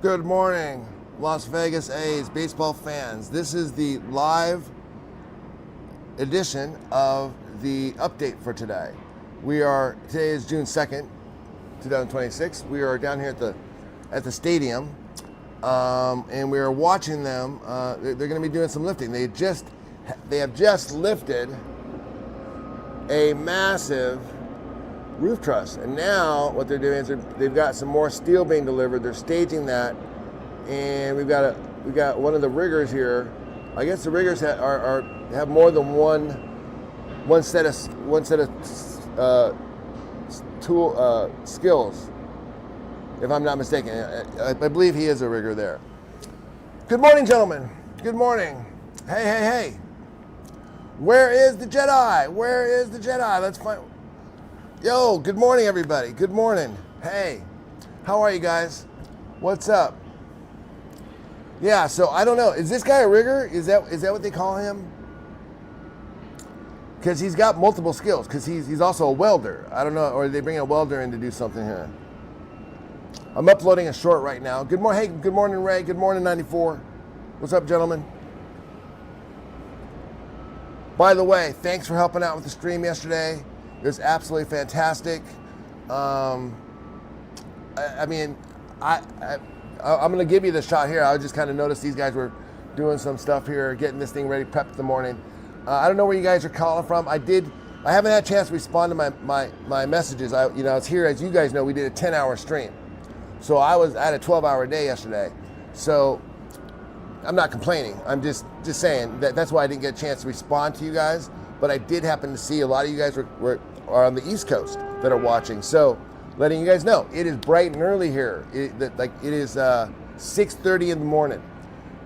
Good morning, Las Vegas A's baseball fans. This is the live edition of the update for today. Today is June 2nd, 2026. We are down here at the stadium, and we are watching them. They're going to be doing some lifting. They have just lifted a massive roof truss, and now what they're doing is they've got some more steel being delivered. They're staging that, and we've got one of the riggers here. I guess the riggers have more than one set of tool skills, if I'm not mistaken. I believe he is a rigger there. Good morning, gentlemen. Good morning. Hey. Where is the Jedi? Where is the Jedi? Let's find. Yo, good morning, everybody. Good morning. Hey, how are you guys? What's up? Yeah, so I don't know. Is this guy a rigger? Is that what they call him? Because he's got multiple skills. Because he's also a welder. I don't know. Or they bring a welder in to do something here. I'm uploading a short right now. Good morning. Hey, good morning, Ray. Good morning, 94. What's up, gentlemen? By the way, thanks for helping out with the stream yesterday. It was absolutely fantastic. I'm going to give you the shot here. I just kind of noticed these guys were doing some stuff here, getting this thing ready, prepped in the morning. I don't know where you guys are calling from. I haven't had a chance to respond to my messages. I was here, as you guys know, we did a 10-hour stream. So I had a 12-hour day yesterday. So I'm not complaining. I'm just saying that's why I didn't get a chance to respond to you guys. But I did happen to see a lot of you guys are on the East Coast that are watching. So letting you guys know, it is bright and early here. It is 6:30 in the morning.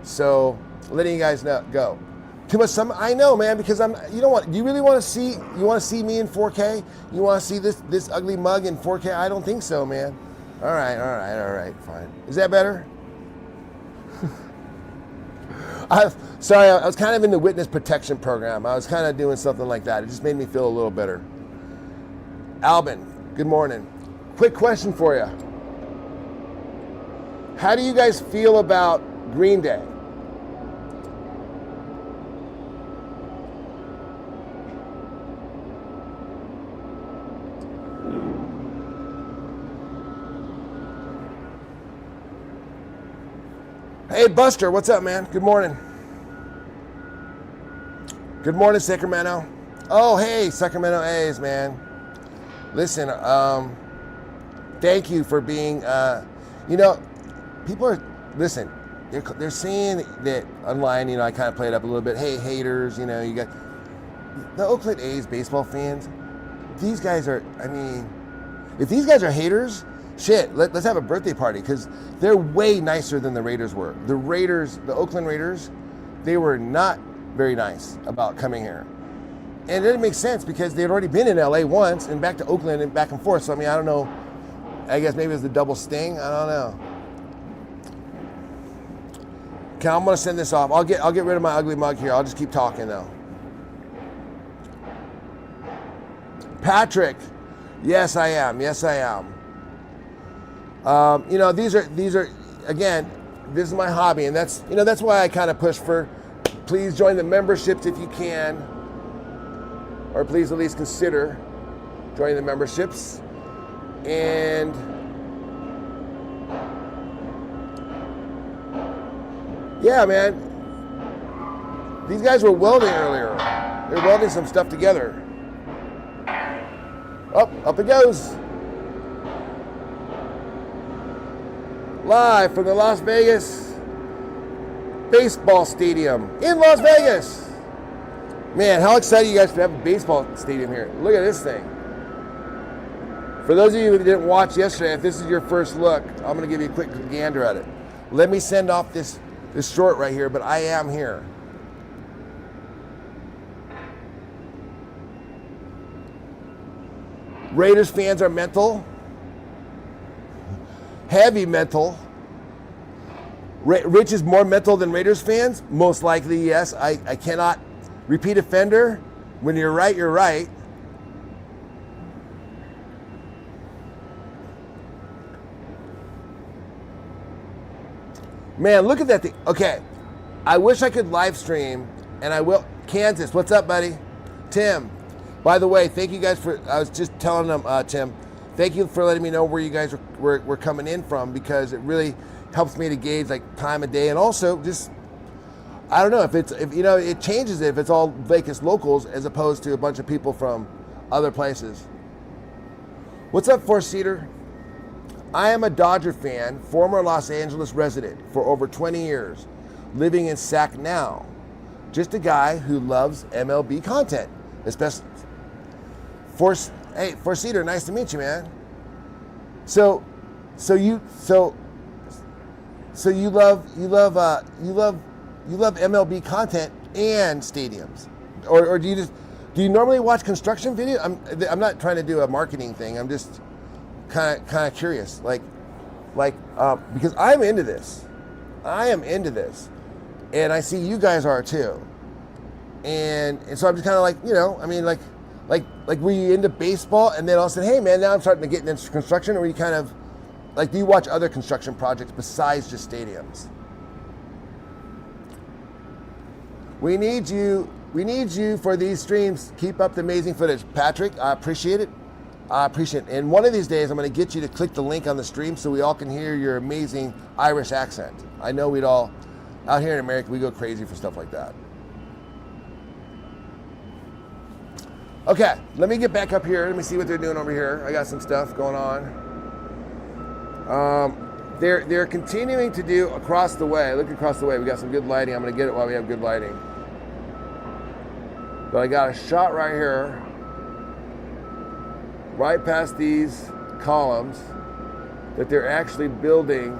So letting you guys know, go. Too much I know, man, because you know what? Do you really want to see? You want to see me in 4K? You want to see this ugly mug in 4K? I don't think so, man. All right, fine. Is that better? Sorry, I was kind of in the witness protection program. I was kind of doing something like that. It just made me feel a little better. Albin, good morning. Quick question for you. How do you guys feel about Green Day? Hey, Buster, what's up, man? Good morning. Good morning, Sacramento. Oh, hey, Sacramento A's, man. Listen, thank you for being, people are, listen, they're saying that online, I kind of played up a little bit. Hey, haters, you got the Oakland A's baseball fans. These guys are, if these guys are haters, shit, let's have a birthday party, because they're way nicer than the Raiders were. The Oakland Raiders, they were not very nice about coming here. And it didn't make sense because they'd already been in LA once and back to Oakland and back and forth. So, I don't know. I guess maybe it's the double sting. I don't know. Okay, I'm going to send this off. I'll get rid of my ugly mug here. I'll just keep talking, though. Patrick. Yes, I am. These are again, this is my hobby, and that's why I kind of push for, please join the memberships if you can, or please at least consider joining the memberships. And yeah, man, these guys were welding earlier. They're welding some stuff together. Up it goes. Live from the Las Vegas baseball stadium in Las Vegas. Man, how excited you guys to have a baseball stadium here. Look at this thing. For those of you who didn't watch yesterday, if this is your first look, I'm going to give you a quick gander at it. Let me send off this short right here, but I am here. Raiders fans are mental. Heavy mental. Rich is more mental than Raiders fans? Most likely, yes. I cannot repeat offender. When you're right, you're right. Man, look at that thing. Okay, I wish I could live stream, and I will. Kansas, what's up, buddy? Tim, by the way, thank you guys for, I was just telling them, Tim, thank you for letting me know where you guys were coming in from, because it really helps me to gauge like time of day, and also just, I don't know if you know, it changes if it's all Vegas locals as opposed to a bunch of people from other places. What's up, Four Seater? I am a Dodger fan, former Los Angeles resident for over 20 years, living in Sac now. Just a guy who loves MLB content, especially. Hey, Four Seater, nice to meet you, man. So you love MLB content and stadiums, or do you normally watch construction videos? I'm not trying to do a marketing thing. I'm just kind of curious, because I'm into this. I am into this, and I see you guys are too. And so I'm just kind of like, you know, I mean, like were you into baseball, and then all of a sudden, hey man, now I'm starting to get into construction, or you kind of like, do you watch other construction projects besides just stadiums? We need you for these streams. Keep up the amazing footage. Patrick, I appreciate it. And one of these days, I'm going to get you to click the link on the stream so we all can hear your amazing Irish accent. I know we'd all, out here in America, we go crazy for stuff like that. Okay, let me get back up here. Let me see what they're doing over here. I got some stuff going on. They're continuing to do across the way. Look across the way. We got some good lighting. I'm going to get it while we have good lighting. But I got a shot right here, right past these columns, that they're actually building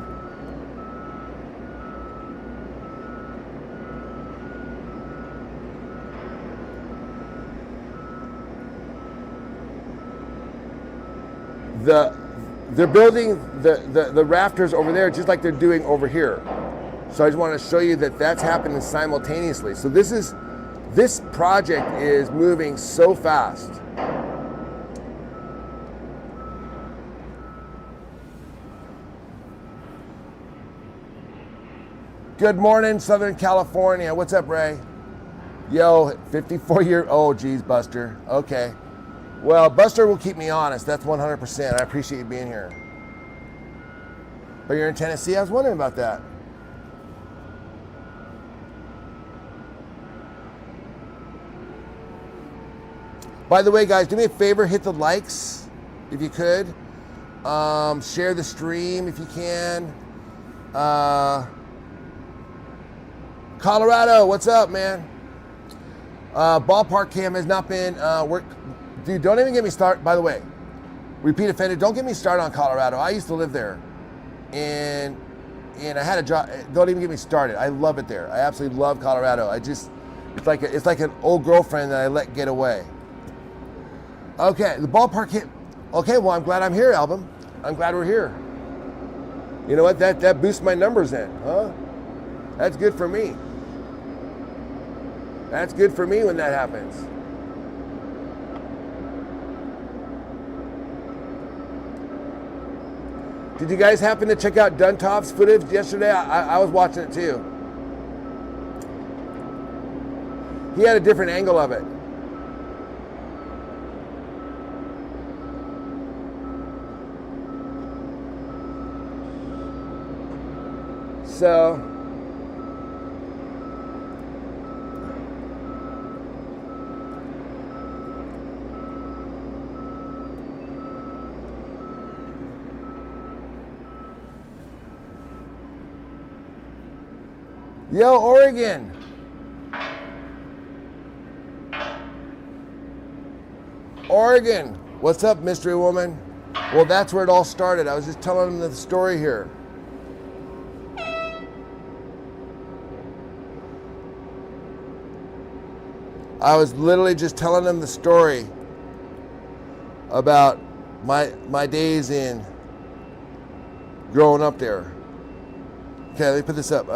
they're building the rafters over there just like they're doing over here. So I just want to show you that that's happening simultaneously. So this project is moving so fast. Good morning, Southern California. What's up, Ray? Yo, 54-year-old, geez, Buster. Okay. Well, Buster will keep me honest. That's 100%. I appreciate you being here. But you're in Tennessee? I was wondering about that. By the way, guys, do me a favor, hit the likes if you could. Share the stream if you can. Colorado, what's up, man? Ballpark cam has not been worked. Dude, don't even get me started. By the way, repeat offender, don't get me started on Colorado. I used to live there, and I had a job. Don't even get me started. I love it there. I absolutely love Colorado. It's like an old girlfriend that I let get away. Okay, the ballpark hit. Okay, well, I'm glad I'm here, Album. I'm glad we're here. You know what? That boosts my numbers in, huh? That's good for me. That's good for me when that happens. Did you guys happen to check out Duntop's footage yesterday? I was watching it too. He had a different angle of it. So, yo, Oregon. Oregon. What's up, mystery woman? Well, that's where it all started. I was just telling them the story here. I was literally just telling them the story about my days in growing up there. Okay, let me put this up.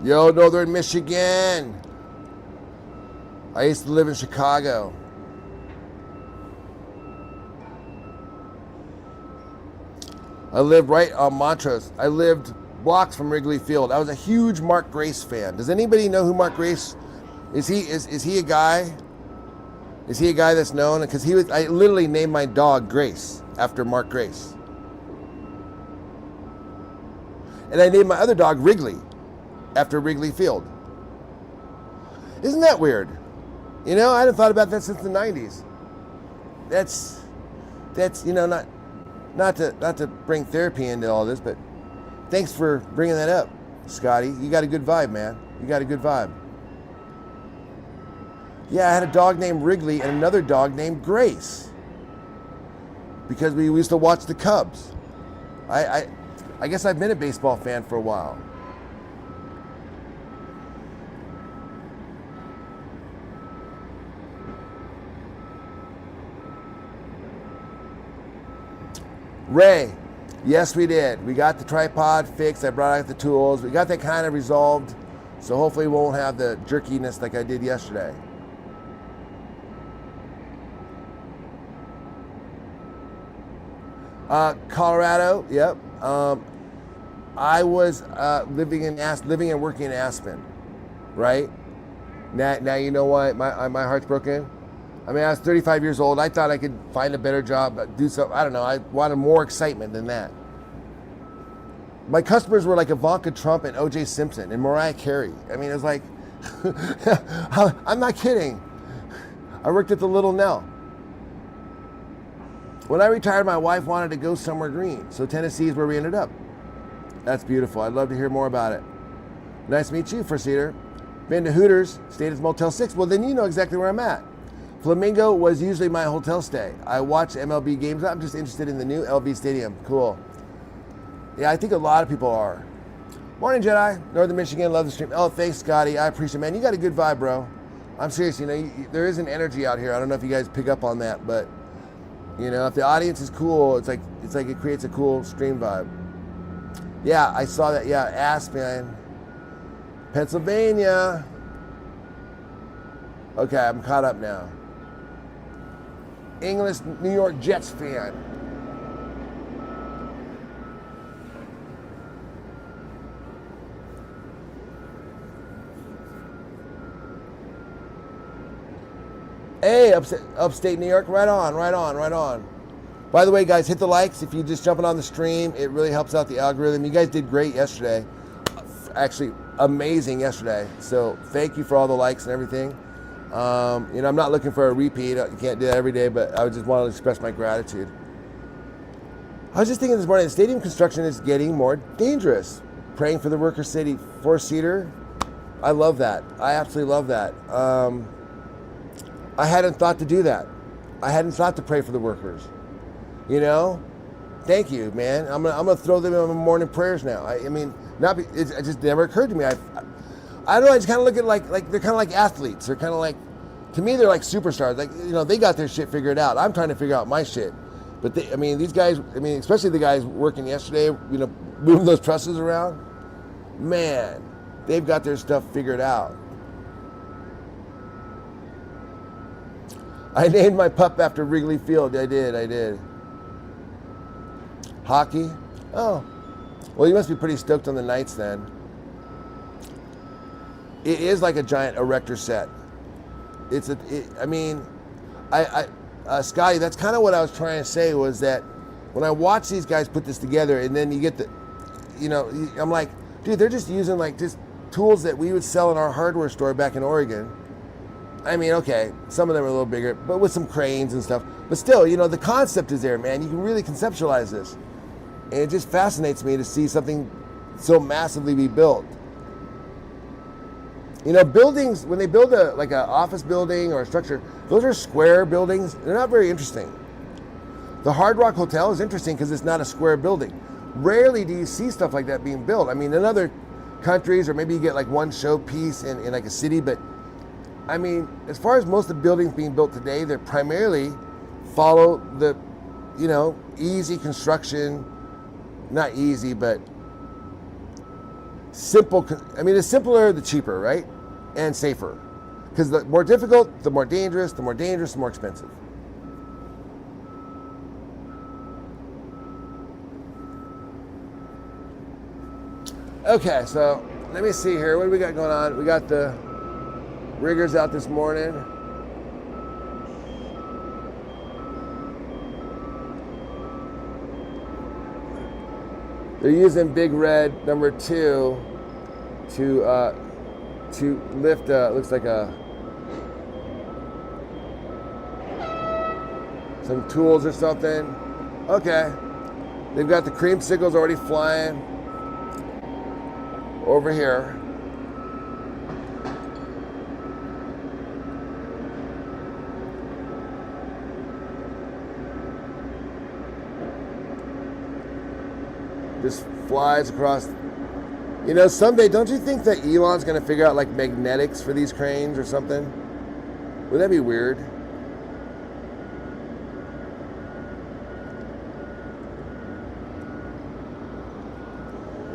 Yo, Northern Michigan. I used to live in Chicago. I lived right on Montrose. I lived blocks from Wrigley Field. I was a huge Mark Grace fan. Does anybody know who Mark Grace is? Is he a guy? Is he a guy that's known? Because I literally named my dog Grace after Mark Grace. And I named my other dog Wrigley after Wrigley Field. Isn't that weird? You know, I hadn't thought about that since the 90s. That's you know, not to bring therapy into all this, but thanks for bringing that up, Scotty. You got a good vibe, man. You got a good vibe. Yeah, I had a dog named Wrigley and another dog named Grace because we used to watch the Cubs. I guess I've been a baseball fan for a while. Ray, yes we did. We got the tripod fixed. I brought out the tools. We got that kind of resolved, so hopefully we won't have the jerkiness like I did yesterday. Colorado, yep. I was living and working in Aspen, right? Now you know why my heart's broken. I mean, I was 35 years old. I thought I could find a better job, do something. I don't know. I wanted more excitement than that. My customers were like Ivanka Trump and O.J. Simpson and Mariah Carey. I mean, it was like, I'm not kidding. I worked at the Little Nell. When I retired, my wife wanted to go somewhere green, so Tennessee is where we ended up. That's beautiful. I'd love to hear more about it. Nice to meet you, First Seater. Been to Hooters, stayed at Motel 6. Well, then you know exactly where I'm at. Flamingo was usually my hotel stay. I watch MLB games. I'm just interested in the new LV Stadium. Cool. Yeah, I think a lot of people are. Morning, Jedi. Northern Michigan, love the stream. Oh, thanks, Scotty. I appreciate it, man. You got a good vibe, bro. I'm serious. You know, there is an energy out here. I don't know if you guys pick up on that, but you know, if the audience is cool, it's like it creates a cool stream vibe. Yeah, I saw that. Yeah, Aspen, Pennsylvania. Okay, I'm caught up now. English New York Jets fan. Hey, upstate New York, right on. By the way, guys, hit the likes if you're just jumping on the stream. It really helps out the algorithm. You guys did great yesterday. Actually, amazing yesterday. So thank you for all the likes and everything. You know, I'm not looking for a repeat. You can't do that every day, but I just wanted to express my gratitude. I was just thinking this morning, the stadium construction is getting more dangerous. Praying for the worker city four-seater. I love that. I absolutely love that. I hadn't thought to do that. I hadn't thought to pray for the workers. You know, thank you, man. I'm gonna throw them in my morning prayers now. It just never occurred to me. I don't know. I just kind of look at like they're kind of like athletes. They're kind of like, to me, they're like superstars. Like, you know, they got their shit figured out. I'm trying to figure out my shit. But these guys. Especially the guys working yesterday. You know, moving those trusses around. Man, they've got their stuff figured out. I named my pup after Wrigley Field. I did. Hockey? Oh. Well, you must be pretty stoked on the Knights then. It is like a giant erector set. Scotty, that's kind of what I was trying to say, was that when I watch these guys put this together and then you get I'm like, dude, they're just using like just tools that we would sell in our hardware store back in Oregon. I mean, okay, some of them are a little bigger, but with some cranes and stuff. But still, you know, the concept is there, man. You can really conceptualize this. And it just fascinates me to see something so massively be built. You know, buildings, when they build an office building or a structure, those are square buildings. They're not very interesting. The Hard Rock Hotel is interesting because it's not a square building. Rarely do you see stuff like that being built. I mean, in other countries, or maybe you get like one showpiece in like a city, but I mean, as far as most of the buildings being built today, they're primarily follow the, you know, easy construction, not easy, but simple. I mean, the simpler, the cheaper, right? And safer. Because the more difficult, the more dangerous, the more dangerous, the more expensive. Okay, so let me see here. What do we got going on? We got the riggers out this morning. They're using Big Red #2 to lift. Looks like some tools or something. Okay, they've got the creamsicles already flying over here. Just flies across. You know, someday, don't you think that Elon's going to figure out like magnetics for these cranes or something? Would that be weird?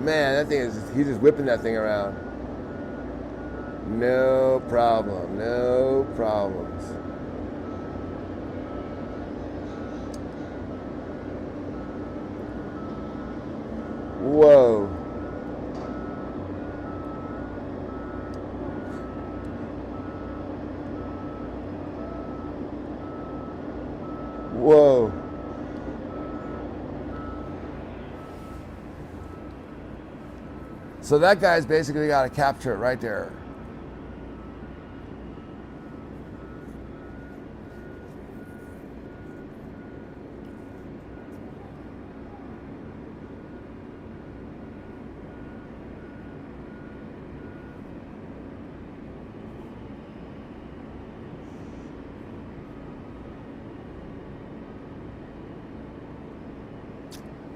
Man, that thing is, he's just whipping that thing around. No problem, no problems. Whoa. Whoa. So that guy's basically got to capture it right there.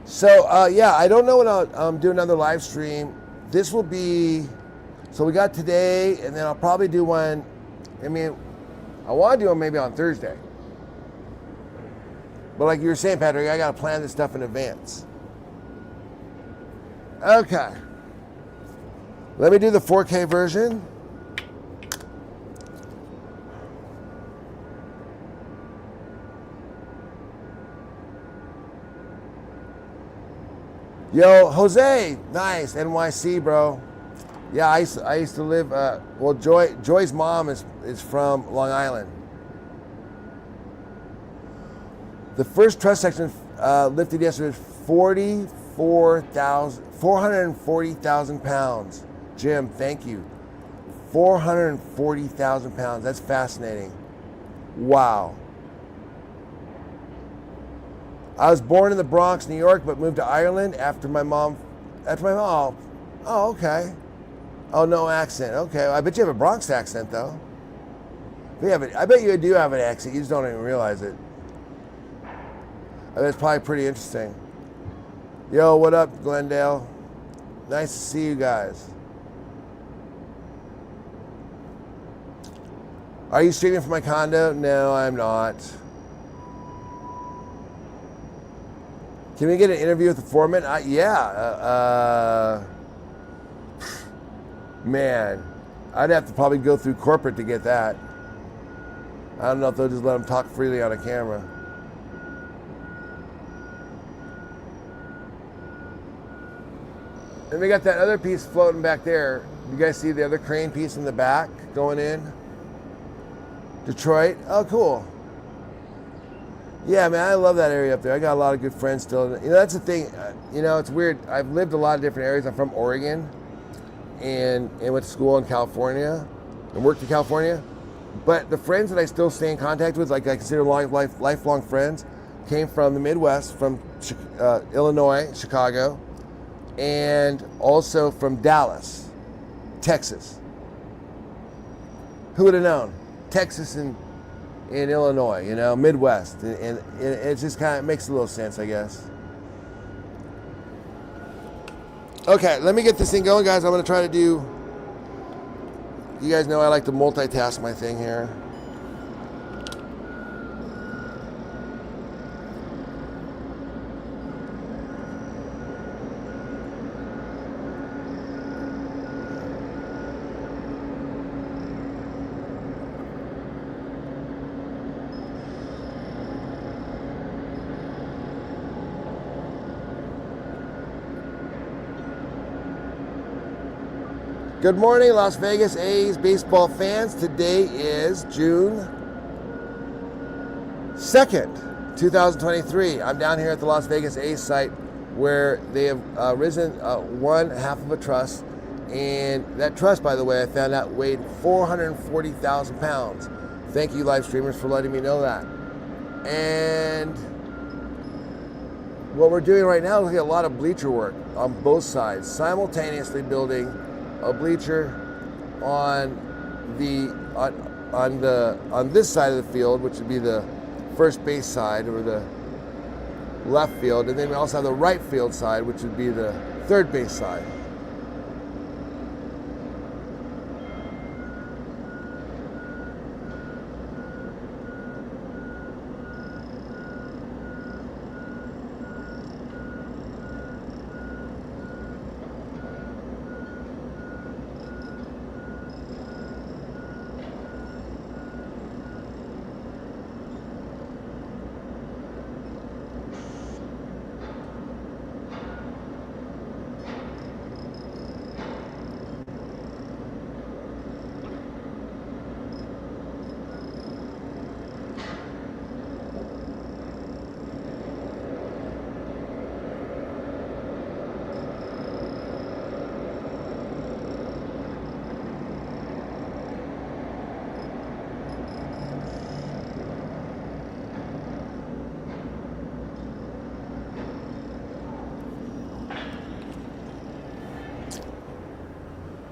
So yeah, I don't know when I'll do another live stream. This will be, so we got today, and then I'll probably do one. I mean, I want to do one maybe on Thursday. But like you were saying, Patrick, I got to plan this stuff in advance. Okay. Let me do the 4K version. Yo, Jose, nice, NYC, bro. Yeah, I used to live. Well, Joy's mom is from Long Island. The first truss section lifted yesterday was 440,000 pounds. Jim, thank you. 440,000 pounds. That's fascinating. Wow. I was born in the Bronx, New York, but moved to Ireland after my mom. Oh, okay. Oh, no accent. Okay, I bet you have a Bronx accent though. I bet you do have an accent. You just don't even realize it. I bet it's probably pretty interesting. Yo, what up, Glendale? Nice to see you guys. Are you streaming from my condo? No, I'm not. Can we get an interview with the foreman? Yeah. Man, I'd have to probably go through corporate to get that. I don't know if they'll just let them talk freely on a camera. And we got that other piece floating back there. You guys see the other crane piece in the back going in? Detroit? Oh, cool. Yeah, man, I love that area up there. I got a lot of good friends still. You know, that's the thing. You know, it's weird. I've lived a lot of different areas. I'm from Oregon and went to school in California and worked in California. But the friends that I still stay in contact with, like I consider lifelong friends, came from the Midwest, from Illinois, Chicago, and also from Dallas, Texas. Who would have known? Texas and in Illinois, you know, Midwest, and it just kind of makes a little sense, I guess. Okay, let me get this thing going, guys. I'm going to try to do, you guys know I like to multitask my thing here. Good morning, Las Vegas A's baseball fans. Today is June 2nd, 2023. I'm down here at the Las Vegas A's site where they have risen one half of a truss. And that truss, by the way, I found out weighed 440,000 pounds. Thank you, live streamers, for letting me know that. And what we're doing right now is looking at a lot of bleacher work on both sides, simultaneously building a bleacher on this side of the field, which would be the first base side or the left field, and then we also have the right field side, which would be the third base side.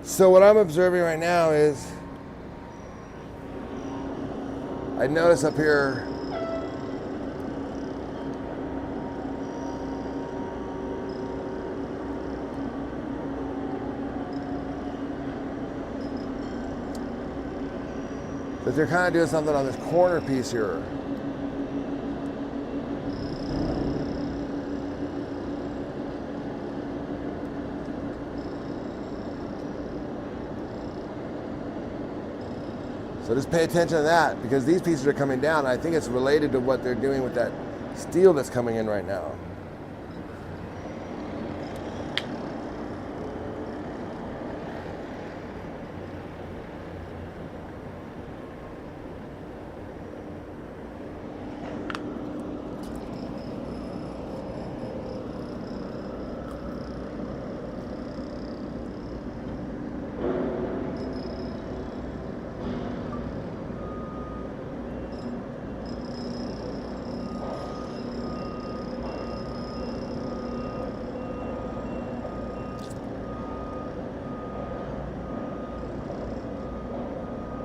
So what I'm observing right now is, I notice up here that they're kind of doing something on this corner piece here. So just pay attention to that, because these pieces are coming down. I think it's related to what they're doing with that steel that's coming in right now.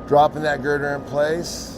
Dropping that girder in place.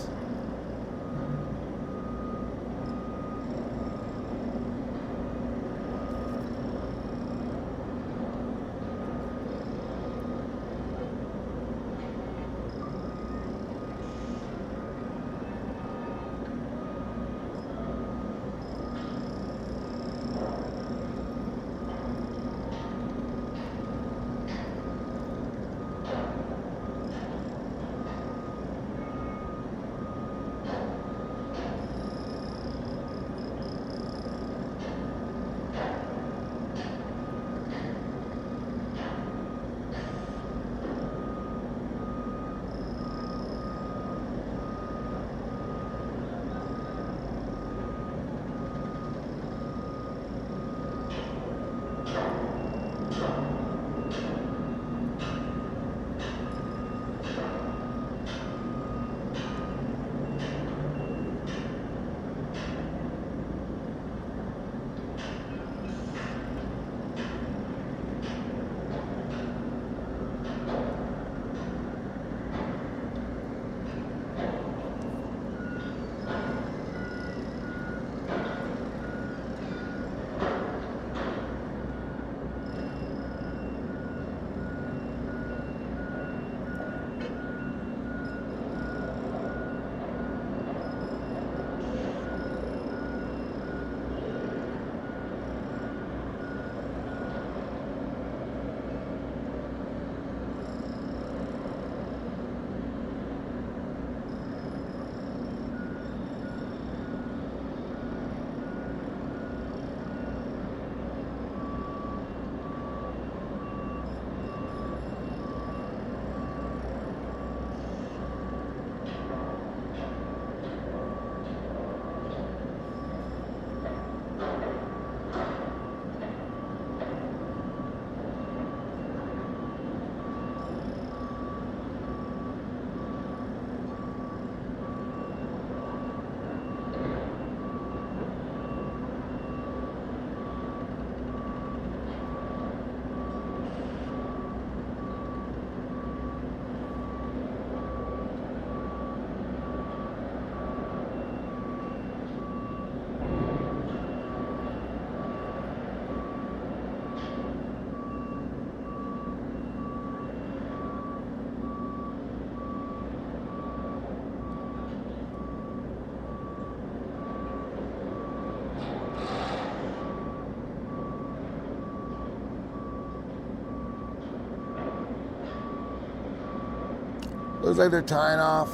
Looks like they're tying off.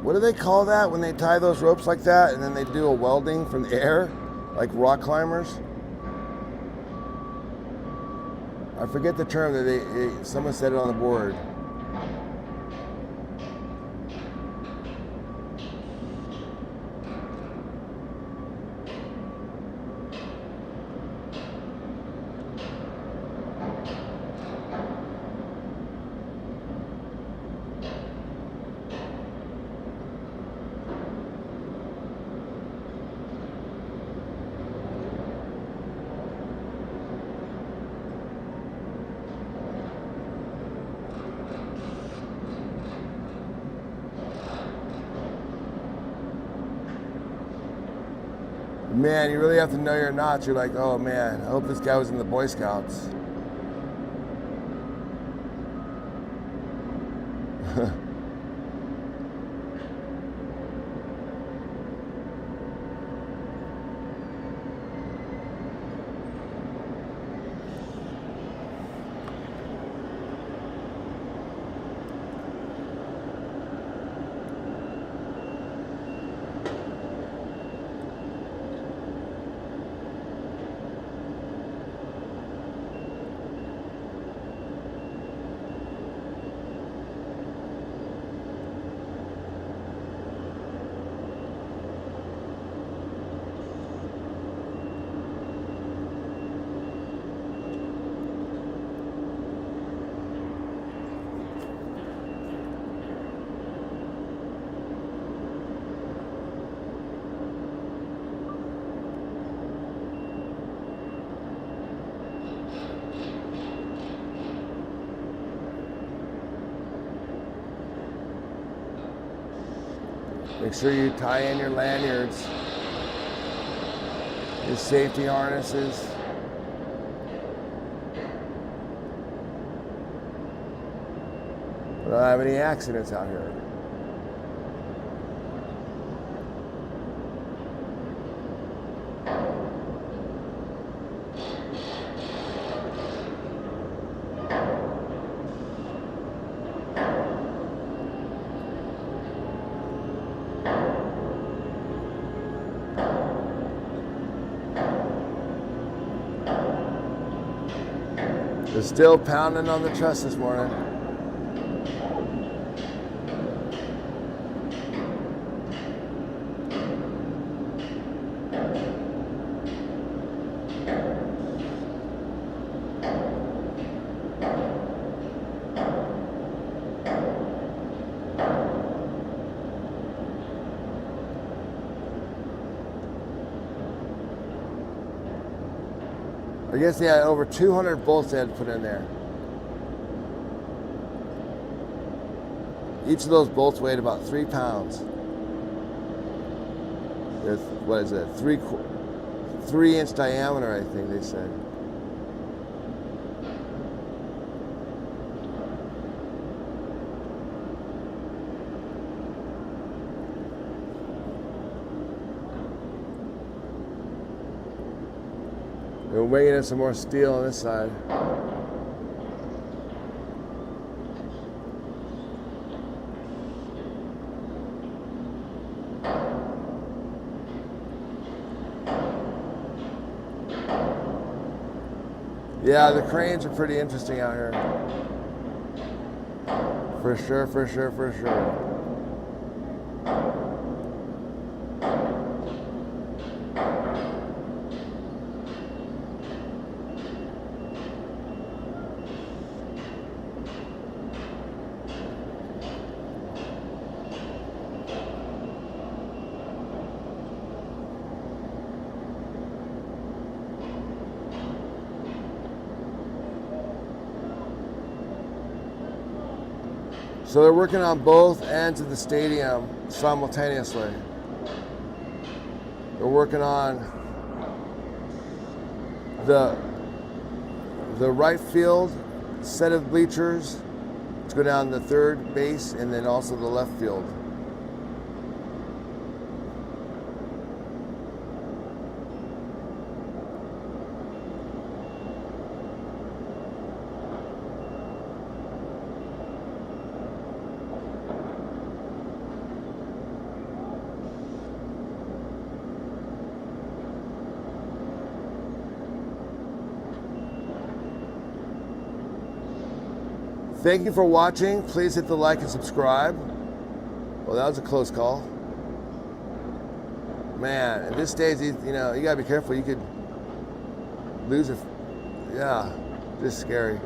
What do they call that when they tie those ropes like that and then they do a welding from the air, like rock climbers? I forget the term that someone said it on the board. Man, you really have to know your knots. You're like, oh man, I hope this guy was in the Boy Scouts. Make sure you tie in your lanyards, your safety harnesses. We don't have any accidents out here. They're still pounding on the truss this morning. I guess they had over 200 bolts they had to put in there. Each of those bolts weighed about 3 pounds. There's, what is it, 3-inch diameter, I think they said. We're weighing in some more steel on this side. Yeah, the cranes are pretty interesting out here. For sure, for sure, for sure. So they're working on both ends of the stadium simultaneously. They're working on the right field set of bleachers to go down the third base, and then also the left field. Thank you for watching. Please hit the like and subscribe. Well, that was a close call. Man, at this stage, you gotta be careful. You could lose it. Yeah, just scary.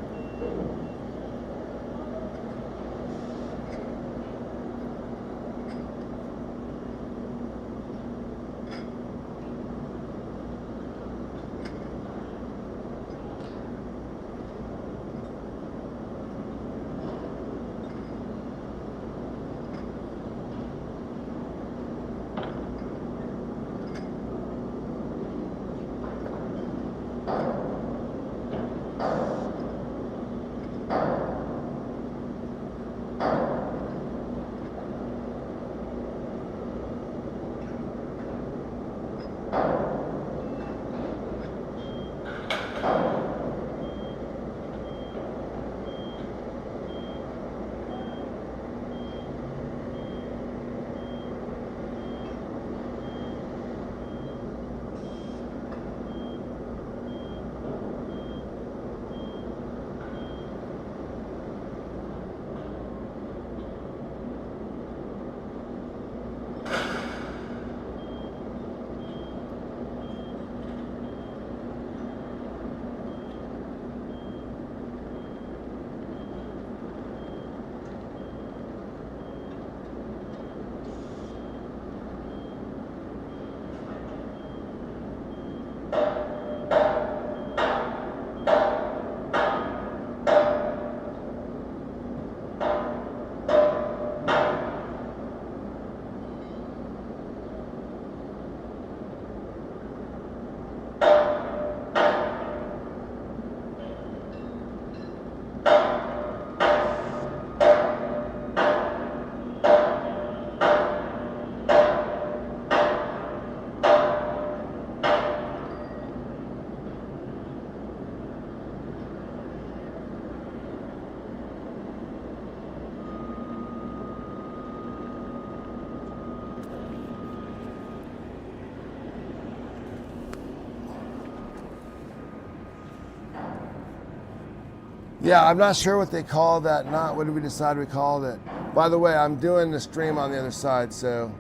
Yeah, I'm not sure what they call that. What did we decide we called it? By the way, I'm doing the stream on the other side, so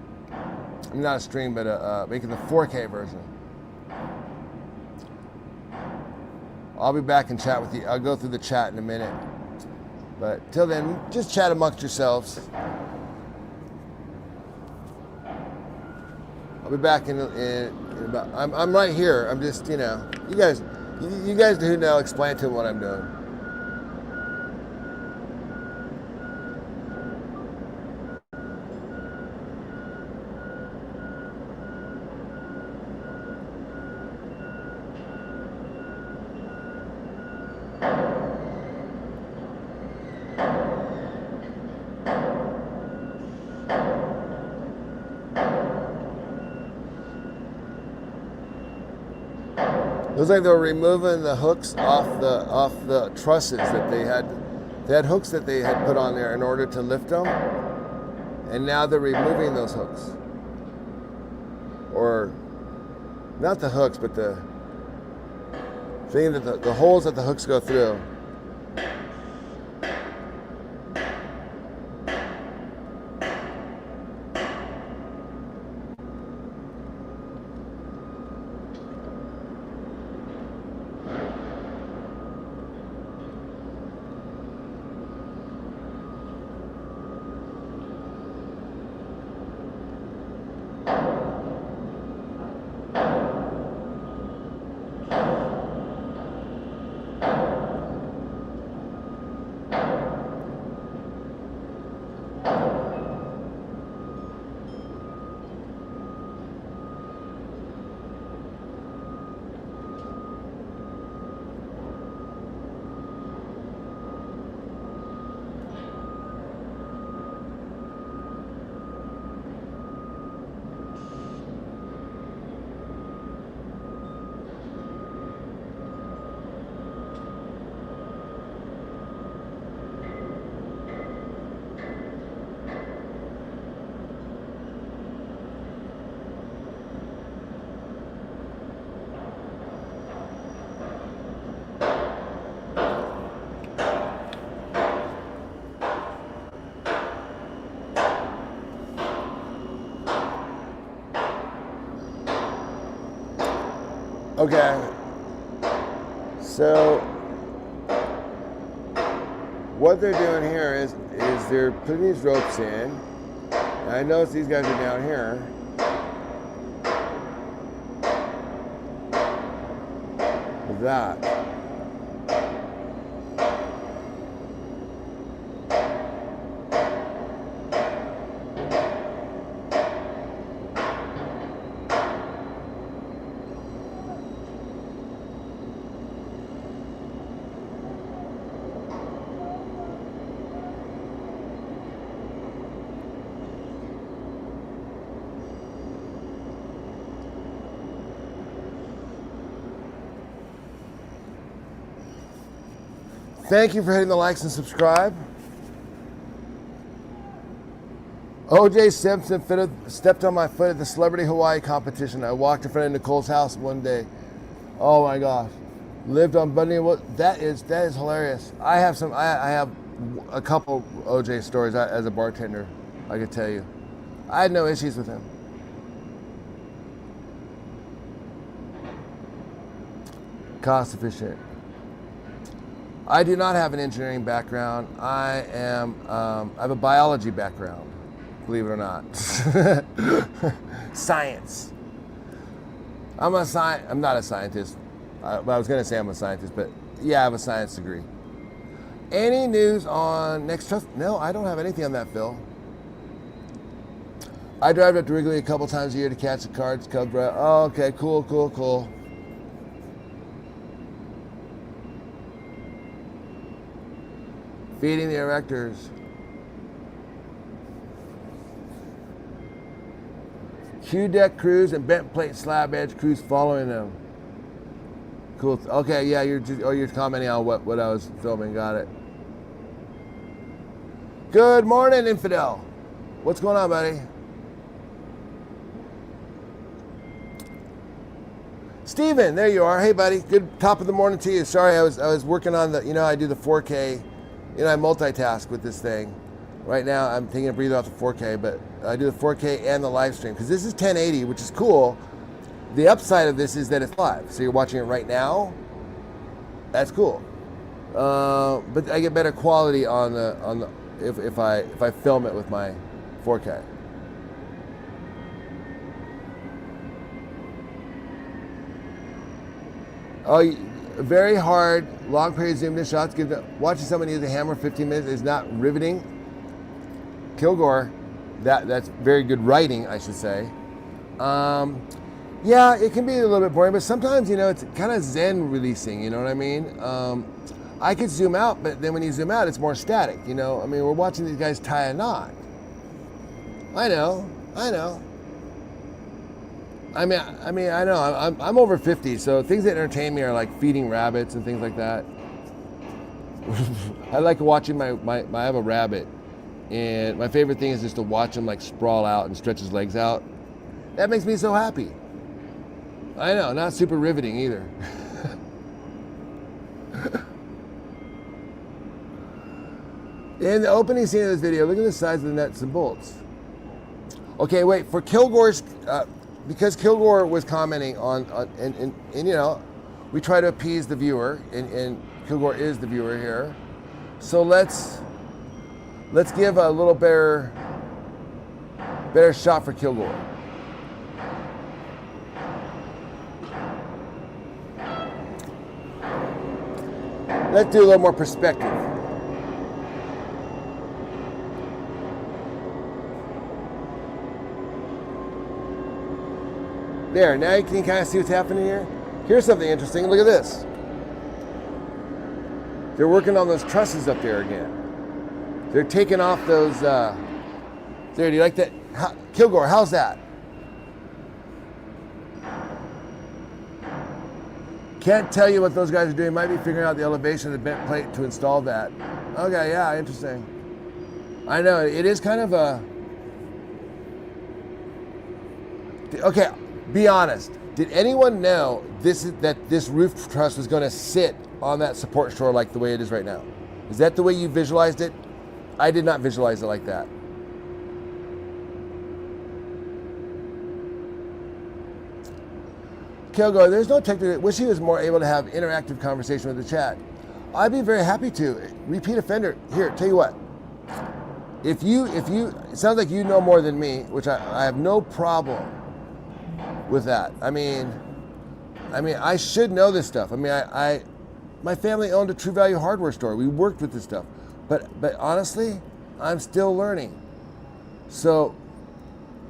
I'm not a stream, but making the 4K version. I'll be back and chat with you. I'll go through the chat in a minute. But till then, just chat amongst yourselves. I'll be back in about. I'm right here. I'm just, you guys who know, explain to them what I'm doing. It looks like they were removing the hooks off the trusses that they had. They had hooks that they had put on there in order to lift them, and now they're removing those hooks. Or not the hooks, but the thing that the holes that the hooks go through. Okay. So what they're doing here is they're putting these ropes in. And I notice these guys are down here. With that. Thank you for hitting the likes and subscribe. OJ Simpson stepped on my foot at the Celebrity Hawaii competition. I walked in front of Nicole's house one day. Oh my gosh. Lived on Bundy. That is hilarious. I have a couple OJ stories as a bartender, I could tell you. I had no issues with him. Cost efficient. I do not have an engineering background. I have a biology background, believe it or not. Science. I'm not a scientist. I was going to say I'm a scientist, but yeah, I have a science degree. Any news on next trust? No, I don't have anything on that, Phil. I drive up to Wrigley a couple times a year to catch the Cards Cubs. Oh, okay, cool. Feeding the erectors. Q-deck crews and bent plate slab edge crews following them. Cool. Okay, yeah, you're commenting on what I was filming. Got it. Good morning, Infidel. What's going on, buddy? Steven, there you are. Hey, buddy. Good top of the morning to you. Sorry, I was working on the, I do the 4K. I multitask with this thing. Right now, I'm taking a breather off the 4K, but I do the 4K and the live stream because this is 1080, which is cool. The upside of this is that it's live, so you're watching it right now. That's cool. But I get better quality on the if I film it with my 4K. Oh. Very hard, long period zoomed in shots. Watching someone use a hammer 15 minutes is not riveting. Kilgore, that's very good writing, I should say. Yeah, it can be a little bit boring, but sometimes, it's kind of zen releasing, you know what I mean? I could zoom out, but then when you zoom out, it's more static, we're watching these guys tie a knot. I know. I know. I'm over 50, so things that entertain me are like feeding rabbits and things like that. I like watching I have a rabbit, and my favorite thing is just to watch him like sprawl out and stretch his legs out. That makes me so happy. I know, not super riveting either. In the opening scene of this video, look at the size of the nuts and bolts. Okay, wait, for Kilgore's, because Kilgore was commenting on and we try to appease the viewer, and Kilgore is the viewer here. So let's give a little better shot for Kilgore. Let's do a little more perspective. There, now you can kind of see what's happening here. Here's something interesting. Look at this. They're working on those trusses up there again. They're taking off those. There, do you like that? Kilgore, how's that? Can't tell you what those guys are doing. Might be figuring out the elevation of the bent plate to install that. Okay, yeah, interesting. I know, it is kind of a... Okay, be honest. Did anyone know that this roof truss was going to sit on that support shore like the way it is right now? Is that the way you visualized it? I did not visualize it like that. Kilgore, there's no technical. Wish he was more able to have interactive conversation with the chat. I'd be very happy to. Repeat offender. Here, tell you what. If you, it sounds like you know more than me, which I have no problem with that. I mean, I should know this stuff. I mean, my family owned a True Value hardware store. We worked with this stuff, but honestly, I'm still learning. So,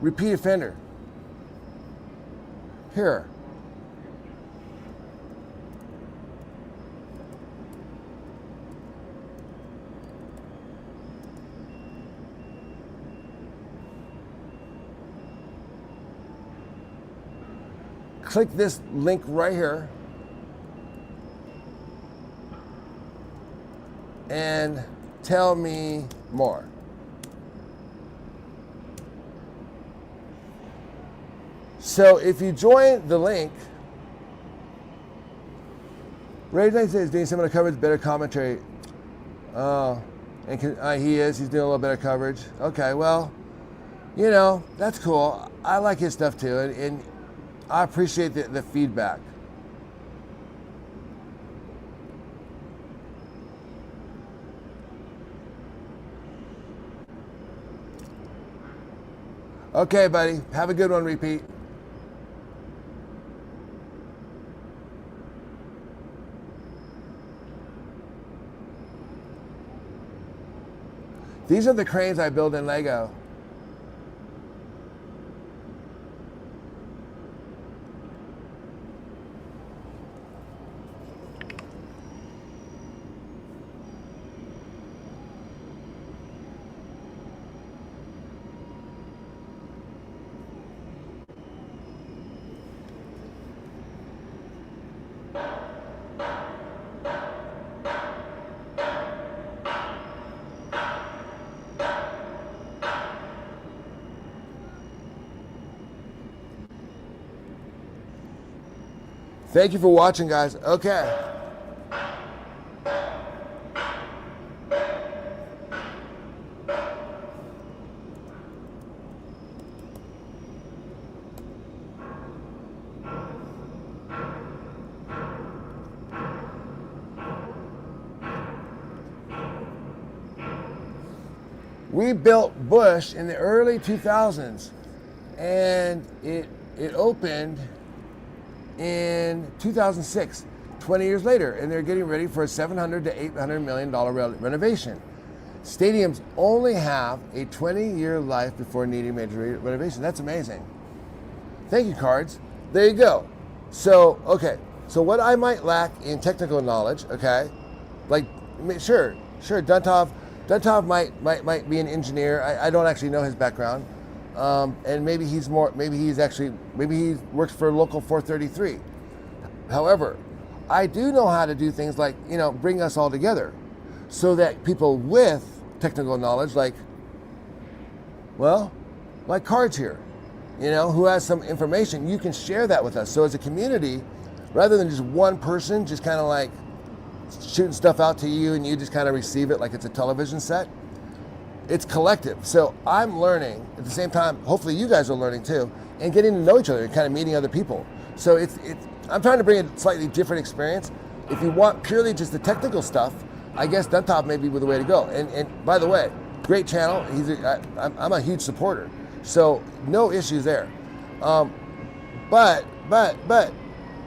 repeat offender. Here. Click this link right here and tell me more. So if you join the link, Ray Knight is doing similar coverage, better commentary. And he's doing a little better coverage. Okay, well, you know, that's cool. I like his stuff too, and I appreciate the feedback. Okay, buddy. Have a good one, Repeat. These are the cranes I build in Lego. Thank you for watching, guys. Okay. We built Bush in the early 2000s, and it opened in 2006, 20 years later, and they're getting ready for a $700 to $800 million renovation. Stadiums only have a 20-year life before needing major renovation. That's amazing. Thank you, Cards. There you go. So, okay. So what I might lack in technical knowledge, okay, like, sure, Duntov might be an engineer. I don't actually know his background. And maybe he works for local 433. However, I do know how to do things like, you know, bring us all together so that people with technical knowledge, like Cards here, you know, who has some information, you can share that with us. So as a community, rather than just one person just kind of like shooting stuff out to you and you just kind of receive it like it's a television set, it's collective. So I'm learning at the same time. Hopefully you guys are learning too, and getting to know each other and kind of meeting other people. So I'm trying to bring a slightly different experience. If you want purely just the technical stuff, I guess Duntop may be the way to go. And by the way, great channel. I'm a huge supporter. So no issues there. But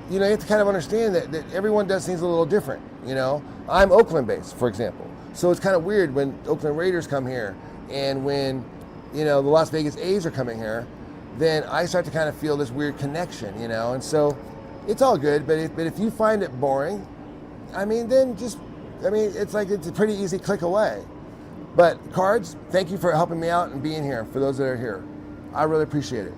you know, you have to kind of understand that everyone does things a little different. You know, I'm Oakland based, for example. So it's kind of weird when Oakland Raiders come here, and when, you know, the Las Vegas A's are coming here, then I start to kind of feel this weird connection, you know. And so it's all good, but if you find it boring, I mean, then it's like it's a pretty easy click away. But Cards, thank you for helping me out and being here. For those that are here, I really appreciate it.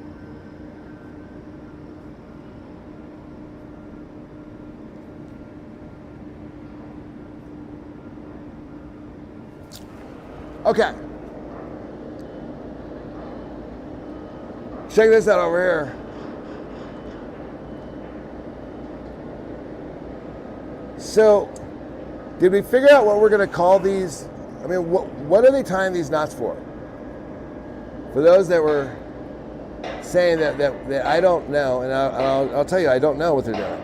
Okay. Check this out over here. So, did we figure out what we're going to call these? I mean, what are they tying these knots for? For those that were saying that I don't know, and I'll tell you, I don't know what they're doing.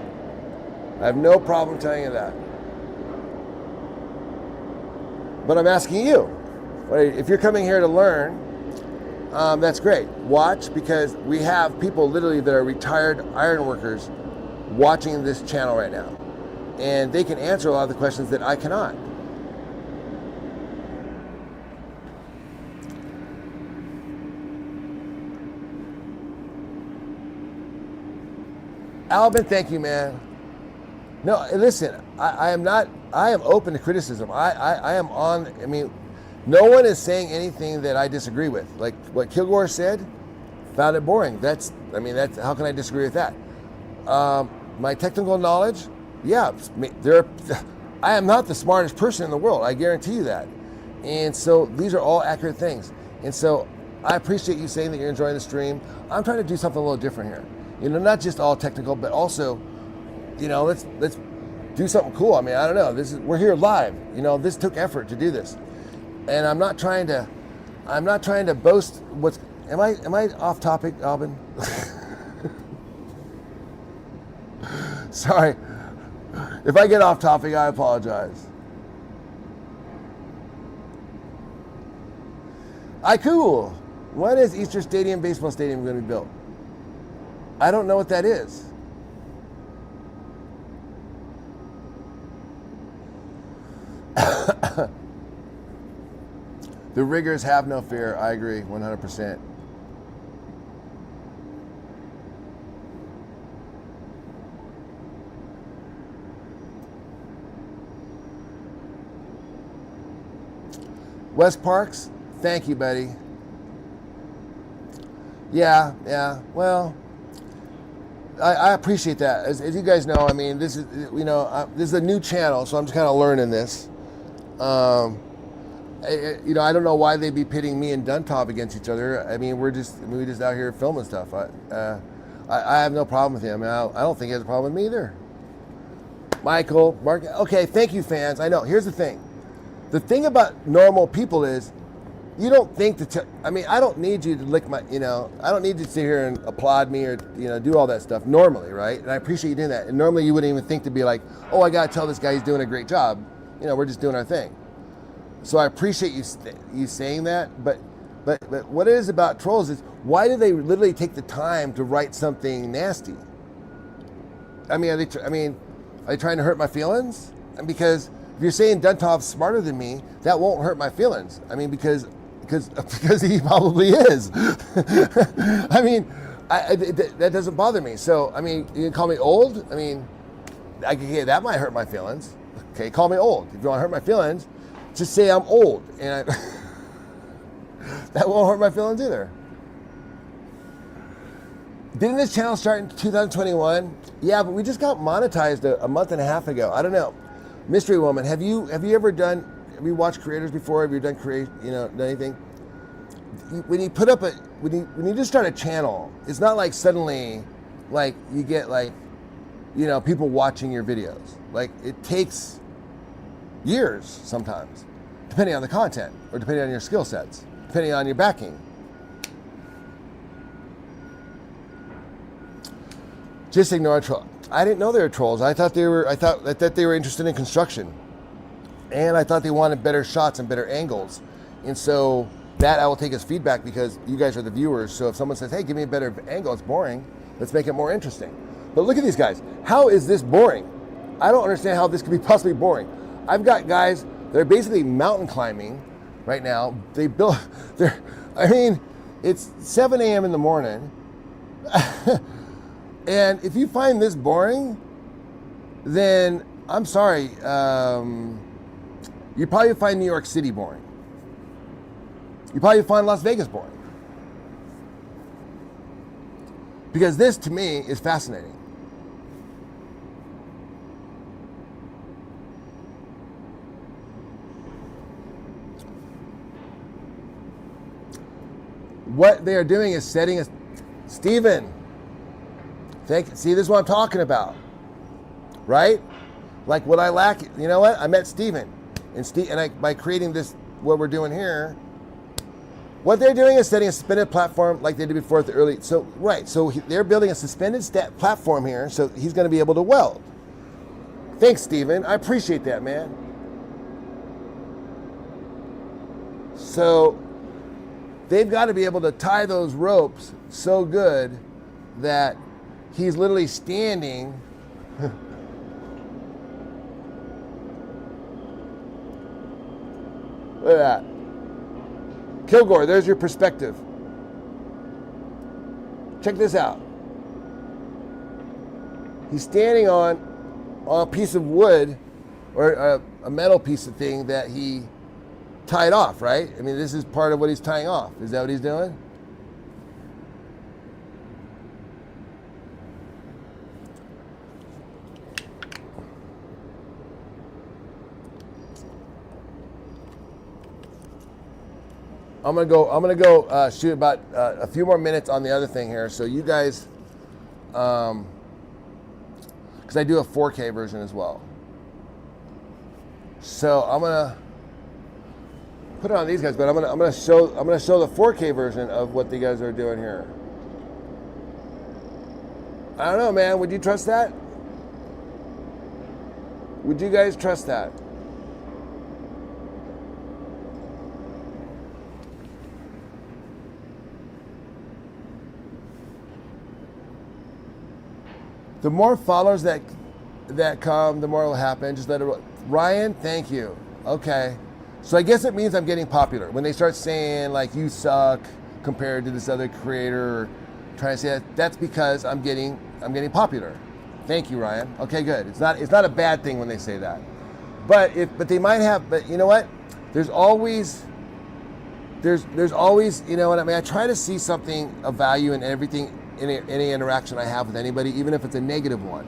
I have no problem telling you that. But I'm asking you, if you're coming here to learn, that's great. Watch, because we have people literally that are retired iron workers watching this channel right now. And they can answer a lot of the questions that I cannot. Alvin, thank you, man. No, listen, I am open to criticism. I am on, I mean, no one is saying anything that I disagree with. Like what Kilgore said, found it boring. That's how can I disagree with that? My technical knowledge, yeah, I am not the smartest person in the world. I guarantee you that. And so these are all accurate things. And so I appreciate you saying that you're enjoying the stream. I'm trying to do something a little different here. You know, not just all technical, but also, you know, let's do something cool. I mean, I don't know. We're here live. You know, this took effort to do this. And I'm not trying to boast am I off topic, Alvin? Sorry. If I get off topic, I apologize. Cool. When is Easter Stadium baseball stadium going to be built? I don't know what that is. The riggers have no fear. I agree 100%. West Parks, thank you, buddy. Yeah. Well, I appreciate that. As you guys know, I mean, this is a new channel, so I'm just kind of learning this. I don't know why they'd be pitting me and Duntop against each other. I mean, we're just out here filming stuff. I have no problem with him. I don't think he has a problem with me either. Michael, Mark, okay, thank you, fans. I know. Here's the thing. The thing about normal people is, you don't think I don't need you to lick my, I don't need you to sit here and applaud me or, do all that stuff normally, right? And I appreciate you doing that. And normally you wouldn't even think to be like, oh, I got to tell this guy he's doing a great job. We're just doing our thing. So I appreciate you saying that. But what it is about trolls is, why do they literally take the time to write something nasty? I mean, are they trying to hurt my feelings? And because if you're saying Duntop's smarter than me, that won't hurt my feelings. I mean, because he probably is. I mean, that doesn't bother me. So, I mean, you can call me old. I mean, that might hurt my feelings. Okay, call me old. If you want to hurt my feelings, just say I'm old. And that won't hurt my feelings either. Didn't this channel start in 2021? Yeah, but we just got monetized a month and a half ago. I don't know. Mystery Woman, have you watched creators before? Have you done done anything? When you put up when you just start a channel, it's not like suddenly like you get people watching your videos. Like, it takes years sometimes, depending on the content or depending on your skill sets, depending on your backing. Just ignore a troll. I didn't know they were trolls. I thought they were interested in construction, and I thought they wanted better shots and better angles. And so that I will take as feedback, because you guys are the viewers. So if someone says, "Hey, give me a better angle," it's boring. Let's make it more interesting. But look at these guys. How is this boring? I don't understand how this could be possibly boring. I've got guys, they're basically mountain climbing right now. It's 7 a.m. in the morning. And if you find this boring, then I'm sorry. You probably find New York City boring. You probably find Las Vegas boring. Because this, to me, is fascinating. What they are doing is setting a... Steven, see, this is what I'm talking about, right? Like, what I lack, you know what? I met Steven, and by creating this, what we're doing here, What they're doing is setting a suspended platform like they did before at the early. So right, so they're building a suspended platform here, so he's going to be able to weld. Thanks, Steven. I appreciate that, man. So they've got to be able to tie those ropes so good that he's literally standing. Look at that. Kilgore, there's your perspective. Check this out. He's standing on a piece of wood or a metal piece of thing that he tied off, right? I mean, this is part of what he's tying off. Is that what he's doing? I'm gonna go shoot about a few more minutes on the other thing here, so you guys, because I do a 4K version as well. So I'm gonna put it on these guys, but I'm gonna show the 4K version of what the guys are doing here. I don't know, man. Would you trust that? Would you guys trust that? The more followers that come, the more will happen. Just let it roll. Ryan, thank you. Okay. So I guess it means I'm getting popular. When they start saying like you suck compared to this other creator, or trying to say that, that's because I'm getting popular. Thank you, Ryan. Okay, good. It's not a bad thing when they say that. But they might have, but you know what? There's always, you know what I mean? I try to see something of value in everything, in any interaction I have with anybody, even if it's a negative one.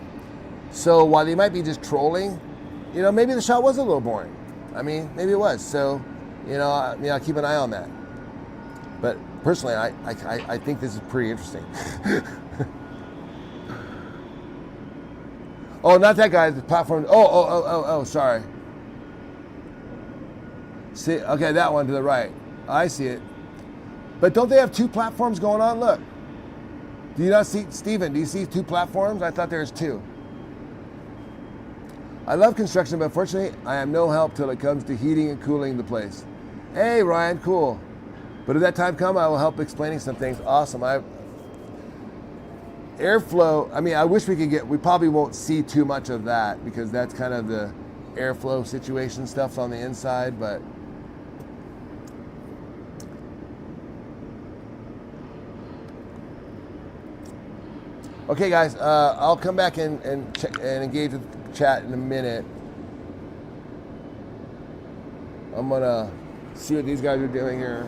So while they might be just trolling, you know, maybe the shot was a little boring. I mean, maybe it was. So, you know, I'll keep an eye on that. But personally, I think this is pretty interesting. Oh, not that guy. The platform. Oh, sorry. See, okay, that one to the right. I see it. But don't they have two platforms going on? Look. Do you not see, Steven, do you see two platforms? I thought there's two. I love construction, but unfortunately, I am no help till it comes to heating and cooling the place. Hey, Ryan, cool. But if that time comes, I will help explaining some things. Awesome. Airflow, I mean, I wish we probably won't see too much of that because that's kind of the airflow situation stuff's on the inside, but okay, guys, I'll come back and engage with chat in a minute. I'm gonna see what these guys are doing here.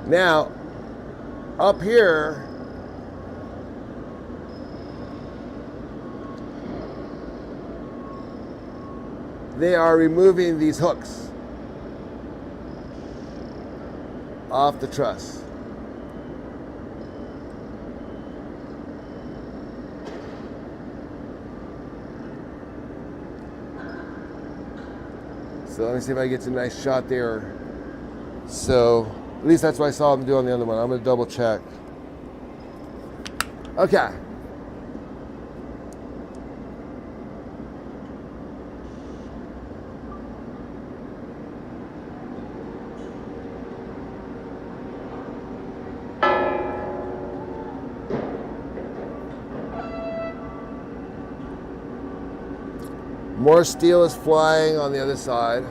Now, up here, they are removing these hooks off the truss. So let me see if I get a nice shot there. So at least that's what I saw them do on the other one. I'm going to double check. Okay. More steel is flying on the other side.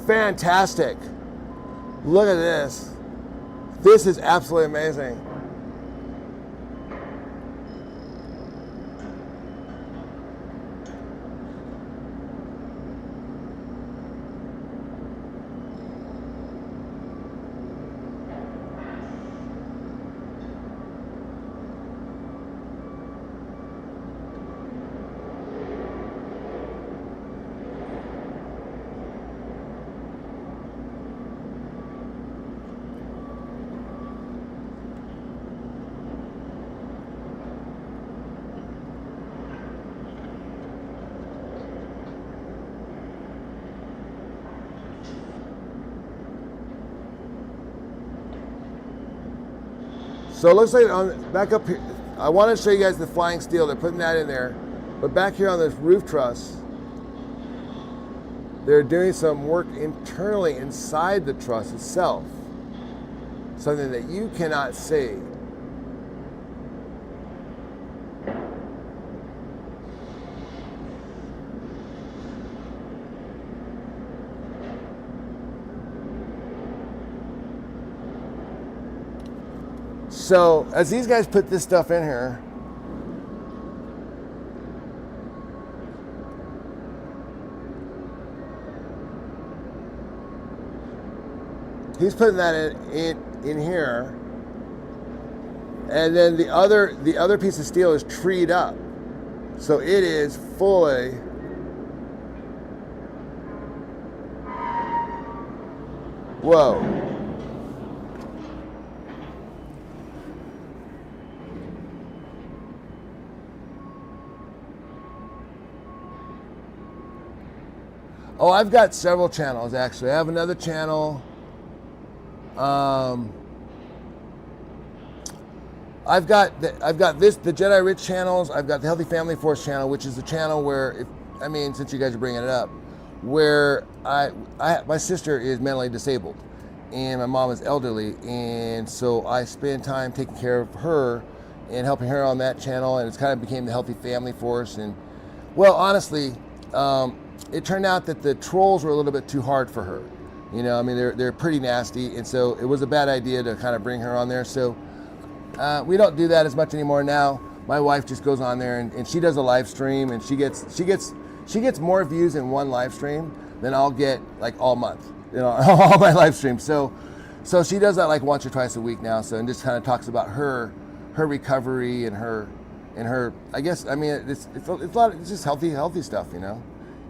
fantastic. Look at this. This is absolutely amazing. So it looks like on back up here, I want to show you guys the flying steel. They're putting that in there. But back here on this roof truss, they're doing some work internally inside the truss itself. Something that you cannot see. So as these guys put this stuff in here, he's putting that in here, and then the other piece of steel is treed up, so it is fully whoa. Oh, I've got several channels actually. I have another channel. I've got the Jedi Rich channels. I've got the Healthy Family Force channel, which is the channel where, since you guys are bringing it up, where my sister is mentally disabled, and my mom is elderly, and so I spend time taking care of her and helping her on that channel, and it's kind of became the Healthy Family Force. And well, honestly, it turned out that the trolls were a little bit too hard for her. They're pretty nasty, and so it was a bad idea to kind of bring her on there. So we don't do that as much anymore now. My wife just goes on there and she does a live stream, and she gets more views in one live stream than I'll get like all month, all my live streams. So she does that like once or twice a week now. So, and just kind of talks about her recovery and her I guess it's a lot. It's just healthy stuff,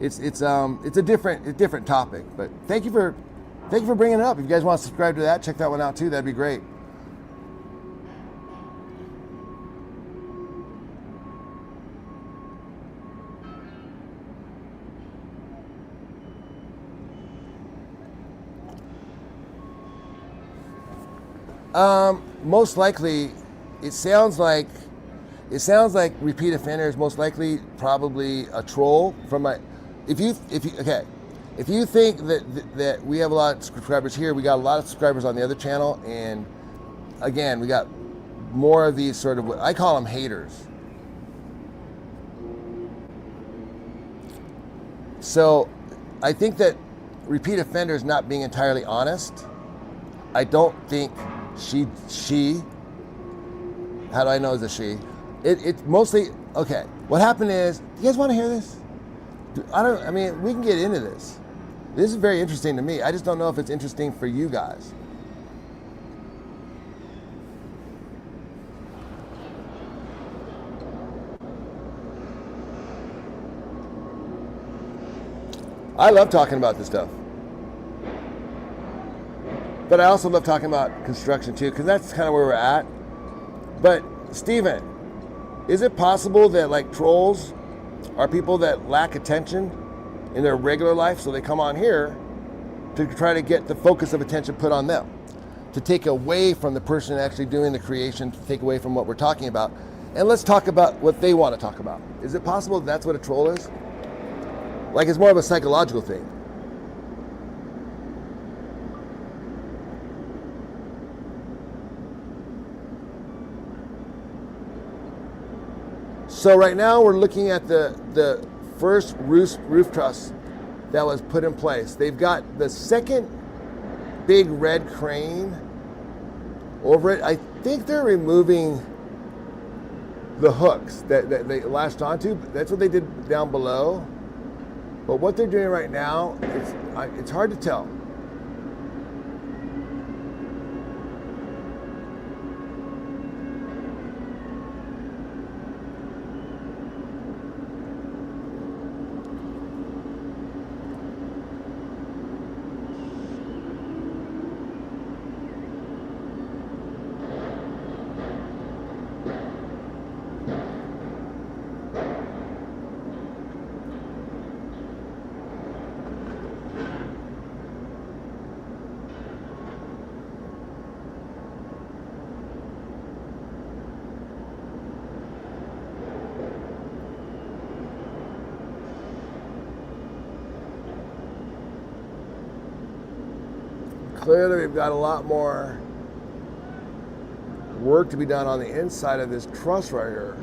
It's a different topic, but thank you for bringing it up. If you guys want to subscribe to that, check that one out too. That'd be great. Most likely, it sounds like repeat offenders. Most likely, probably a troll from my. If you think that we have a lot of subscribers here, we got a lot of subscribers on the other channel, and again, we got more of these sort of, I call them haters. So I think that repeat offenders not being entirely honest. I don't think she how do I know it's a she? It's mostly, okay, what happened is, you guys want to hear this? We can get into this. This is very interesting to me. I just don't know if it's interesting for you guys. I love talking about this stuff. But I also love talking about construction too, because that's kind of where we're at. But Steven, is it possible that like trolls are people that lack attention in their regular life, so they come on here to try to get the focus of attention put on them, to take away from the person actually doing the creation, to take away from what we're talking about, and let's talk about what they want to talk about? Is it possible that that's what a troll is? Like it's more of a psychological thing. So right now we're looking at the first roof truss that was put in place. They've got the second big red crane over it. I think they're removing the hooks that they latched onto. That's what they did down below. But what they're doing right now, it's hard to tell. Clearly, we've got a lot more work to be done on the inside of this truss right here.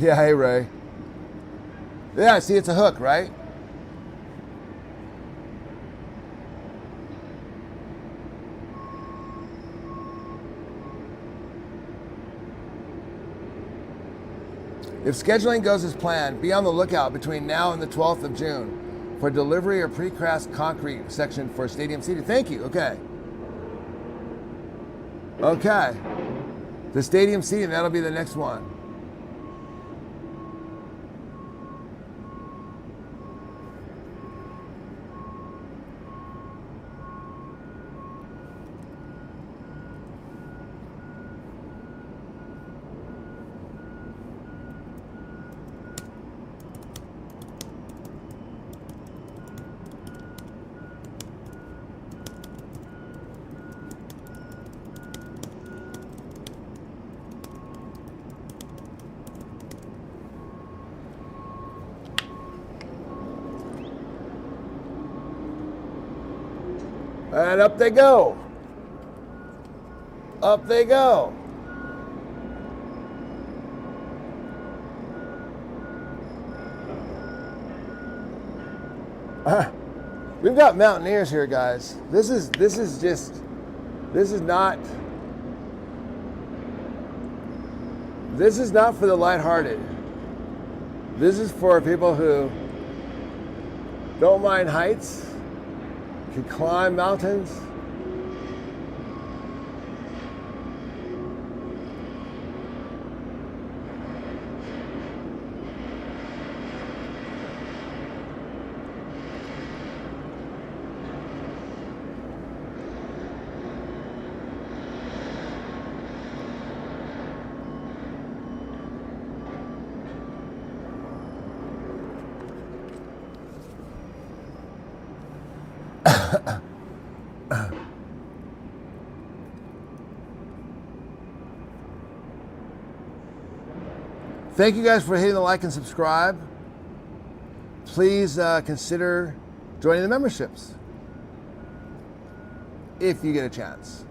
Yeah, hey Ray. Yeah, see, it's a hook, right? If scheduling goes as planned, be on the lookout between now and the 12th of June for delivery of precast concrete section for stadium seating. Thank you. Okay. Okay. The stadium seating, that'll be the next one. And up they go. Up they go. We've got mountaineers here, guys. This is not for the lighthearted. This is for people who don't mind heights, can climb mountains. Thank you guys for hitting the like and subscribe. Please consider joining the memberships if you get a chance.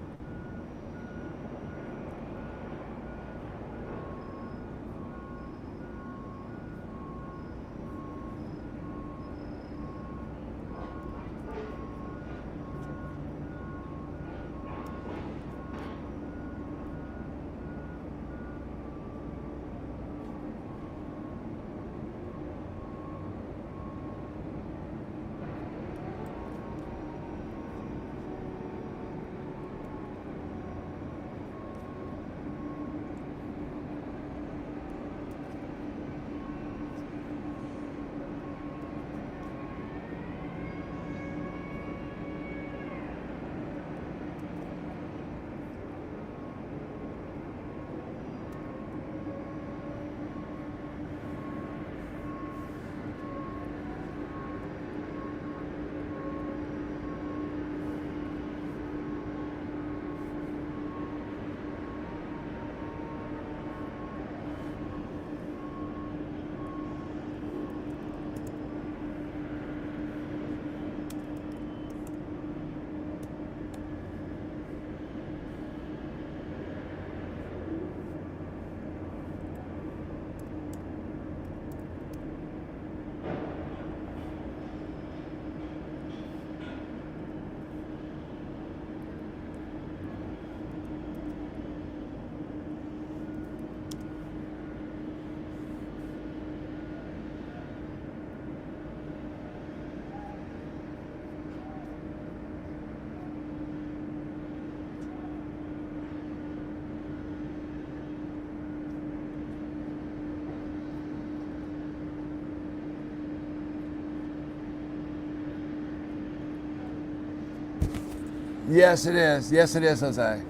Yes, it is. Yes, it is, Jose.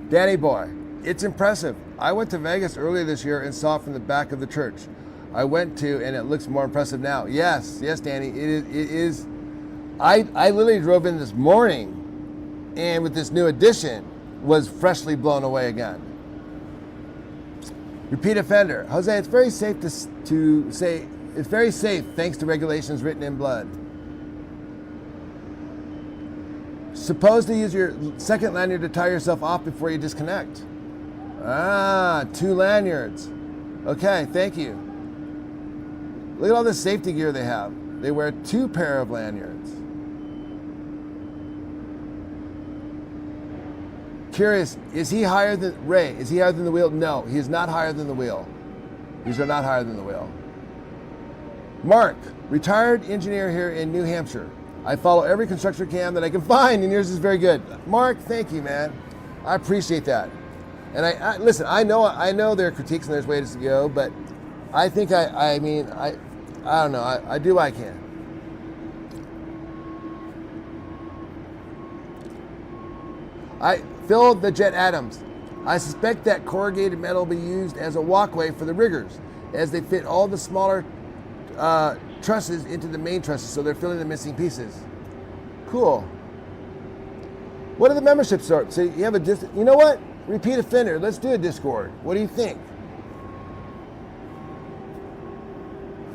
Danny boy, it's impressive. I went to Vegas earlier this year and saw it from the back of the church I went to, and it looks more impressive now. Yes, Danny, it is. I literally drove in this morning, and with this new addition, was freshly blown away again. Repeat offender, Jose. It's very safe to say it's very safe thanks to regulations written in blood. Supposed to use your second lanyard to tie yourself off before you disconnect. Ah, 2 lanyards. Okay, thank you. Look at all this safety gear they have. They wear 2 pair of lanyards. Curious, is he higher than Ray? Is he higher than the wheel? No, he is not higher than the wheel. These are not higher than the wheel. Mark, retired engineer here in New Hampshire. I follow every construction cam that I can find, and yours is very good. Mark, thank you, man. I appreciate that. And I listen. I know there are critiques and there's ways to go, but I think I don't know. I do what I can. Phil the Jet Adams. I suspect that corrugated metal will be used as a walkway for the riggers, as they fit all the smaller trusses into the main trusses, so they're filling the missing pieces. Cool. What are the membership sorts? So you have a you know what? Repeat offender. Let's do a Discord. What do you think?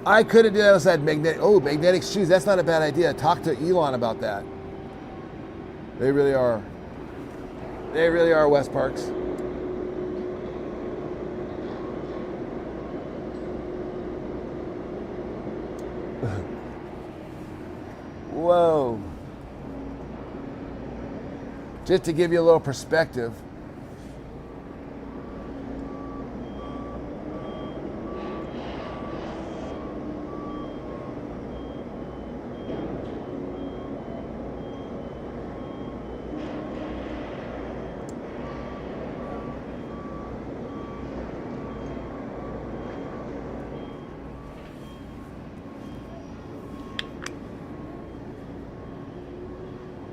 I could have done that outside magnetic shoes. That's not a bad idea. Talk to Elon about that. They really are. They really are West Parks. Whoa. Just to give you a little perspective.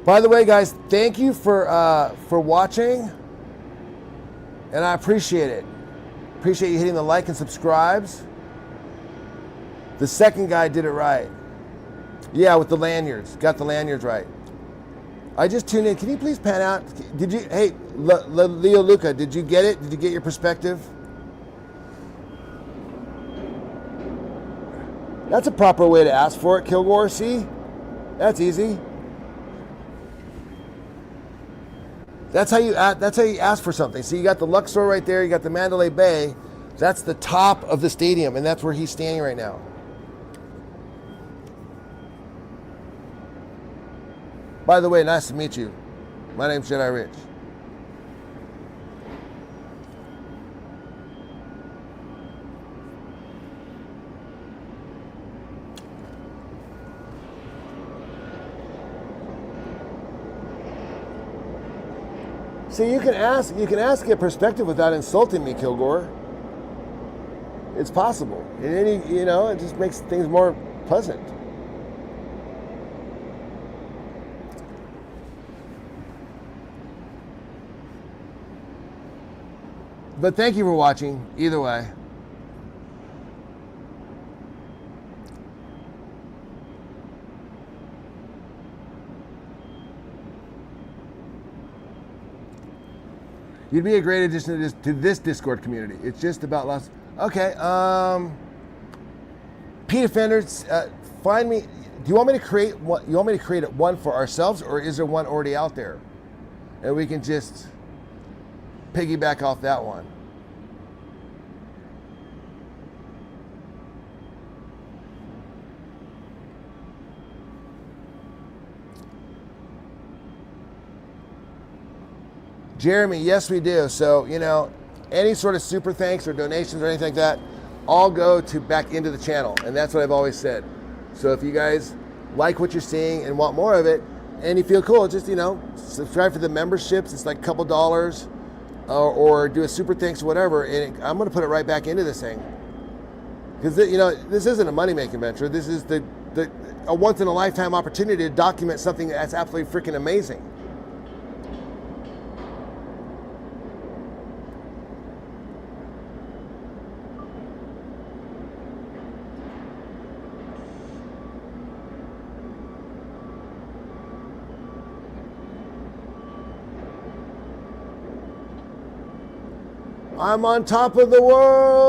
By the way, guys, thank you for watching, and I appreciate it. Appreciate you hitting the like and subscribes. The second guy did it right. Yeah, with the lanyards. Got the lanyards right. I just tuned in. Can you please pan out? Did you? Hey, Leo Luca, did you get it? Did you get your perspective? That's a proper way to ask for it, Kilgore. See? That's easy. That's how you ask for something. So you got the Luxor right there. You got the Mandalay Bay. That's the top of the stadium, and that's where he's standing right now. By the way, nice to meet you. My name's Jedi Rich. See, you can ask to get perspective without insulting me, Kilgore. It's possible. And it just makes things more pleasant. But thank you for watching, either way. You'd be a great addition to this Discord community. It's just about lots. Okay. Pete offenders, find me. Do you want me to create one? You want me to create one for ourselves, or is there one already out there, and we can just piggyback off that one? Jeremy, yes, we do. So, any sort of super thanks or donations or anything like that, all go back into the channel. And that's what I've always said. So if you guys like what you're seeing and want more of it, and you feel cool, just, subscribe for the memberships. It's like a couple dollars, or do a super thanks or whatever. And I'm going to put it right back into this thing. Because, this isn't a money-making venture. This is a once in a lifetime opportunity to document something that's absolutely freaking amazing. I'm on top of the world.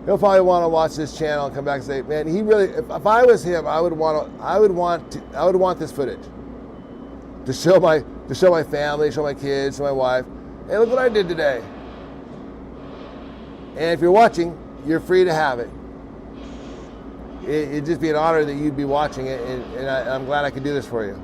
He'll probably want to watch this channel and come back and say, "Man, he really. If I was him, I would want this footage to show my family, show my kids, show my wife. Hey, look what I did today." And if you're watching, you're free to have it. It'd just be an honor that you'd be watching it, and I'm glad I could do this for you.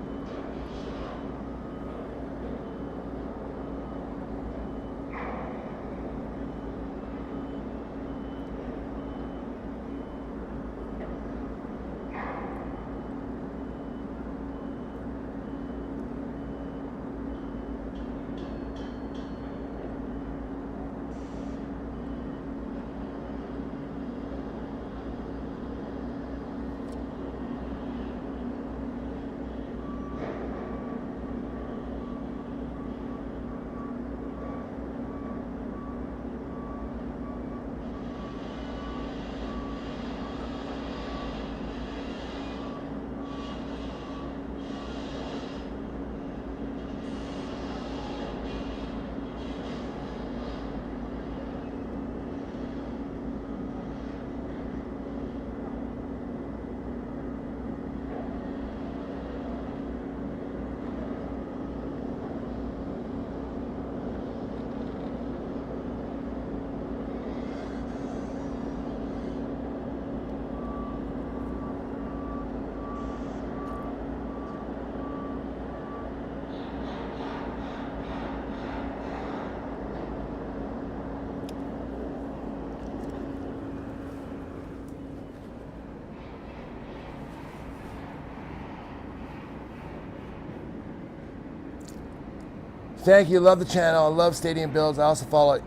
Thank you. Love the channel. I love stadium builds. I also follow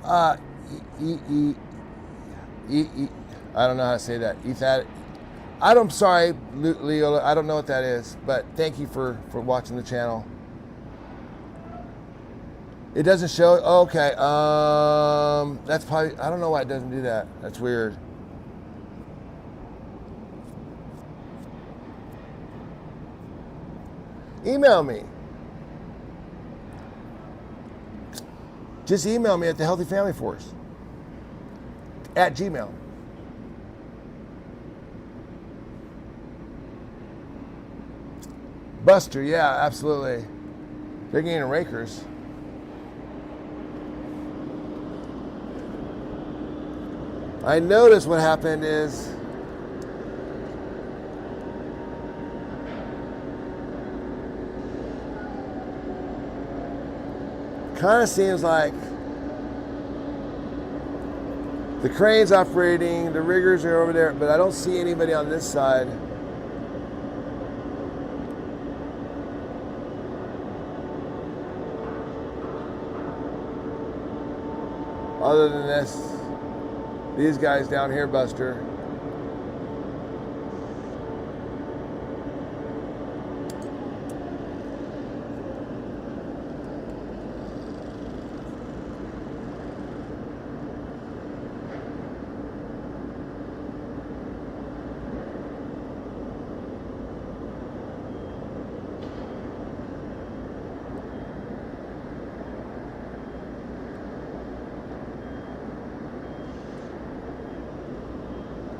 I don't know how to say that. I'm sorry, Leo. I don't know what that is, but thank you for watching the channel. It doesn't show. Okay. That's probably. I don't know why it doesn't do that. That's weird. Email me. Just email me at the Healthy Family Force at Gmail. Buster, yeah, absolutely. They're getting rakers. I noticed what happened is kind of seems like the crane's operating, the riggers are over there, but I don't see anybody on this side. Other than these guys down here, Buster.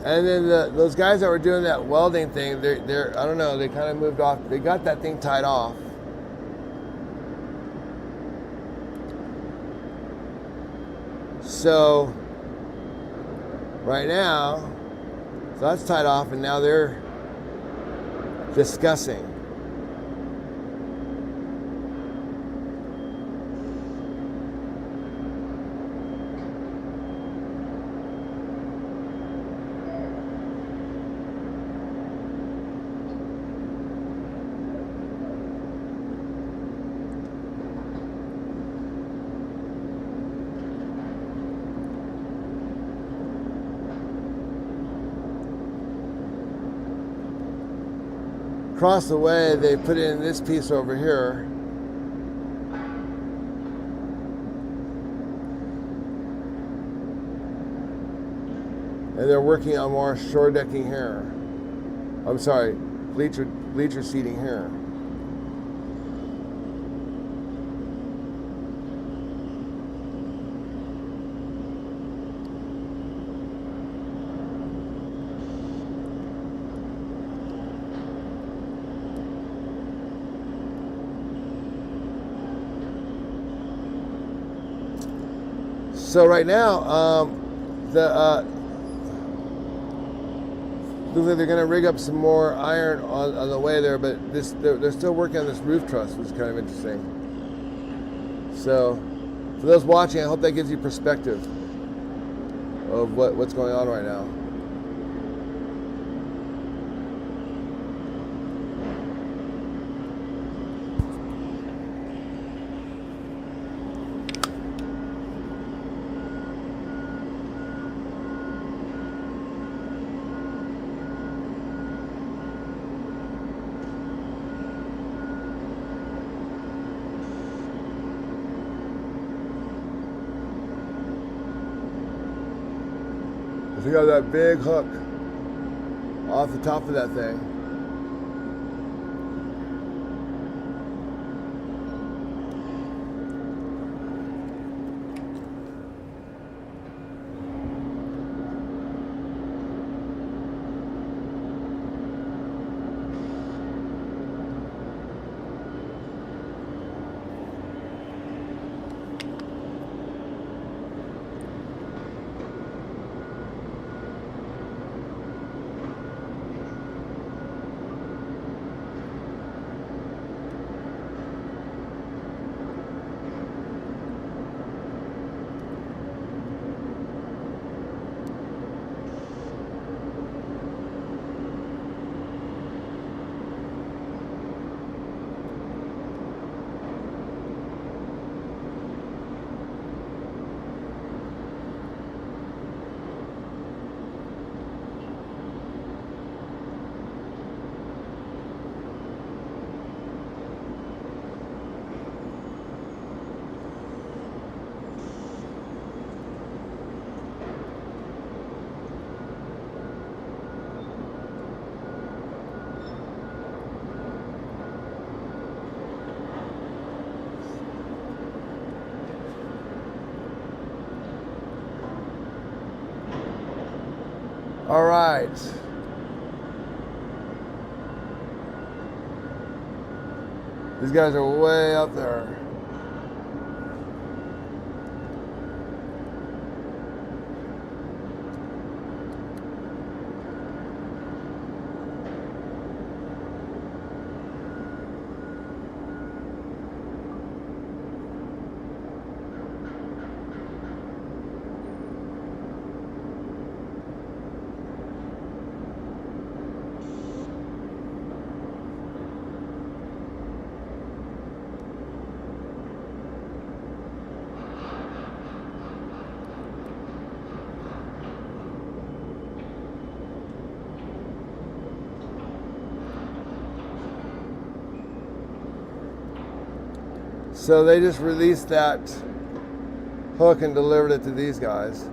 And then those guys that were doing that welding thing, they're I don't know, they kind of moved off. They got that thing tied off. So right now, so that's tied off, and now they're discussing. across the way, they put in this piece over here. And they're working on more shore decking here. I'm sorry, bleacher seating here. So right now, looks like they're going to rig up some more iron on the way there, but they're still working on this roof truss, which is kind of interesting. So for those watching, I hope that gives you perspective of what's going on right now. So you got that big hook off the top of that thing. All right. These guys are way up there. So they just released that hook and delivered it to these guys.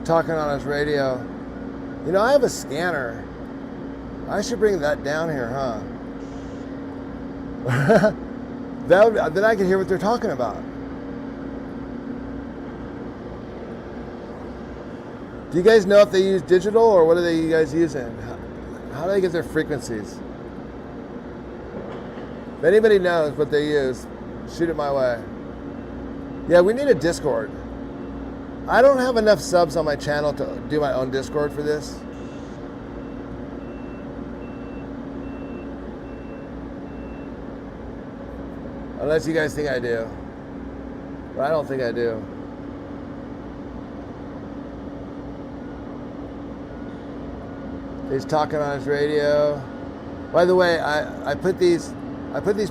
talking on his radio. You know, I have a scanner. I should bring that down here, huh? Then I can hear what they're talking about. Do you guys know if they use digital or what are they guys using? How do they get their frequencies? If anybody knows what they use, shoot it my way. Yeah, we need a Discord. I don't have enough subs on my channel to do my own Discord for this. Unless you guys think I do. But I don't think I do. He's talking on his radio. By the way, I put these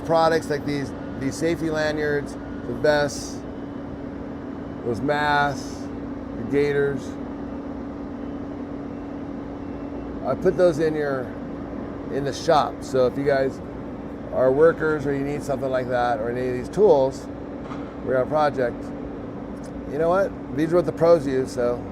products like these safety lanyards, the vests, those masks, the gaiters. I put those in the shop. So if you guys are workers or you need something like that or any of these tools, we're on a project. You know what? These are what the pros use, so.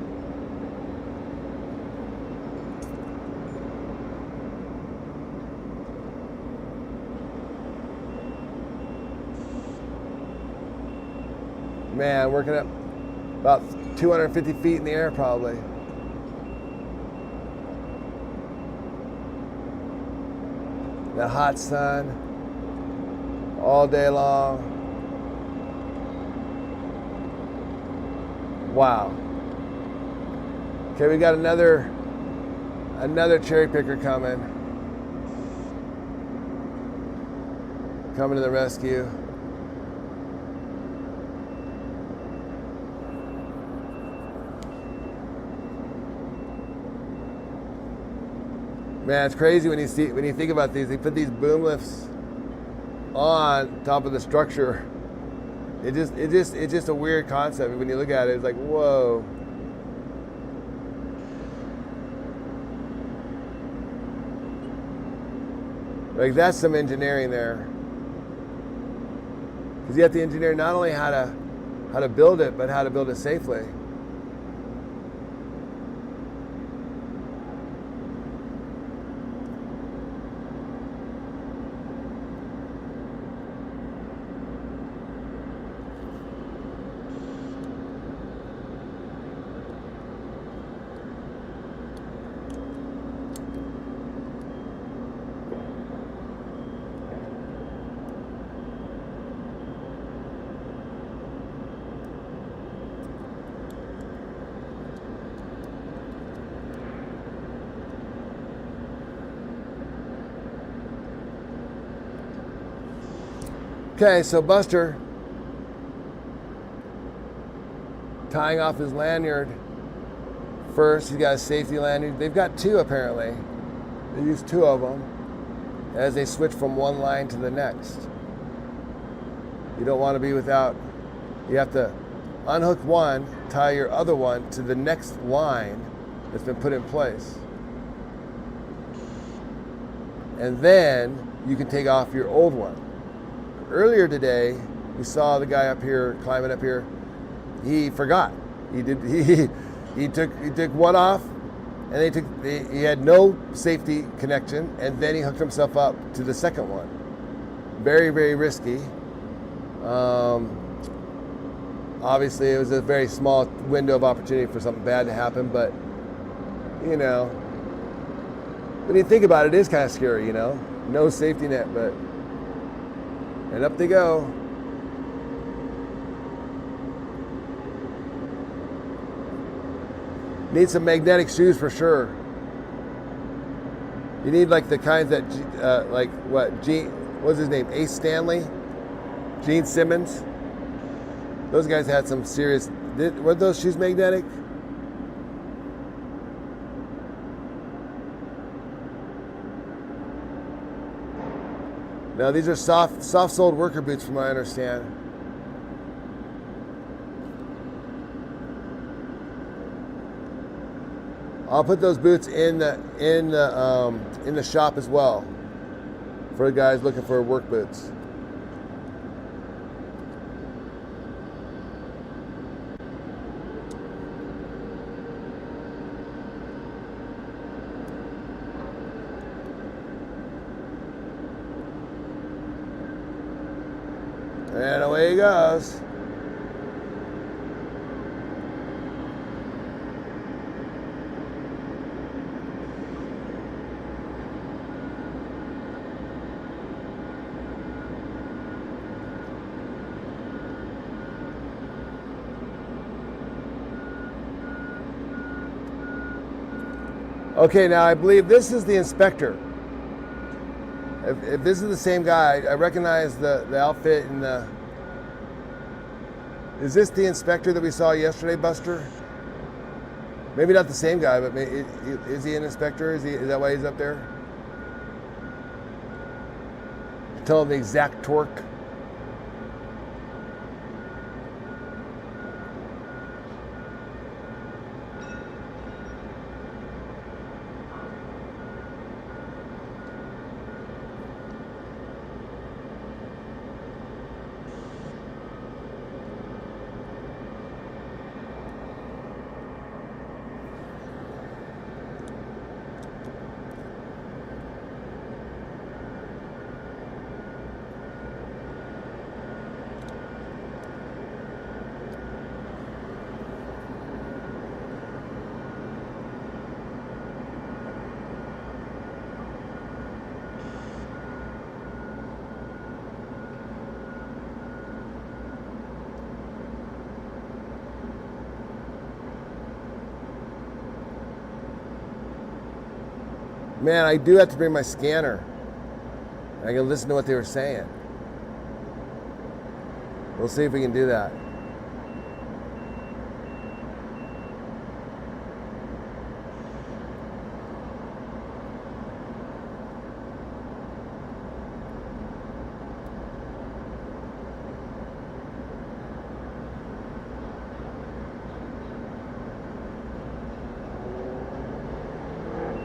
Man, working up about 250 feet in the air probably. The hot sun all day long. Wow. Okay, we got another cherry picker coming to the rescue. Man, it's crazy when you think about these. They put these boom lifts on top of the structure. It's just a weird concept. When you look at it, it's like, whoa. Like, that's some engineering there. Because you have to engineer not only how to build it, but how to build it safely. Okay, so Buster tying off his lanyard first. He's got a safety lanyard. They've got two apparently. They use two of them as they switch from one line to the next. You don't want to be without. You have to unhook one, tie your other one to the next line that's been put in place. And then you can take off your old one. Earlier today, we saw the guy up here climbing up here. He forgot. He took one off, and he had no safety connection, and then he hooked himself up to the second one. Very, very risky. Obviously, it was a very small window of opportunity for something bad to happen, but you know, when you think about it, it is kind of scary. You know, no safety net, but. And up they go. Need some magnetic shoes for sure. You need like the kinds that, what's his name? Ace Stanley? Gene Simmons? Those guys had some serious, were those shoes magnetic? No, these are soft-soled worker boots, from what I understand. I'll put those boots in the shop as well for the guys looking for work boots. And away he goes. Okay, now I believe this is the inspector. If this is the same guy, I recognize the outfit and the... Is this the inspector that we saw yesterday, Buster? Maybe not the same guy, but maybe, is he an inspector? Is that why he's up there? Tell him the exact torque. Man, I do have to bring my scanner. I can listen to what they were saying. We'll see if we can do that.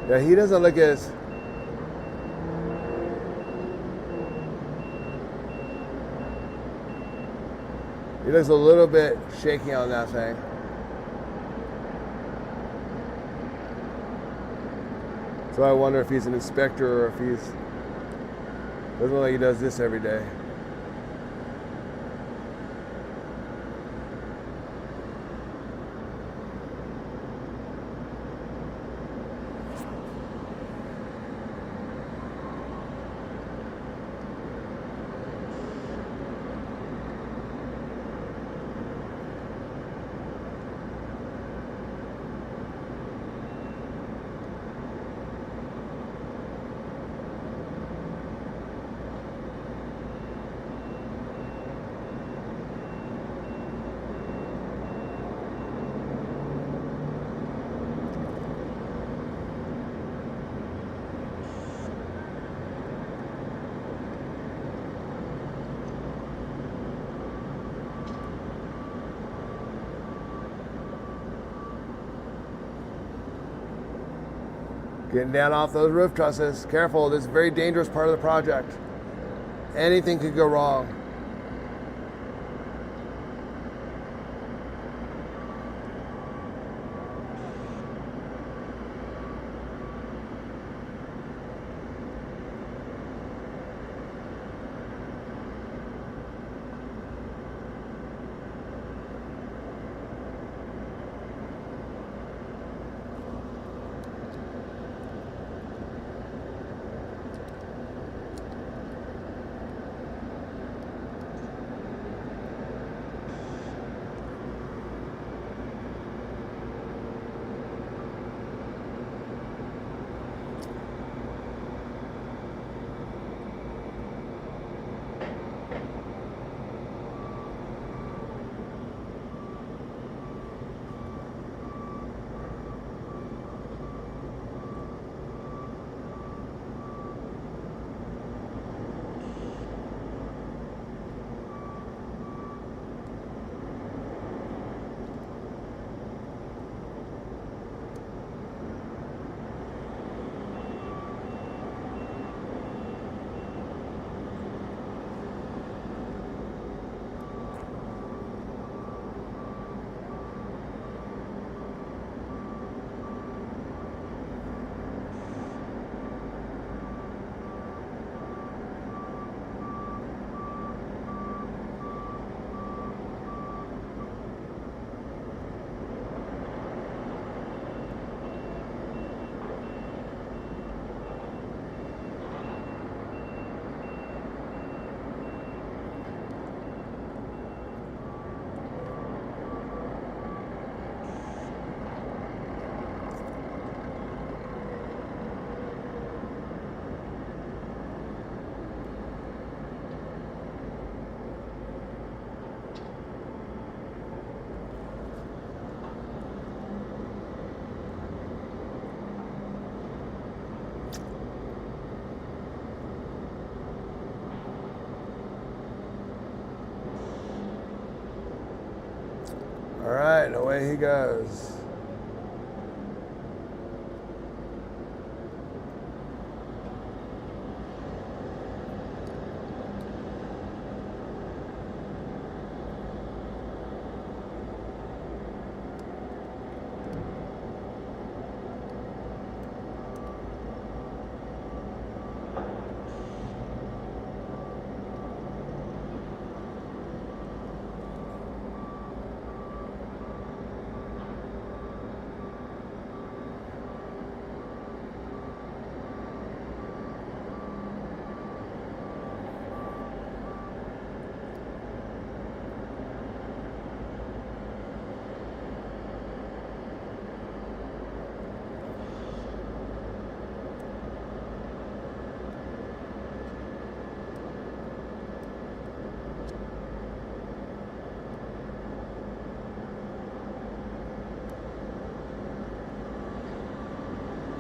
Yeah, he doesn't look as... He looks a little bit shaky on that thing. So I wonder if he's an inspector or if he's... Doesn't look like he does this every day. Getting down off those roof trusses. Careful, this is a very dangerous part of the project. Anything could go wrong. right, and away he goes.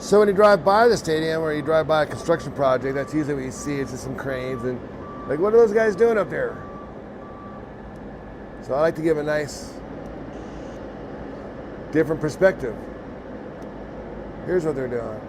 So when you drive by the stadium or you drive by a construction project, that's usually what you see. It's just some cranes and like, what are those guys doing up there? So I like to give a nice, different perspective. Here's what they're doing.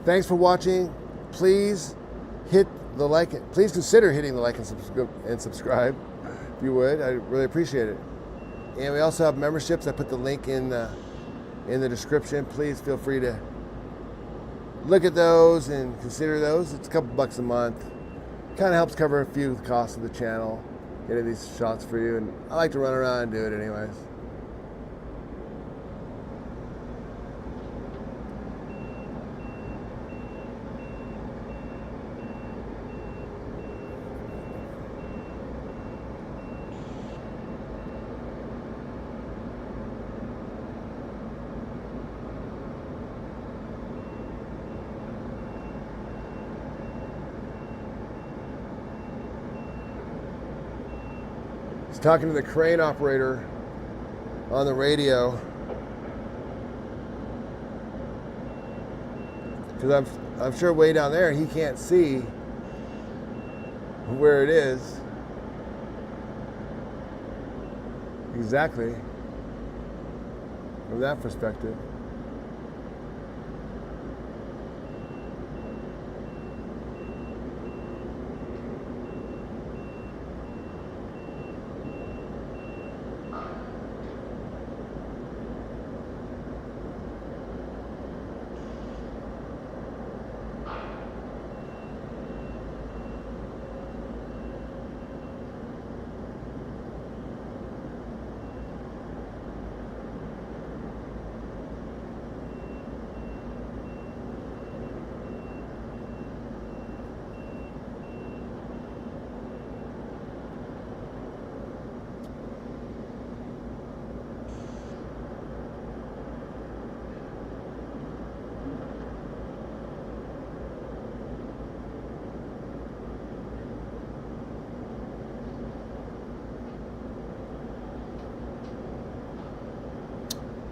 Thanks for watching. Please hit the like. Please consider hitting the like and subscribe if you would. I really appreciate it. And we also have memberships. I put the link in the description. Please feel free to look at those and consider those. It's a couple bucks a month. Kind of helps cover a few of the costs of the channel, getting these shots for you. And I like to run around and do it anyways. Talking to the crane operator on the radio, because I'm sure way down there he can't see where it is exactly from that perspective.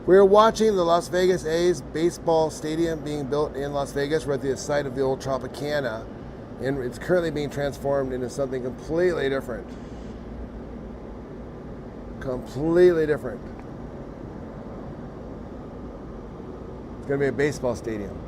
We're watching the Las Vegas A's baseball stadium being built in Las Vegas. We're at the site of the old Tropicana, and it's currently being transformed into something completely different. Completely different. It's going to be a baseball stadium.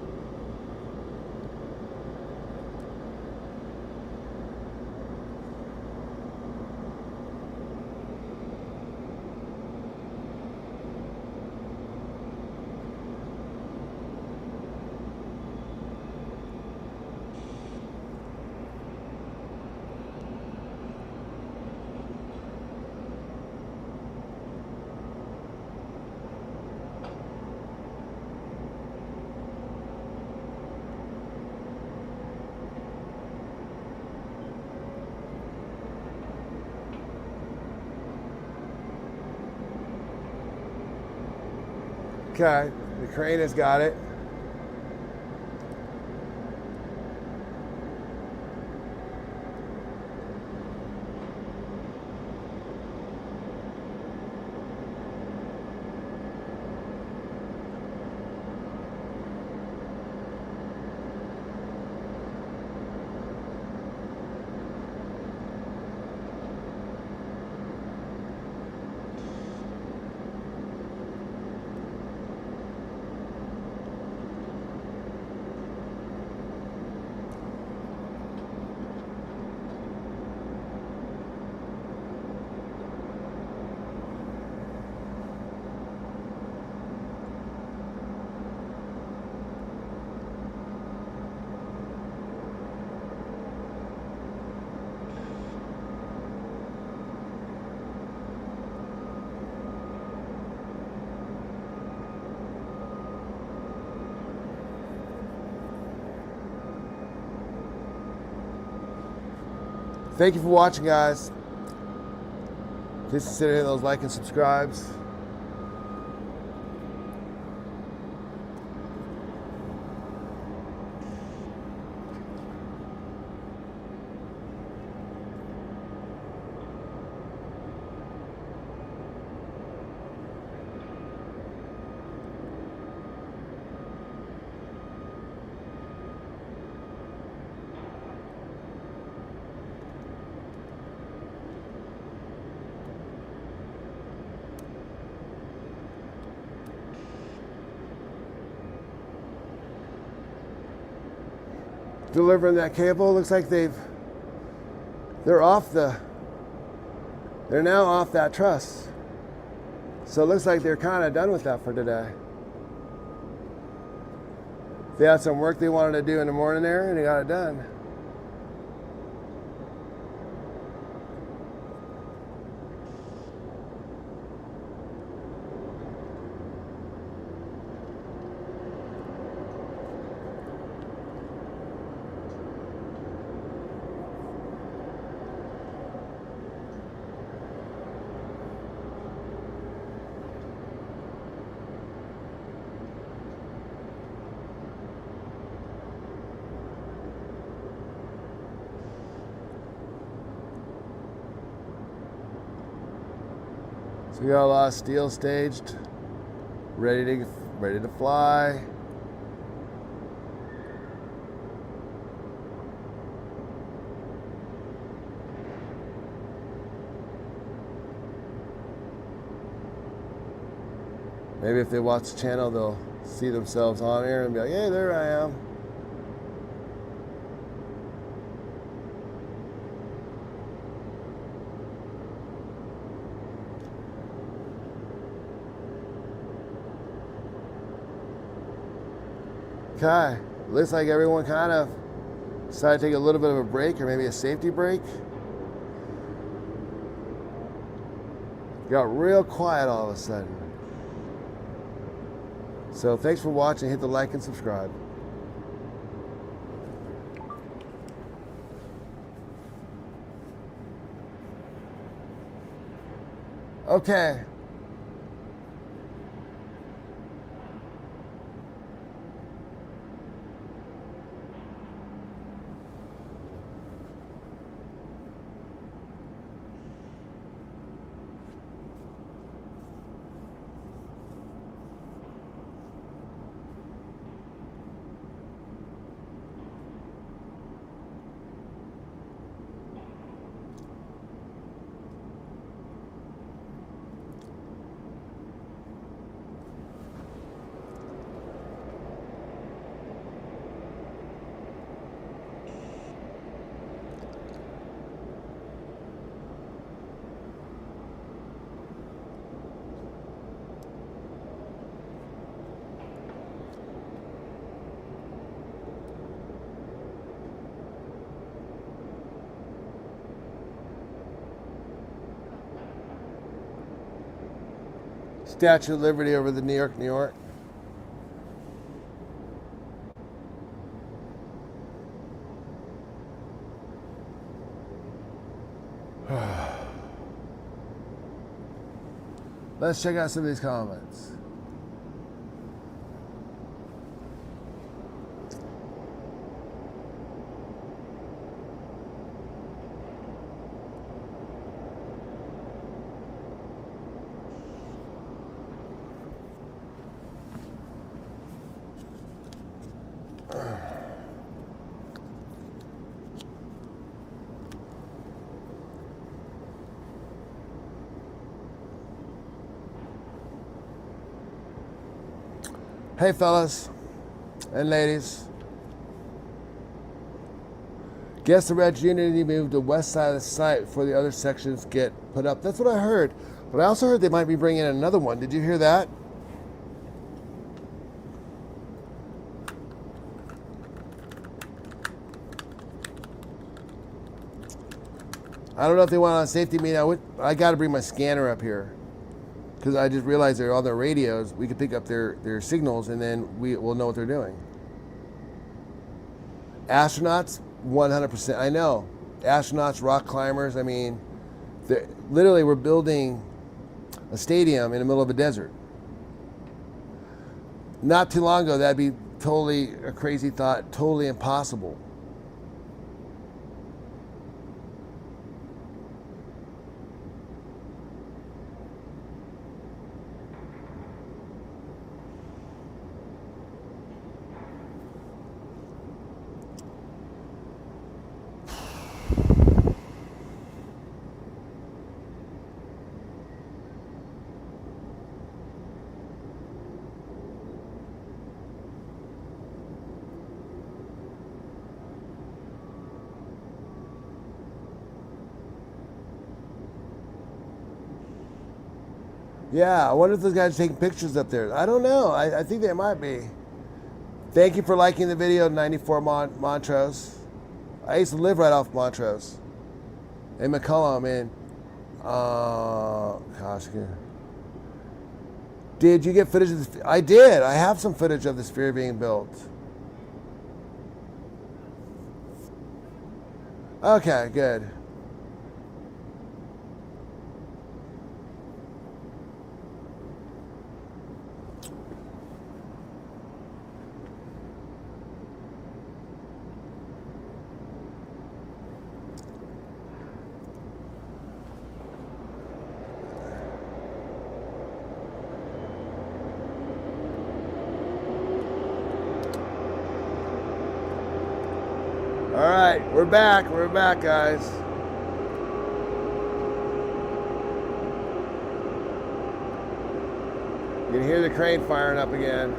Okay, the crane has got it. Thank you for watching, guys. Please consider hitting those like and subscribes. Delivering that cable. Looks like they're now off that truss. So it looks like they're kind of done with that for today. They had some work they wanted to do in the morning there, and they got it done. So we got a lot of steel staged, ready to fly. Maybe if they watch the channel, they'll see themselves on here and be like, hey, there I am. Okay, looks like everyone kind of decided to take a little bit of a break, or maybe a safety break. Got real quiet all of a sudden. So thanks for watching. Hit the like and subscribe. Okay. Statue of Liberty over the New York, New York. Let's check out some of these comments. Hey, fellas and ladies. Guess the Red Unity moved to the west side of the site before the other sections get put up. That's what I heard. But I also heard they might be bringing in another one. Did you hear that? I don't know if they want on a safety meeting. I got to bring my scanner up here because I just realized they're on their radios. We can pick up their signals and then we'll know what they're doing. Astronauts, 100%. I know. Astronauts, rock climbers. I mean, literally we're building a stadium in the middle of a desert. Not too long ago, that'd be totally a crazy thought, totally impossible. Yeah, I wonder if those guys are taking pictures up there. I don't know. I think they might be. Thank you for liking the video, 94 Montrose. I used to live right off Montrose. In McCullum, and gosh. Did you get footage of this? I did. I have some footage of the sphere being built. Okay, good. All right, we're back. We're back, guys. You can hear the crane firing up again.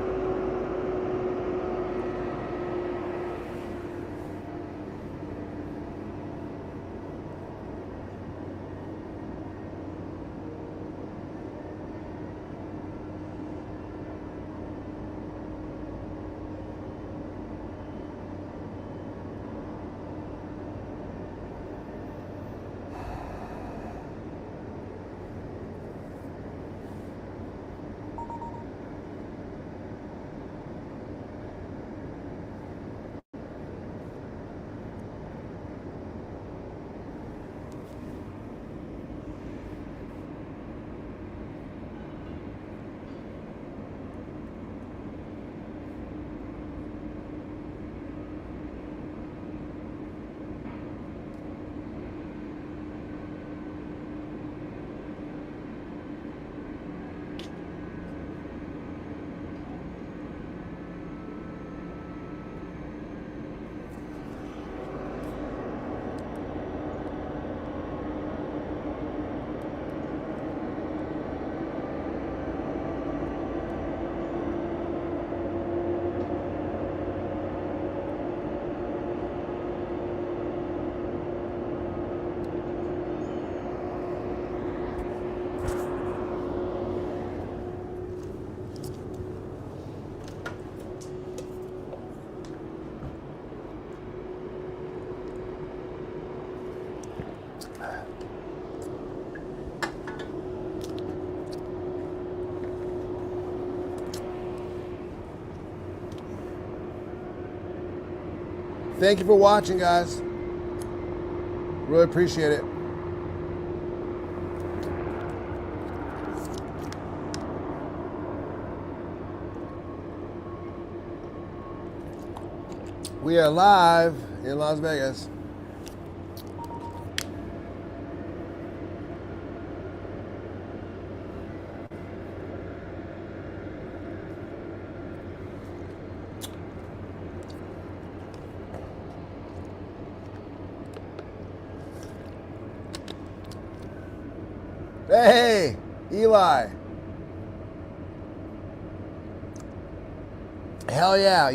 Thank you for watching, guys. Really appreciate it. We are live in Las Vegas. Hey, Eli. Hell yeah,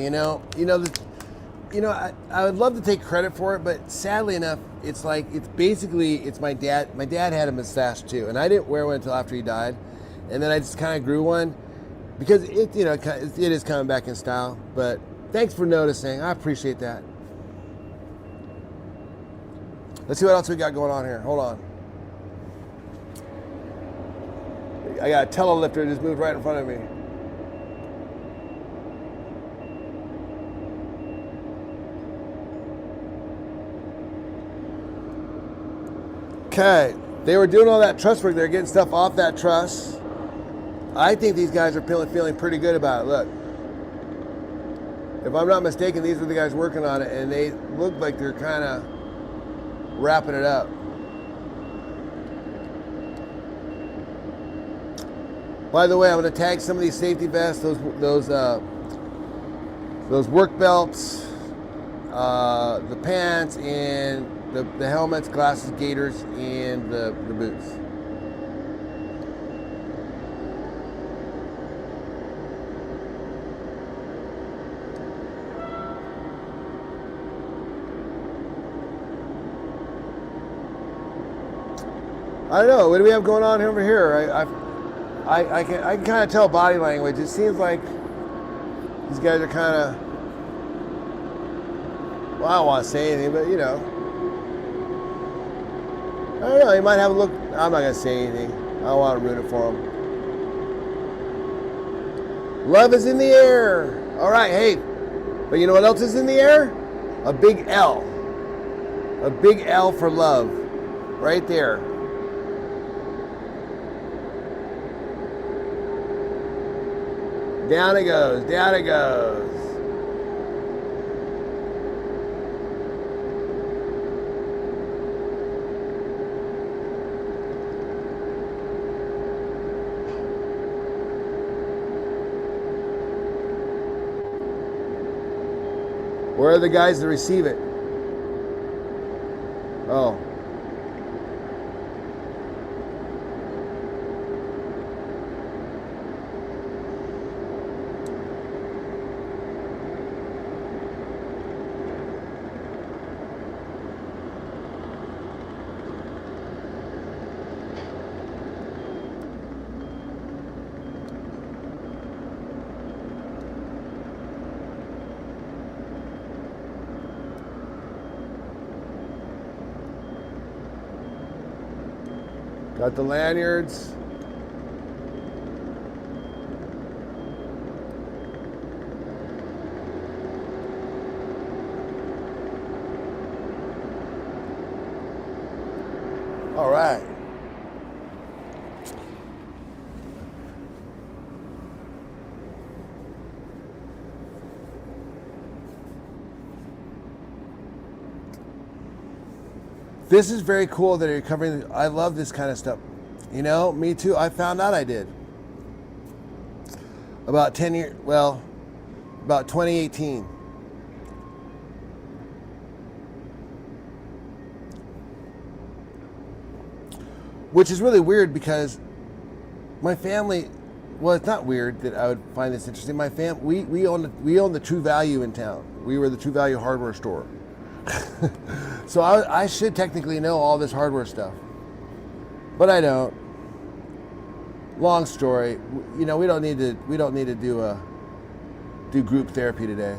I would love to take credit for it, but sadly enough, it's my dad. My dad had a mustache too, and I didn't wear one until after he died, and then I just kind of grew one because it is coming back in style. But thanks for noticing. I appreciate that. Let's see what else we got going on here. Hold on. I got a telelifter just moved right in front of me. Okay, they were doing all that truss work. They're getting stuff off that truss. I think these guys are feeling pretty good about it. Look, if I'm not mistaken, these are the guys working on it, and they look like they're kind of wrapping it up. By the way, I'm going to tag some of these safety vests, those work belts, the pants, and the helmets, glasses, gaiters, and the boots. I don't know. What do we have going on over here? I can kind of tell body language. It seems like these guys are kind of, well, I don't want to say anything, but I don't know. He might have a look. I'm not going to say anything. I don't want to ruin it for him. Love is in the air. All right, hey. But you know what else is in the air? A big L. A big L for love. Right there. Down it goes. Down it goes. Where are the guys that receive it? Oh. Got the lanyards. All right. This is very cool that you're covering. I love this kind of stuff. Me too. I found out I did. About 10 years, well, about 2018. Which is really weird because my family, well, it's not weird that I would find this interesting. My family, we own the True Value in town. We were the True Value hardware store. So I should technically know all this hardware stuff, but I don't. Long story. We don't need to do group therapy today.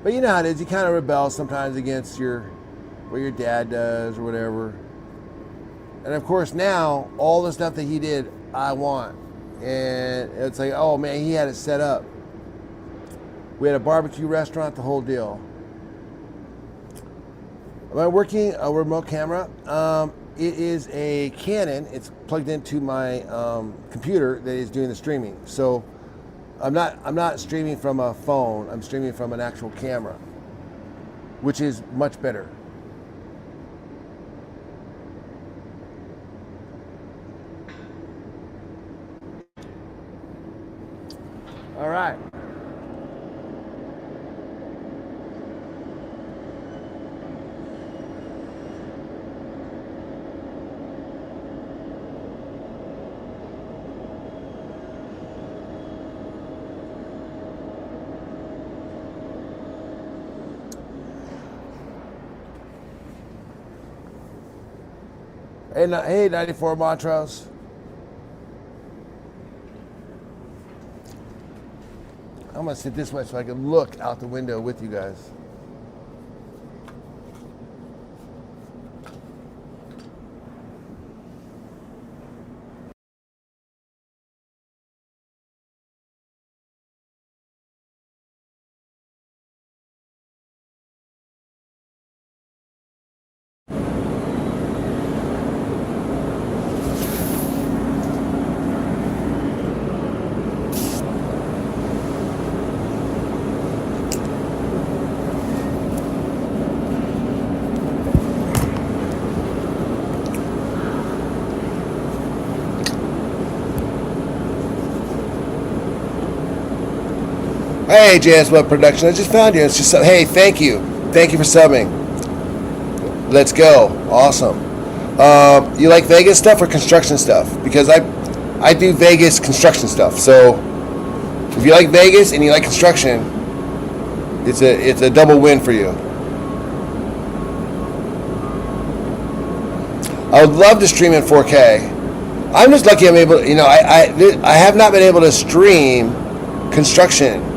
But you know how it is. You kind of rebel sometimes against what your dad does or whatever. And of course now all the stuff that he did, I want. And it's like, oh man, he had it set up. We had a barbecue restaurant, the whole deal. Am I working a remote camera? It is a Canon. It's plugged into my computer that is doing the streaming. So I'm not streaming from a phone. I'm streaming from an actual camera, which is much better. All right. Hey, 94 Montrose. I'm gonna sit this way so I can look out the window with you guys. Hey, JS Web Production. I just found you. It's just hey, thank you for subbing. Let's go. Awesome. You like Vegas stuff or construction stuff? Because I do Vegas construction stuff. So if you like Vegas and you like construction, it's a double win for you. I would love to stream in 4K. I'm just lucky I'm able. I have not been able to stream construction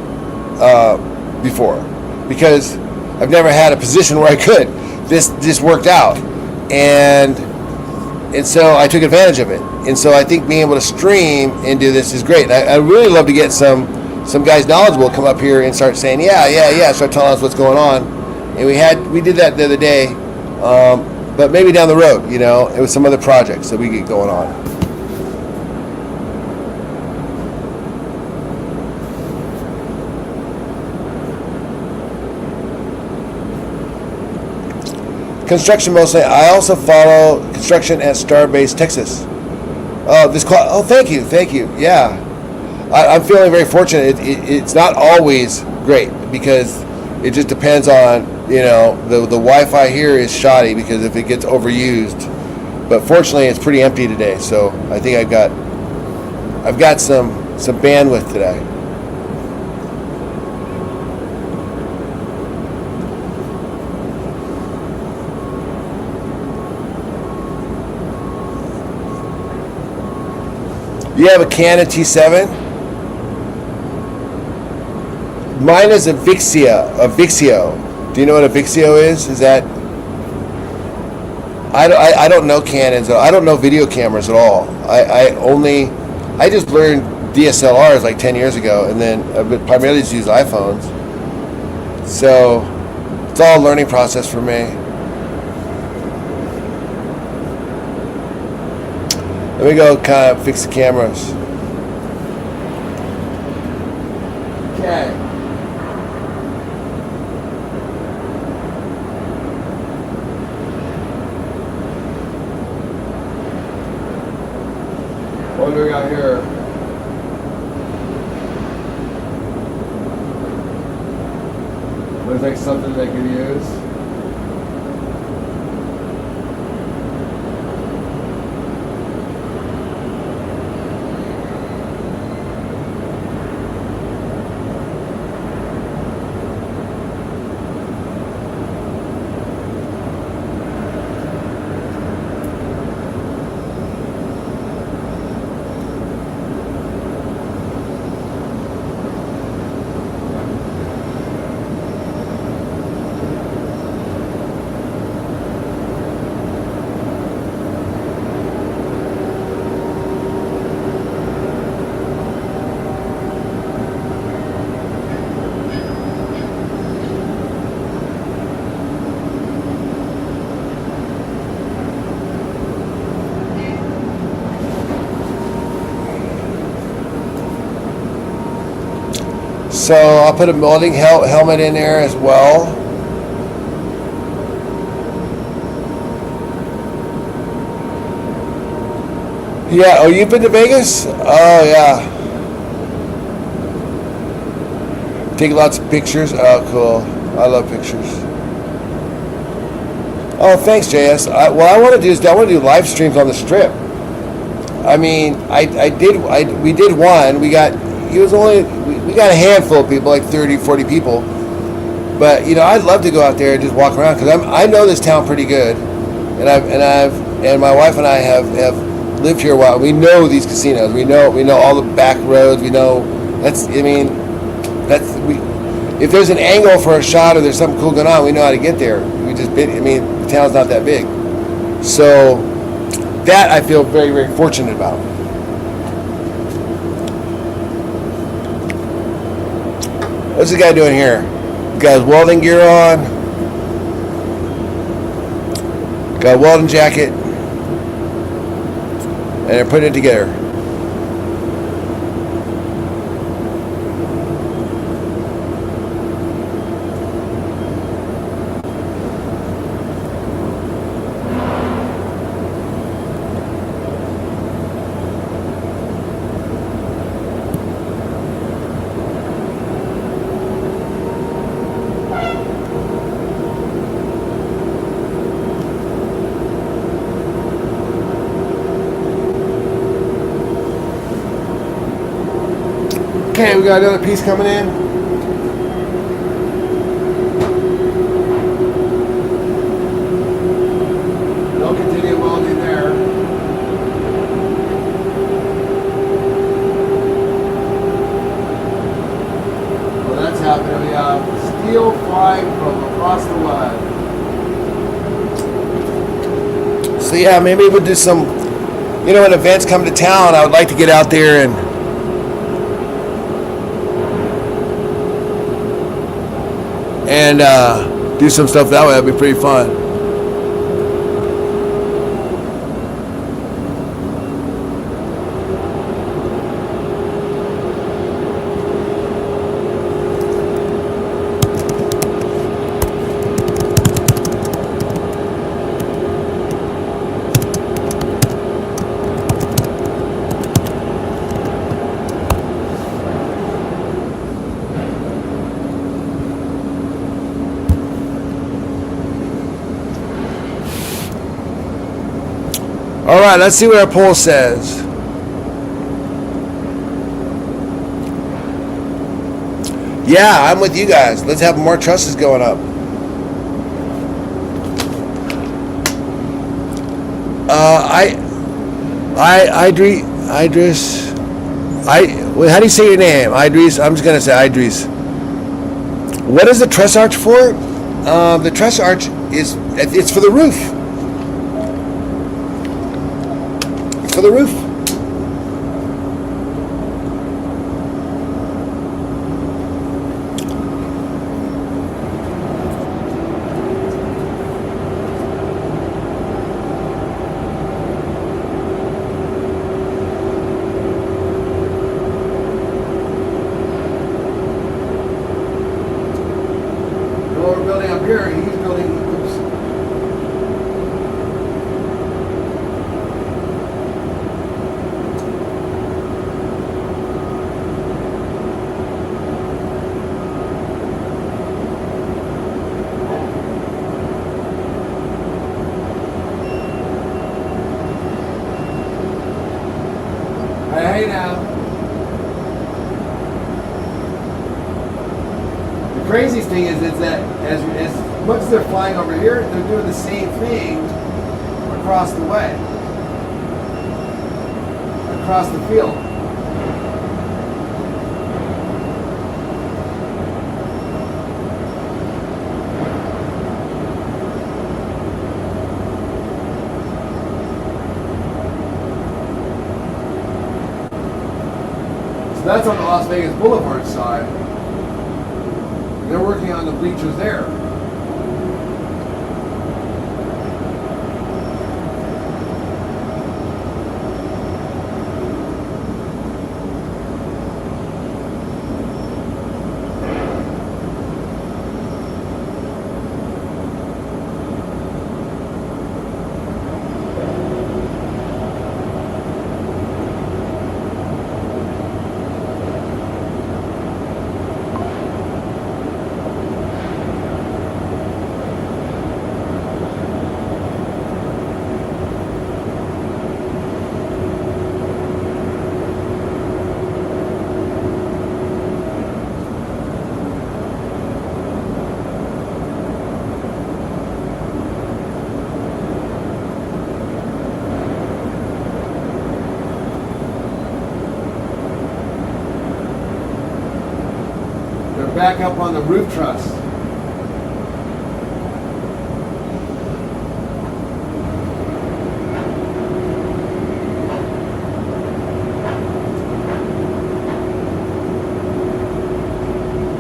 before because I've never had a position where I could. This just worked out, and so I took advantage of it. And so I think being able to stream and do this is great. I really love to get some guys knowledgeable come up here and start saying start telling us what's going on. And we did that the other day, but maybe down the road, it was some other projects that we get going on. Construction mostly. I also follow construction at Starbase, Texas. Thank you. Yeah, I'm feeling very fortunate. It's not always great because it just depends on the Wi-Fi here is shoddy because if it gets overused. But fortunately, it's pretty empty today, so I think I've got some bandwidth today. You have a Canon T7? Mine is a Vixio. Do you know what a Vixio is? Is that... I don't know Canons. I don't know video cameras at all. I just learned DSLRs like 10 years ago, and then I've primarily just used iPhones. So it's all a learning process for me. Let me go kind of fix the cameras. Okay. What do we got here? Looks like something they could use. So I'll put a molding helmet in there as well. Yeah, oh, you've been to Vegas? Oh, yeah. Take lots of pictures? Oh, cool. I love pictures. Oh, thanks, JS. What I want to do is I want to do live streams on the Strip. I mean, we did one. We got a handful of people, like 30, 40 people. But I'd love to go out there and just walk around because I know this town pretty good, and and my wife and I have lived here a while. We know these casinos. We know all the back roads. We know if there's an angle for a shot or there's something cool going on, we know how to get there. The town's not that big. So that I feel very, very fortunate about. What's the guy doing here? The guy's welding gear on. Got a welding jacket. And they're putting it together. Okay, we got another piece coming in. They'll continue welding there. Well, that's happening. We have steel flying from across the web. So yeah, maybe we'll do some, when events come to town, I would like to get out there and do some stuff that way. That'd be pretty fun. All right, let's see what our poll says. Yeah, I'm with you guys. Let's have more trusses going up. How do you say your name? Idris. I'm just gonna say Idris. What is the truss arch for? The truss arch it's for the roof. For the roof. What we're building up here, he's building. Oops. Hey now. The craziest thing is that as much as they're flying over here, they're doing the same thing across the way, across the field. So that's on the Las Vegas Boulevard side. They're working on the bleachers there. back up on the roof truss.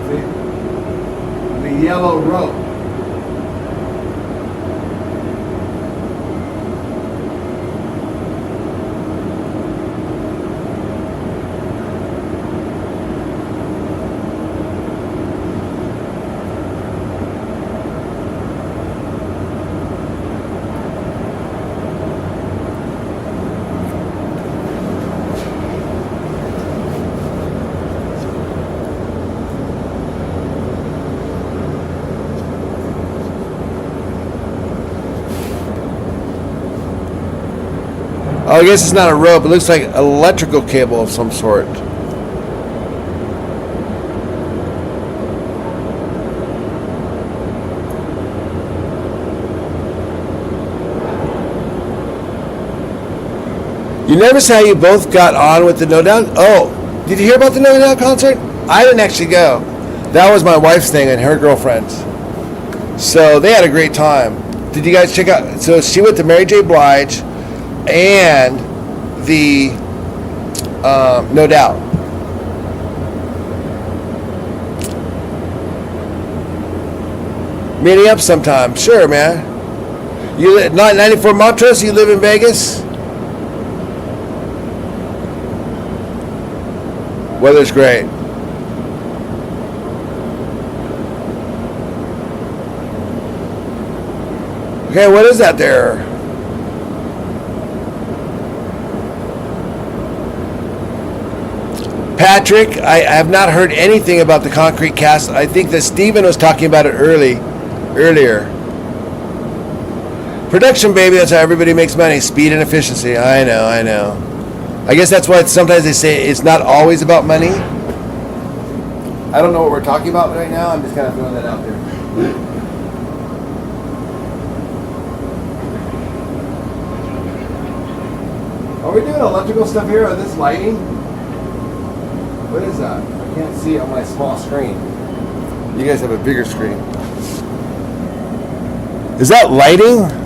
See? The yellow rope. Oh, I guess it's not a rope. It looks like electrical cable of some sort. You notice how you both got on with the No Doubt? Oh, did you hear about the No Doubt concert? I didn't actually go. That was my wife's thing and her girlfriends. So they had a great time. Did you guys check out? So she went to Mary J. Blige and the No Doubt. Meeting up sometime. Sure, man. You live 94 Montrose, you live in Vegas? Weather's great. Okay, what is that there? Patrick, I have not heard anything about the concrete cast. I think that Steven was talking about it earlier. Production, baby, that's how everybody makes money. Speed and efficiency. I know. I guess that's why sometimes they say it's not always about money. I don't know what we're talking about right now. I'm just kind of throwing that out there. Are we doing electrical stuff here on this lighting? What is that? I can't see on my small screen. You guys have a bigger screen. Is that lighting?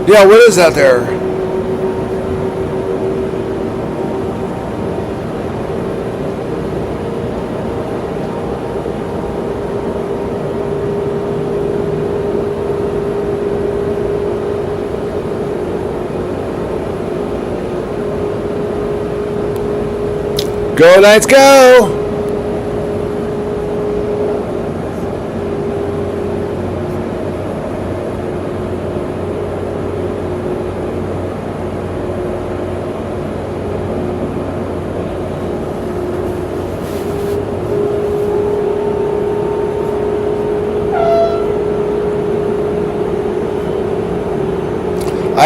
Yeah, what is that there? Go, Knights, go!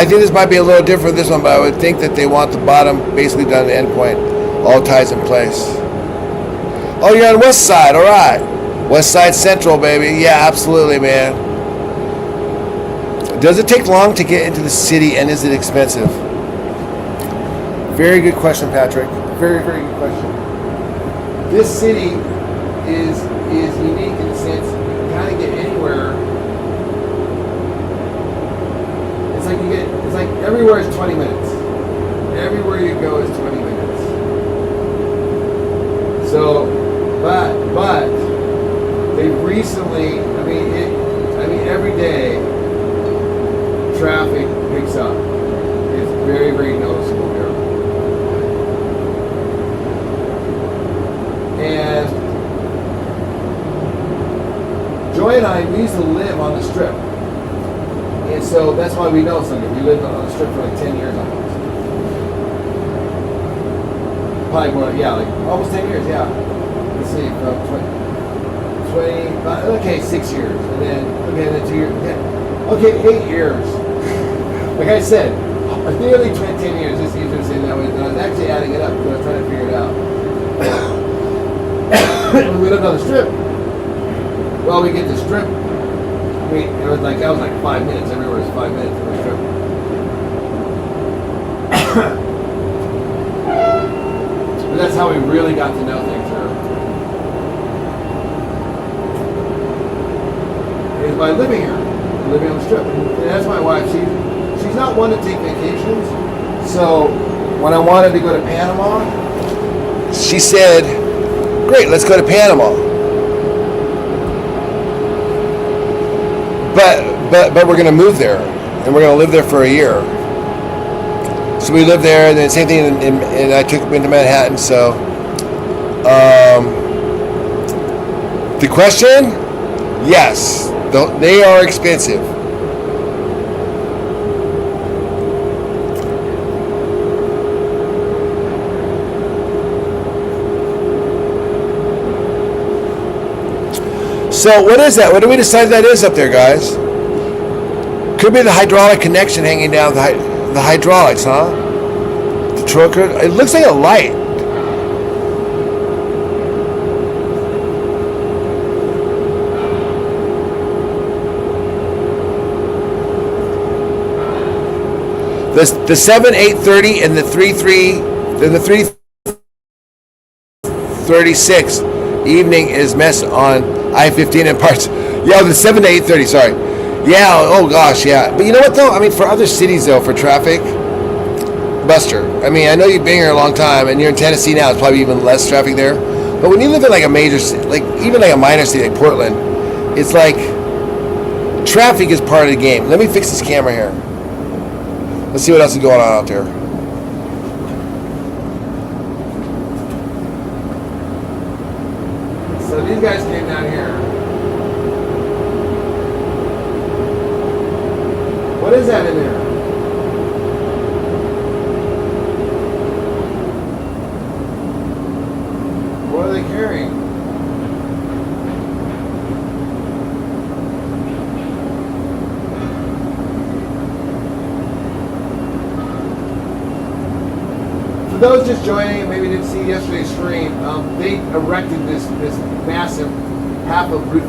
I think this might be a little different this one, but I would think that they want the bottom basically done at the end point. All ties in place. Oh, you're on West Side. All right. West Side Central, baby. Yeah, absolutely, man. Does it take long to get into the city, and is it expensive? Very good question, Patrick. Very, very good question. This city is unique in the sense you can kind of get anywhere. It's like everywhere is 20 minutes. Everywhere you go is 20 minutes. So, but they recently, I mean every day traffic picks up. It's very, very noticeable here. And Joy and I, we used to live on the Strip. And so that's why we know something. We lived on the Strip for like 10 years almost. Probably more, yeah, like almost 10 years, yeah. Let's see, from 6 years. And then 2 years. Okay, 8 years. Like I said, nearly 10 years. It's easier to say that way. But I was actually adding it up because I was trying to figure it out. When we lived on the Strip, well, we get the Strip. It was like, that was like 5 minutes. Everywhere was 5 minutes on the Strip. But that's how we really got to know things here. Is by living here, living on the Strip. And that's my wife. She's not one to take vacations. So when I wanted to go to Panama, she said, "Great, let's go to Panama." But we're going to move there, and we're going to live there for a year. So we lived there, and then same thing, and I took into Manhattan. So, the question, yes, they are expensive. So what is that? What do we decide that is up there, guys? Could be the hydraulic connection hanging down the hydraulics, huh? The trocar. It looks like a light. The 7-830 and the 336 evening is mess on I-15 and parts. Yeah, the 7 to 8:30. Sorry. Yeah. Oh gosh. Yeah. But you know what though? I mean, for other cities though, for traffic, Buster. I mean, I know you've been here a long time, and you're in Tennessee now. It's probably even less traffic there. But when you live in like a major city, like even like a minor city like Portland, it's like traffic is part of the game. Let me fix this camera here. Let's see what else is going on out there. So these guys came down here. What is that in there? What are they carrying? For those just joining, maybe didn't see yesterday's stream, they erected this massive half of roof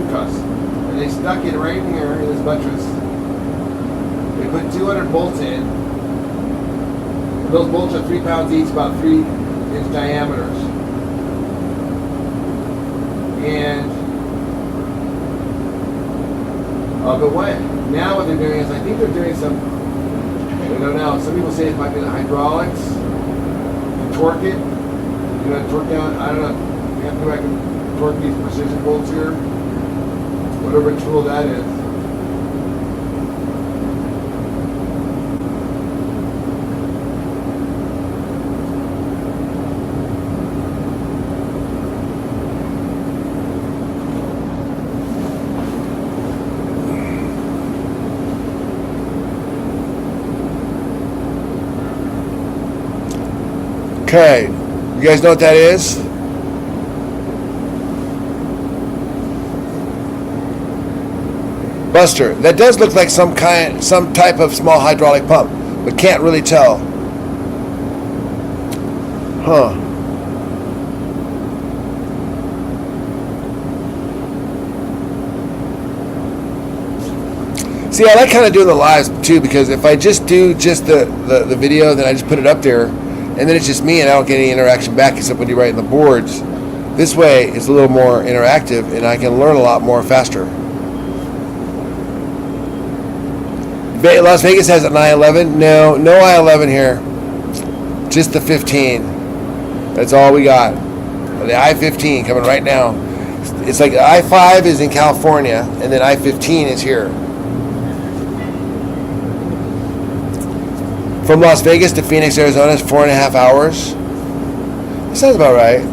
truss, and they stuck it right in here in this buttress. They put 200 bolts in. And those bolts are 3 pounds each, about 3-inch diameters. And but what now? What they're doing is, I think they're doing some. I don't know. Some people say it might be the hydraulics. You torque it. You know, torque down. I don't know. You have to go back and torque these precision bolts here. Whatever tool that is. Okay, you guys know what that is? Buster, that does look like some type of small hydraulic pump, but can't really tell. Huh. See, I like kind of doing the lives too, because if I just do the video, then I just put it up there, and then it's just me, and I don't get any interaction back except when you write in the boards. This way, it's a little more interactive, and I can learn a lot more faster. Las Vegas has an I-11. No I-11 here. Just the 15. That's all we got. The I-15 coming right now. It's like I-5 is in California, and then I-15 is here. From Las Vegas to Phoenix, Arizona is 4.5 hours. That sounds about right.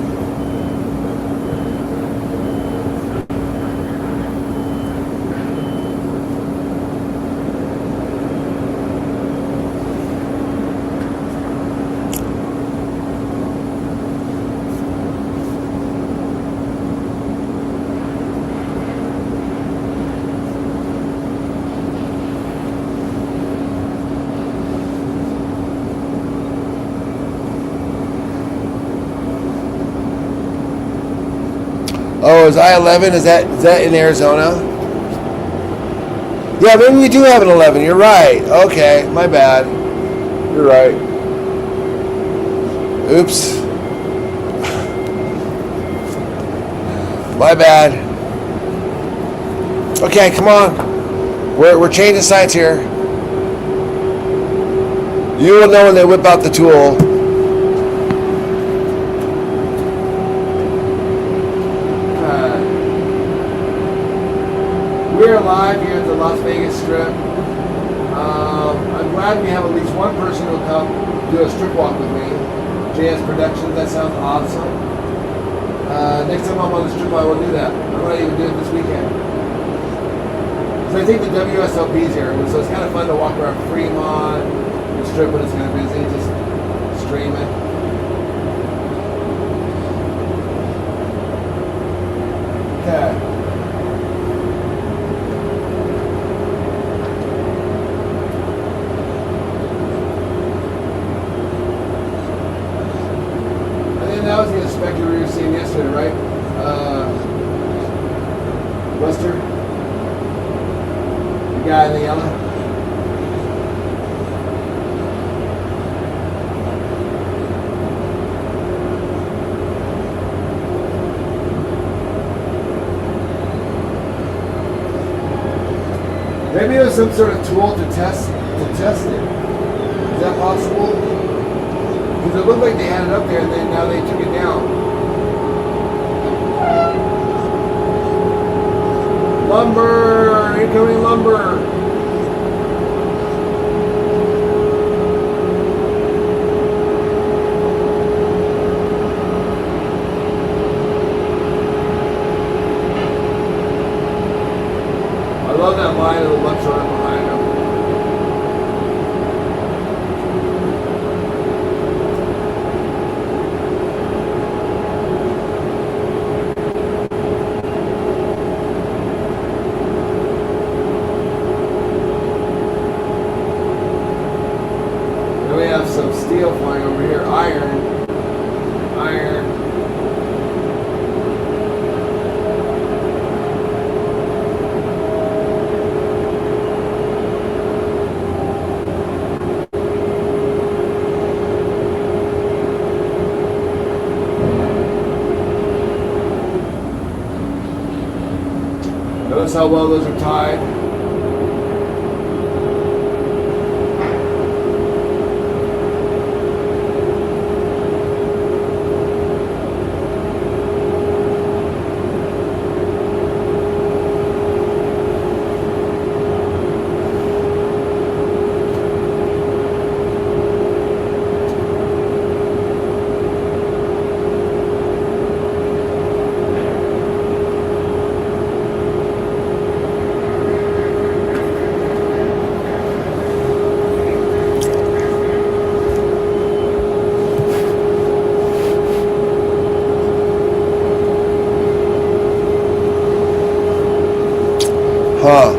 Oh, is I-11? Is that in Arizona? Yeah, maybe we do have an 11. You're right. Okay, my bad. You're right. Oops. My bad. Okay, come on. We're changing sides here. You will know when they whip out the tool. We're live here at the Las Vegas Strip. I'm glad we have at least one person who'll come do a strip walk with me. JS Productions, that sounds awesome. Next time I'm on the strip, I will do that. I might even do it this weekend. So I think the WSLP is here, so it's kind of fun to walk around Fremont, the strip when it's kind of busy, just stream it. Okay. That was the inspector we were seeing yesterday, right? Buster? The guy in the yellow? Maybe it was some sort of tool to test it. Is that possible? Because it looked like they had it up there, and then now they took it down. Lumber! Incoming lumber! I love that line of the left side behind them. Some steel flying over here, iron. Notice how well those are tied. Huh.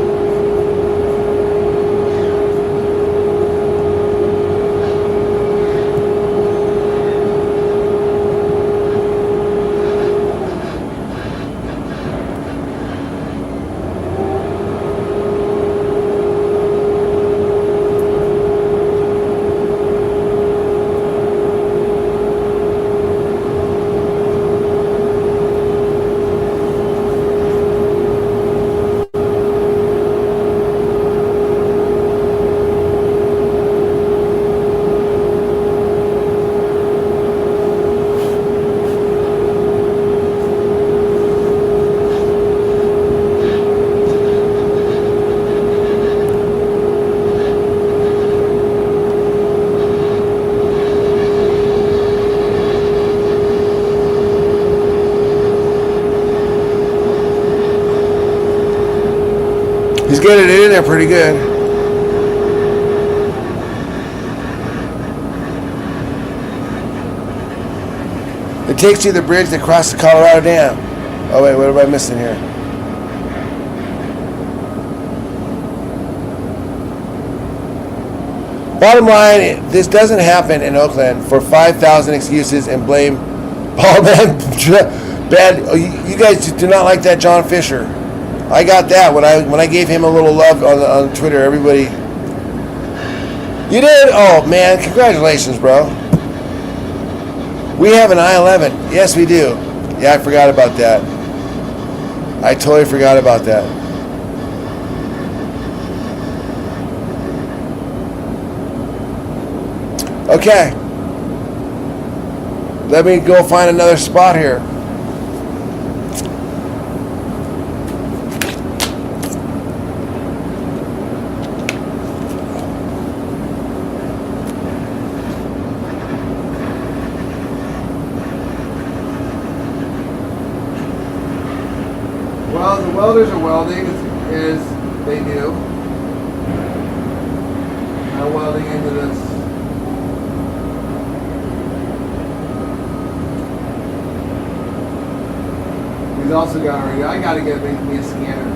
He's getting it in there pretty good. It takes you to the bridge that crosses the Colorado Dam. Oh wait, what am I missing here? Bottom line, this doesn't happen in Oakland for 5,000 excuses and blame ball man bad. Oh, you guys do not like that John Fisher. I got that when I gave him a little love on Twitter. Everybody, you did? Oh man, congratulations, bro. We have an I-11. Yes, we do. Yeah, I forgot about that. I totally forgot about that. Okay. Let me go find another spot here. Well, the welders are welding as they do. I'm welding into this. He's also got a radio. I gotta get me a scanner.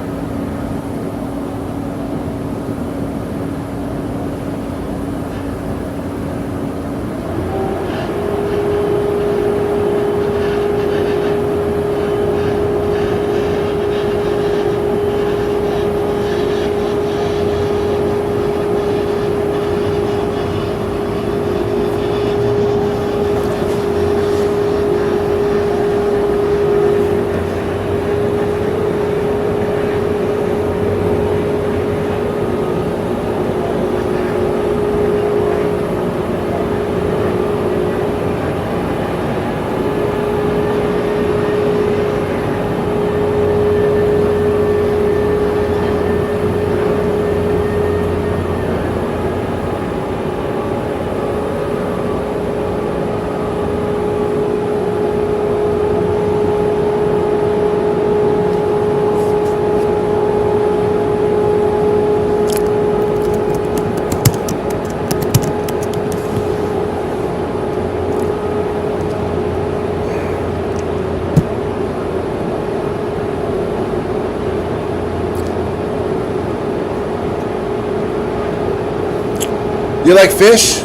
You like fish?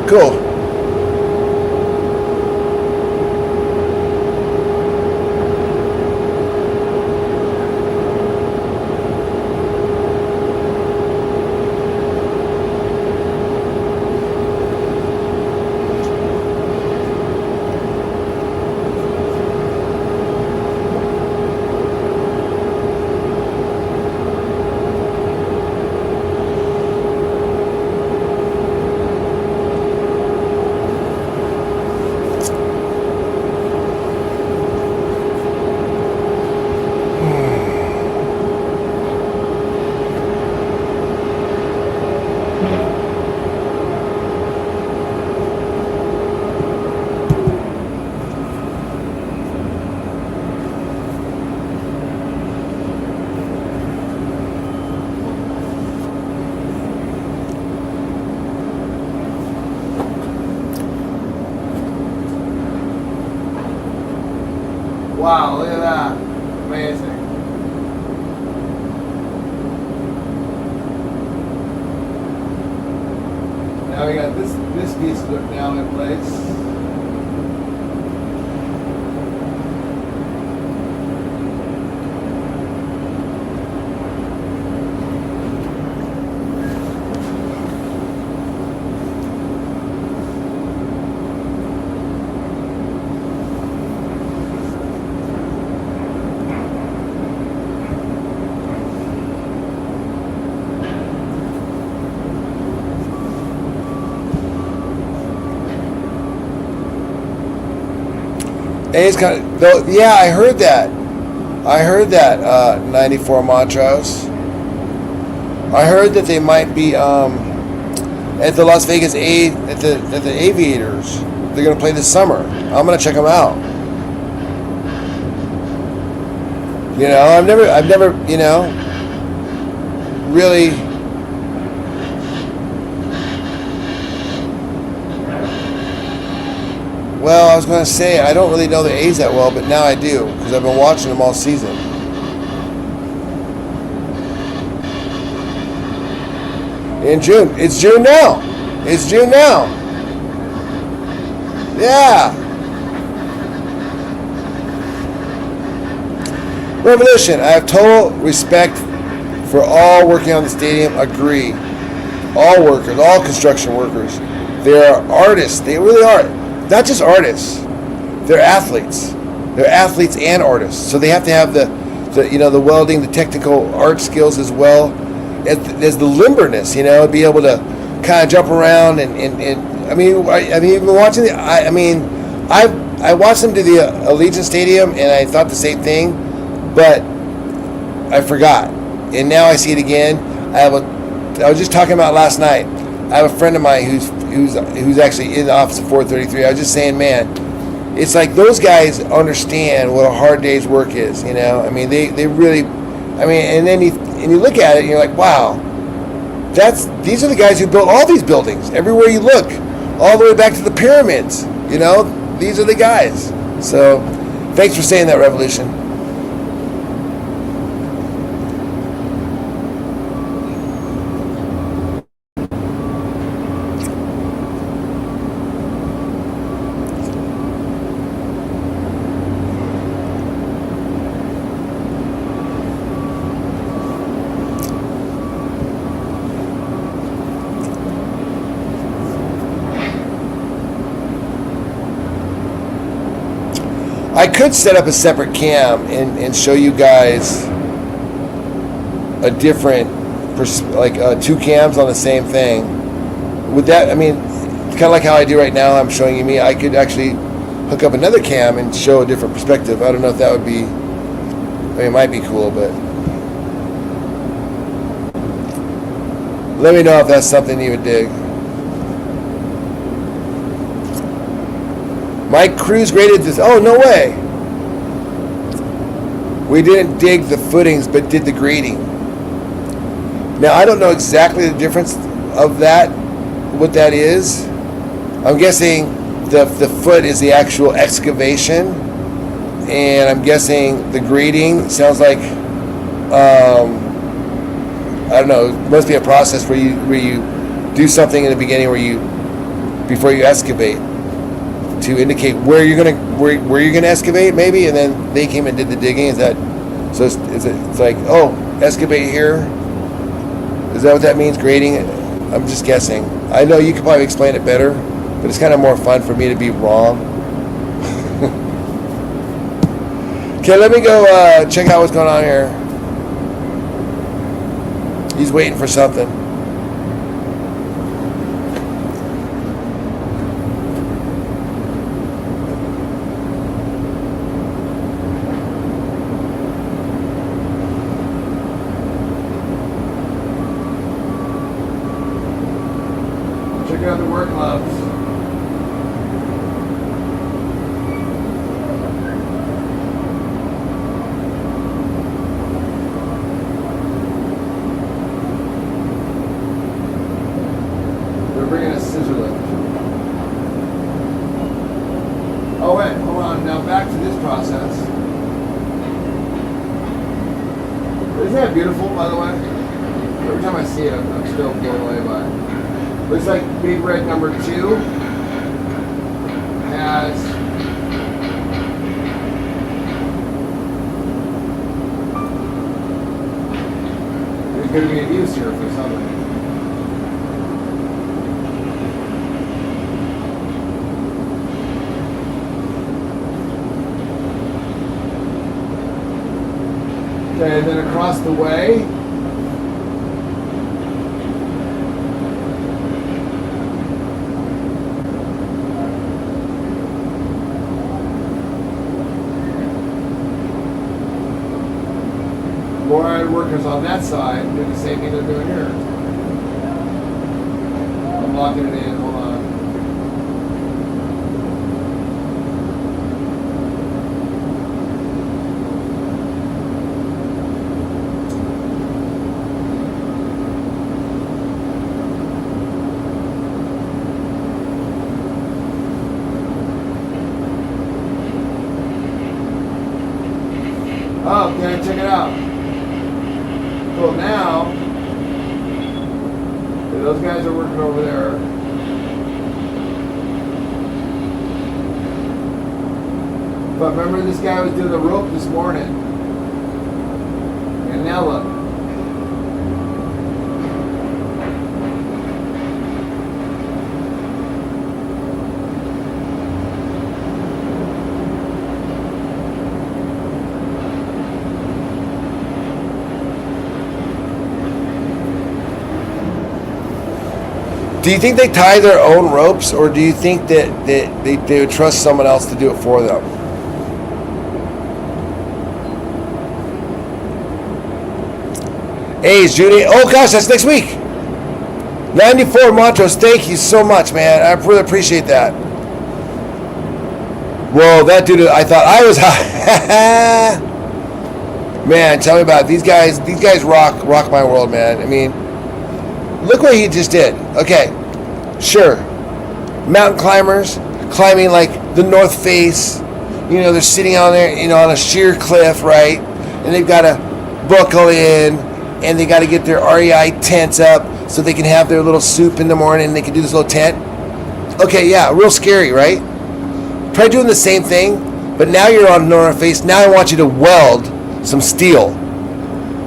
Cool. Wow, look at that. Amazing. Now we got this piece now in place. It's kind of, yeah, I heard that. 94 Montrose. I heard that they might be at the Las Vegas at the Aviators. They're gonna play this summer. I'm gonna check them out. You know, I've never, you know. really. Well, I was going to say I don't really know the A's that well, but now I do because I've been watching them all season. In June. It's June now. It's June now. Yeah. Revolution. I have total respect for all working on the stadium. Agree. All workers, all construction workers. They are artists. They really are. Not just artists. They're athletes. They're athletes and artists. So they have to have the the welding, the technical art skills as well as the limberness. Be able to kind of jump around and I mean, you've been watching I watched them to the Allegiant Stadium and I thought the same thing, but I forgot, and now I see it again. I was just talking about last night. I have a friend of mine who's actually in the office at 433. I was just saying, man, it's like those guys understand what a hard day's work is. I mean, they really, and then you look at it and you're like, wow, these are the guys who built all these buildings. Everywhere you look, all the way back to the pyramids. These are the guys. So, thanks for saying that, Revolution. I could set up a separate cam and show you guys a different, two cams on the same thing. Would that, kind of like how I do right now, I'm showing you me, I could actually hook up another cam and show a different perspective. I don't know if that would be, it might be cool, but let me know if that's something you would dig. Mike Cruz graded this. Oh, no way. We didn't dig the footings, but did the grading. Now, I don't know exactly the difference of that, what that is. I'm guessing the foot is the actual excavation, and I'm guessing the grading sounds like, I don't know, it must be a process where you do something in the beginning before you excavate, to indicate where you're gonna excavate, maybe, and then they came and did the digging. Is that so? It's like, oh, excavate here. Is that what that means? Grading? I'm just guessing. I know you could probably explain it better, but it's kind of more fun for me to be wrong. Okay, let me go check out what's going on here. He's waiting for something. Check out the work gloves. They're bringing a scissor lift. Oh wait, hold on. Now back to this process. Isn't that beautiful, by the way? Every time I see it, I'm still blown away by it. Looks like big red number 2 has there's going to be a use here for something. Okay, and then across the way, more iron workers on that side do the same thing they're doing here. I'm locking it in, hold on. Those guys are working over there. But remember, this guy was doing the rope this morning. And now look. Do you think they tie their own ropes, or do you think that they would trust someone else to do it for them? Hey, it's June 8th. Oh gosh, that's next week. 94 Montrose, thank you so much, man. I really appreciate that. Whoa, that dude, I thought I was high. Man, tell me about it. These guys rock my world, man. I mean, look what he just did. Okay, sure. Mountain climbers climbing like the North Face. You know, they're sitting on there, you know, on a sheer cliff, right? And they've got to buckle in, and they got to get their REI tents up so they can have their little soup in the morning and they can do this little tent. Okay, yeah, real scary, right? Try doing the same thing, but now you're on North Face. Now I want you to weld some steel.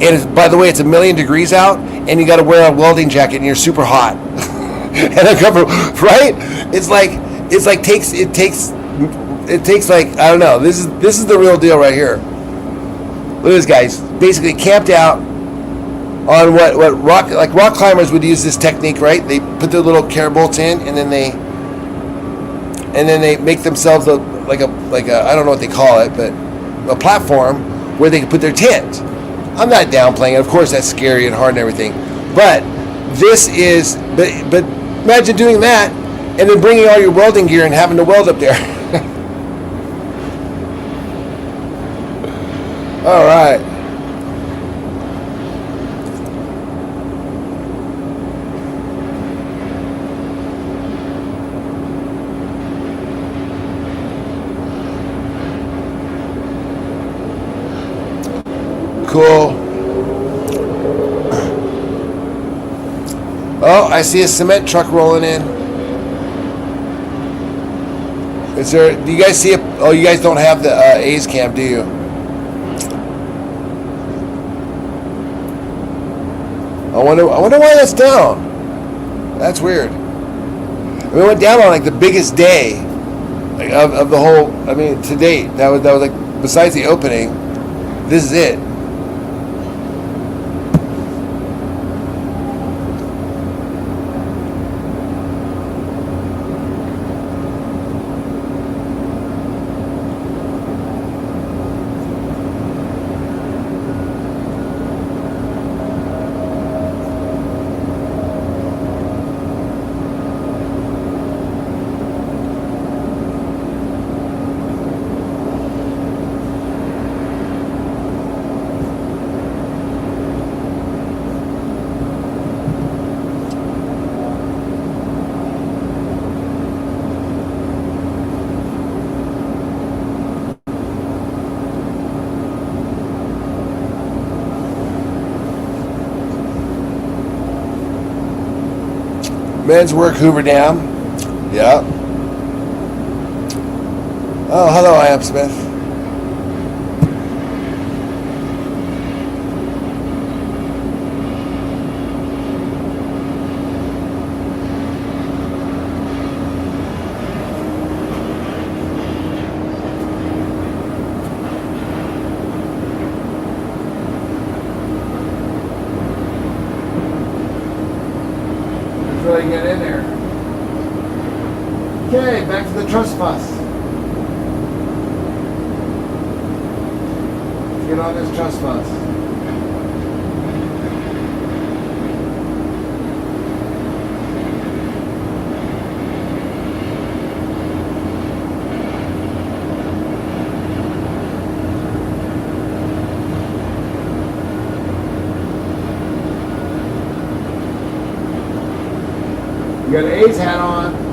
And by the way, it's 1,000,000 degrees out, and you got to wear a welding jacket, and you're super hot. And I cover, right? It takes like, I don't know. This is the real deal right here. Look at this, guys. Basically camped out on what rock climbers would use this technique, right? They put their little care bolts in, and then they make themselves like a I don't know what they call it, but a platform where they can put their tent. I'm not downplaying it. Of course, that's scary and hard and everything. But but imagine doing that and then bringing all your welding gear and having to weld up there. All right. Cool. Oh, I see a cement truck rolling in. Is there? Do you guys see it? Oh, you guys don't have the A's cam, do you? I wonder why that's down. That's weird. We went down on like the biggest day of the whole. I mean, to date, that was like, besides the opening, this is it. Men's Work Hoover Dam. Yeah. Oh, hello, I am Smith. Get in there. Okay, back to the truss bus. Let's get on this truss bus. You got an A's hat on.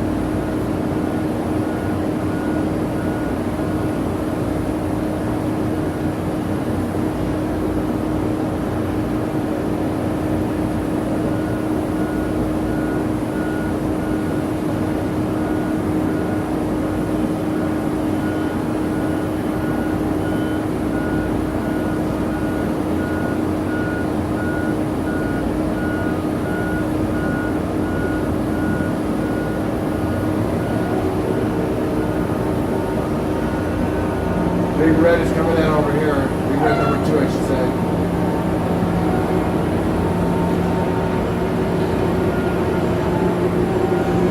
Big Red is coming in over here. Big Red number 2, I should say.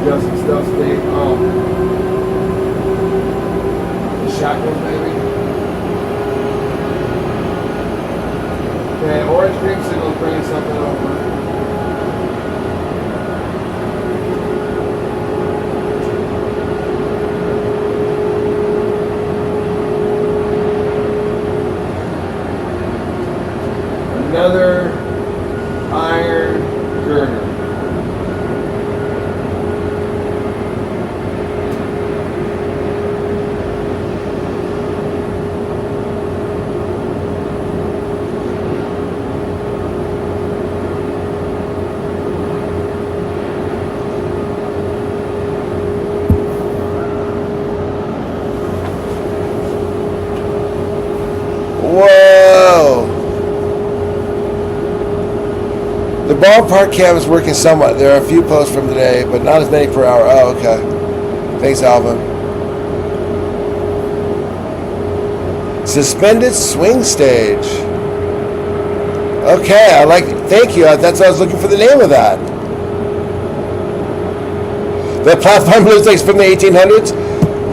Got some stuff staying. Oh. The shotgun, baby. Okay, orange green signal's bringing something over. Another iron girder. Whoa! The ballpark cam is working somewhat. There are a few posts from today, but not as many per hour. Oh, okay. Thanks, Alvin. Suspended swing stage. Okay, thank you. That's what I was looking for the name of that. The platform looks like it's from the 1800s?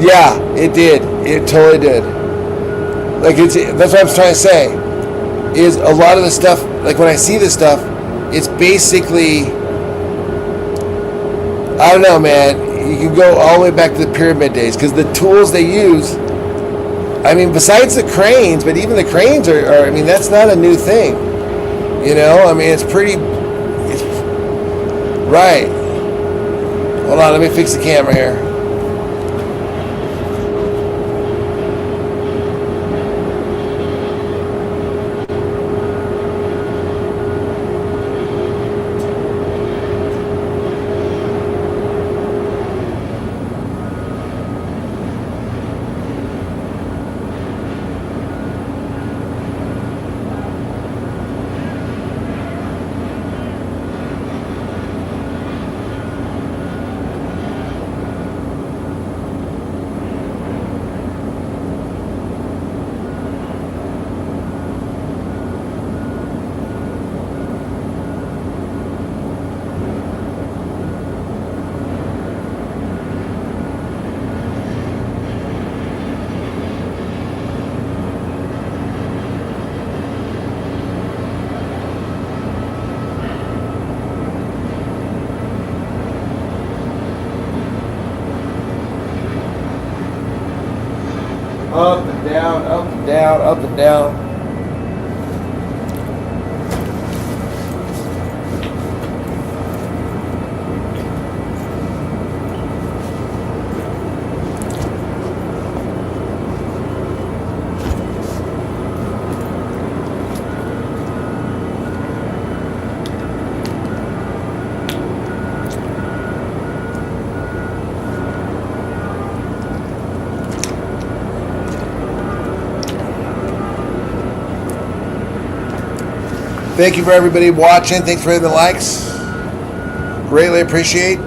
Yeah, it did. It totally did. That's what I'm trying to say. Is a lot of the stuff, like when I see this stuff, it's basically, I don't know, man. You can go all the way back to the pyramid days because the tools they use, I mean, besides the cranes, but even the cranes are I mean, that's not a new thing. You know, I mean, it's right. Hold on, let me fix the camera here. Up and down, up and down, up and down. Thank you for everybody watching. Thanks for the likes. Greatly appreciate.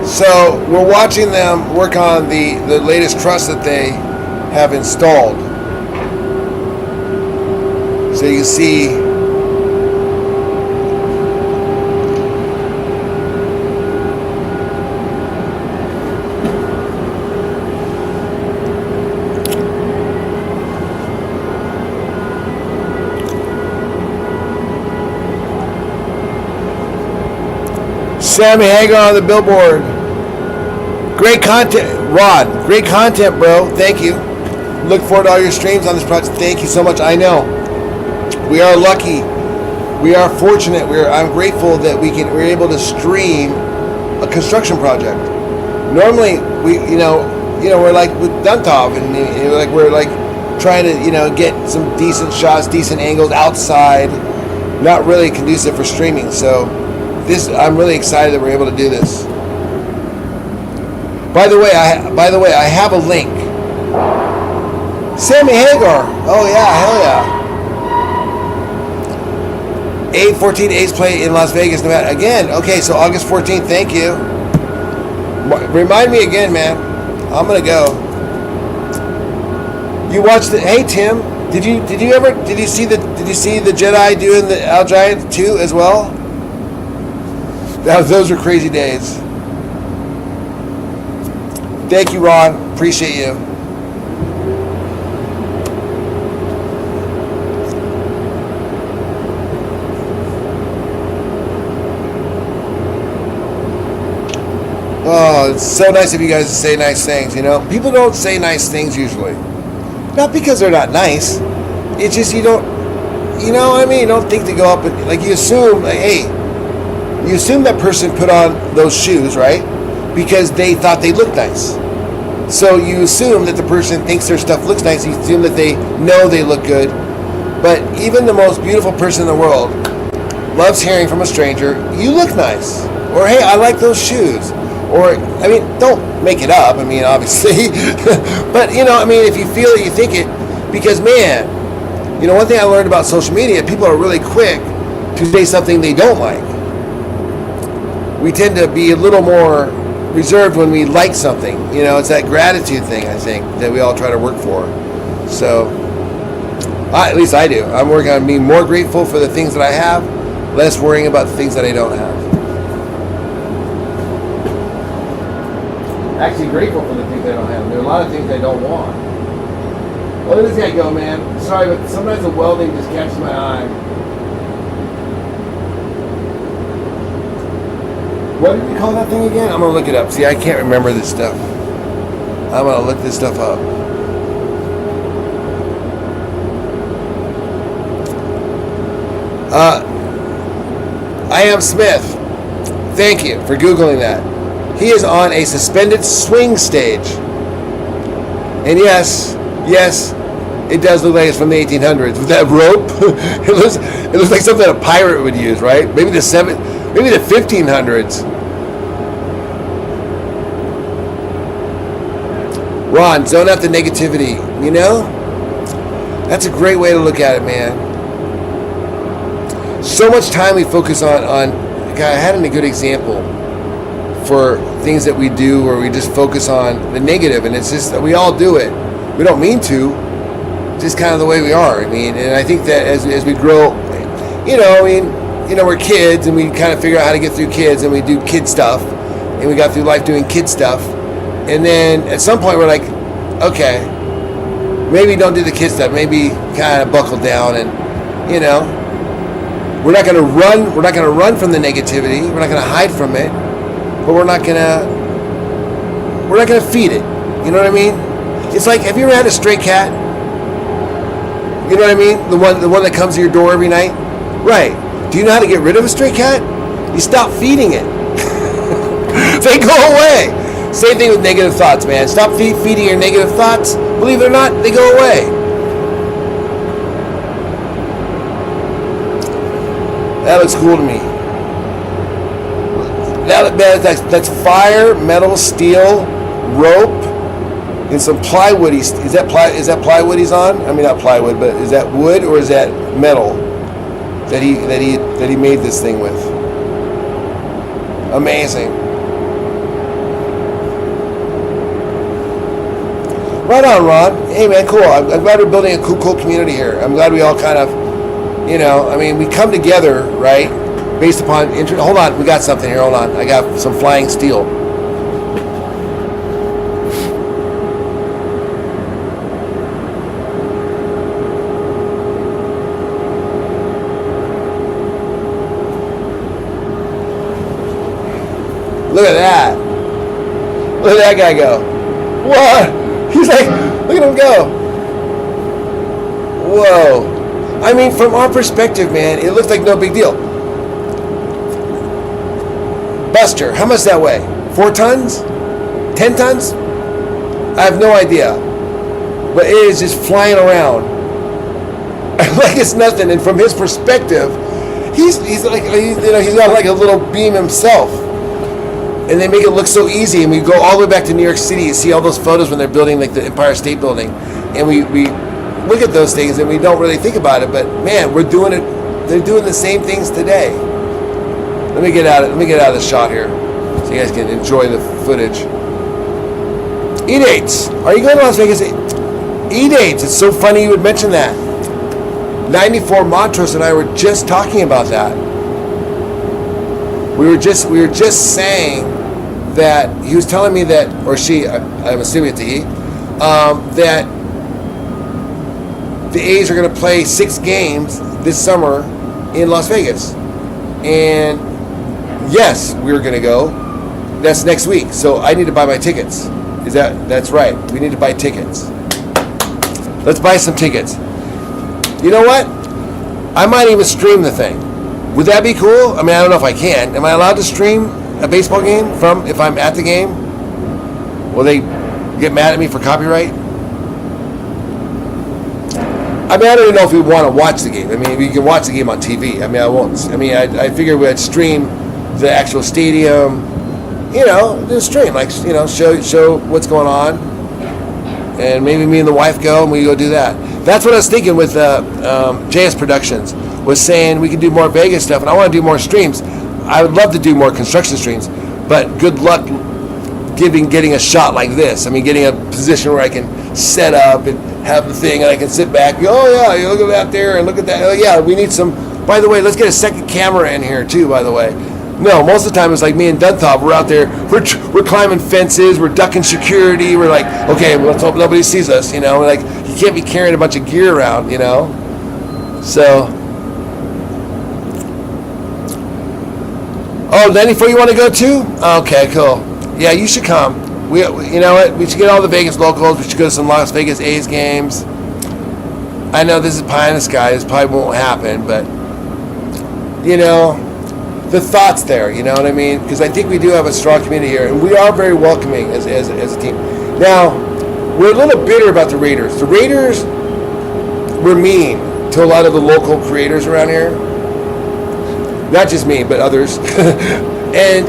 So we're watching them work on the latest truss that they have installed. So you can see Sammy Hagar on the billboard. Great content, Rod. Great content, bro. Thank you. Look forward to all your streams on this project. Thank you so much. I know we are lucky. We are fortunate. I'm grateful that we're able to stream a construction project. Normally, we're like with Duntov, and we're like trying to get some decent shots, decent angles outside. Not really conducive for streaming. So I'm really excited that we're able to do this. By the way, I have a link. Sammy Hagar. Oh yeah, hell yeah. 8/14 Ace play in Las Vegas, Nevada. Again, okay, so August 14th, thank you. Remind me again, man. I'm gonna go. You watched it. Hey Tim, did you see the Jedi doing the Al Giant 2 as well? Those were crazy days. Thank you, Ron. Appreciate you. Oh, it's so nice of you guys to say nice things, People don't say nice things usually. Not because they're not nice. It's just you don't, you don't think to go up and, you assume, you assume that person put on those shoes, right? Because they thought they looked nice. So you assume that the person thinks their stuff looks nice. You assume that they know they look good. But even the most beautiful person in the world loves hearing from a stranger, you look nice. Or, hey, I like those shoes. Or, don't make it up. Obviously. But, if you feel it, you think it. Because, man, one thing I learned about social media, people are really quick to say something they don't like. We tend to be a little more reserved when we like something. It's that gratitude thing, I think, that we all try to work for. So, at least I do. I'm working on being more grateful for the things that I have, less worrying about the things that I don't have. Actually grateful for the things I don't have. There are a lot of things I don't want. Well, let this guy go, man. Sorry, but sometimes the welding just catches my eye. What did we call that thing again? I'm going to look it up. See, I can't remember this stuff. I'm going to look this stuff up. I am Smith. Thank you for Googling that. He is on a suspended swing stage. And yes, it does look like it's from the 1800s. With that rope, it looks like something a pirate would use, right? Maybe the 1500s. Ron, zone out the negativity. That's a great way to look at it, man. So much time we focus on God, I had a good example for things that we do where we just focus on the negative, and it's just that we all do it. We don't mean to, just kind of the way we are. And I think that as we grow, we're kids and we kind of figure out how to get through kids, and we do kid stuff, and we got through life doing kid stuff. And then at some point we're like, okay, maybe don't do the kid stuff. Maybe kind of buckle down, and we're not going to run. We're not going to run from the negativity. We're not going to hide from it, but we're not going to feed it. You know what I mean? It's like, have you ever had a stray cat? You know what I mean? The one that comes to your door every night, right? Do you know how to get rid of a stray cat? You stop feeding it. They go away. Same thing with negative thoughts, man. Stop feeding your negative thoughts. Believe it or not, they go away. That looks cool to me. That's fire, metal, steel, rope, and some plywood. Is that plywood he's on? Not plywood, but is that wood or is that metal that he made this thing with? Amazing. Right on, Ron. Hey, man, cool. I'm glad we're building a cool community here. I'm glad we all kind of, we come together, right, based upon interest. Hold on, we got something here. Hold on. I got some flying steel. Look at that. Look at that guy go. What? He's like, look at him go. Whoa. I mean, from our perspective, man, it looks like no big deal. Buster, how much that weigh? 4 tons? 10 tons? I have no idea. But it is just flying around like it's nothing. And from his perspective, he's like, he's got like a little beam himself. And they make it look so easy. And we go all the way back to New York City and see all those photos when they're building like the Empire State Building. And we look at those things and we don't really think about it. But man, we're doing it. They're doing the same things today. Let me get out of the shot here so you guys can enjoy the footage. E-dates. Are you going to Las Vegas? E-dates. It's so funny you would mention that. 94 Montrose and I were just talking about that. We were just saying that he was telling me that, or she, I'm assuming it's a he, that the A's are going to play 6 games this summer in Las Vegas. And yes, we're going to go. That's next week. So I need to buy my tickets. That's right. We need to buy tickets. Let's buy some tickets. You know what? I might even stream the thing. Would that be cool? I mean, I don't know if I can. Am I allowed to stream a baseball game from if I'm at the game? Will they get mad at me for copyright? I mean, I don't even know if we want to watch the game. I mean, we can watch the game on TV. I mean, I won't. I mean, I figure we'd stream the actual stadium. You know, just stream, like, you know, show what's going on, and maybe me and the wife go and we go do that. That's what I was thinking with JS Productions, was saying we could do more Vegas stuff, and I want to do more streams. I would love to do more construction streams, but good luck getting a shot like this. I mean, getting a position where I can set up and have the thing, and I can sit back and go, oh yeah, you look at that there, and look at that. Oh yeah, we need some. By the way, let's get a second camera in here too, by the way. No, most of the time it's like me and Duntop. We're out there, we're climbing fences, we're ducking security. We're like, okay, well, let's hope nobody sees us, you know. We're like, you can't be carrying a bunch of gear around, you know. So, oh, 94 you want to go too? Okay, cool. Yeah, you should come. We you know what? We should get all the Vegas locals. We should go to some Las Vegas A's games. I know this is pie in the sky. This probably won't happen, but you know, the thought's there, you know what I mean? Because I think we do have a strong community here, and we are very welcoming as a team. Now, we're a little bitter about the Raiders. The Raiders were mean to a lot of the local creators around here. Not just me, but others. and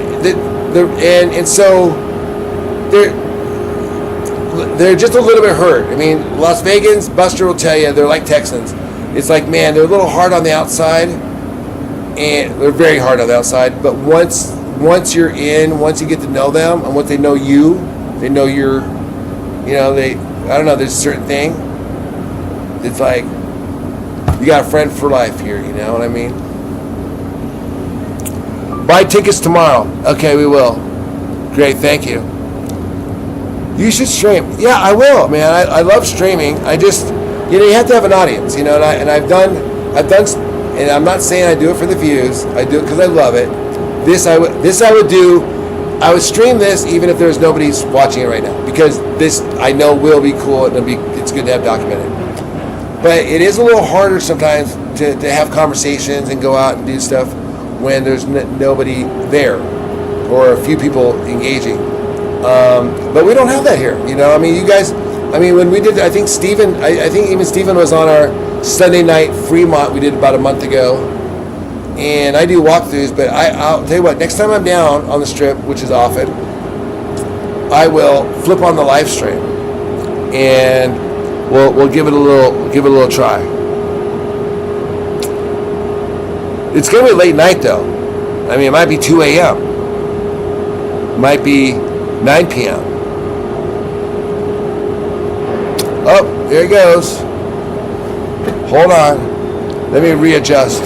so they're just a little bit hurt. I mean, Las Vegans, Buster will tell you, they're like Texans. It's like, man, they're a little hard on the outside. And they're very hard on the outside, but once you're in, once you get to know them, and once they know you, they know you're, you know, I don't know, there's a certain thing. It's like, you got a friend for life here, you know what I mean? Buy tickets tomorrow. Okay, we will. Great, thank you. You should stream. Yeah, I will, man. I love streaming. I just, you know, you have to have an audience, you know, and I've done, and I'm not saying I do it for the views. I do it because I love it. This I would do. I would stream this even if there's nobody watching it right now, because this I know will be cool and it's good to have documented. But it is a little harder sometimes to have conversations and go out and do stuff when there's nobody there or a few people engaging. But we don't have that here. You know, I mean, you guys. I mean, when we did, I think Steven, I think even Steven was on our Sunday night Fremont we did about a month ago, and I do walkthroughs, but I'll tell you what, next time I'm down on the strip, which is often, I will flip on the live stream and we'll give it a little try. It's gonna be late night though. I mean, it might be 2 a.m. It might be 9 p.m. Oh, there it goes. Hold on. Let me readjust.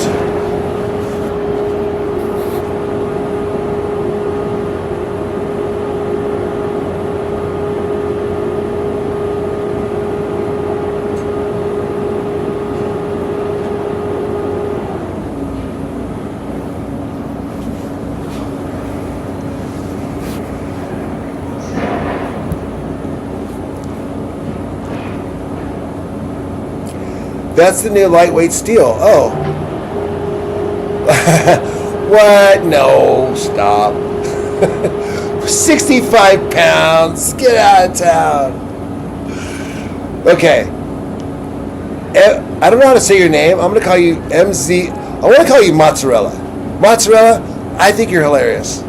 That's the new lightweight steel. Oh. What? No, stop. 65 pounds. Get out of town. Okay. I don't know how to say your name. I'm going to call you MZ. I want to call you Mozzarella. Mozzarella, I think you're hilarious.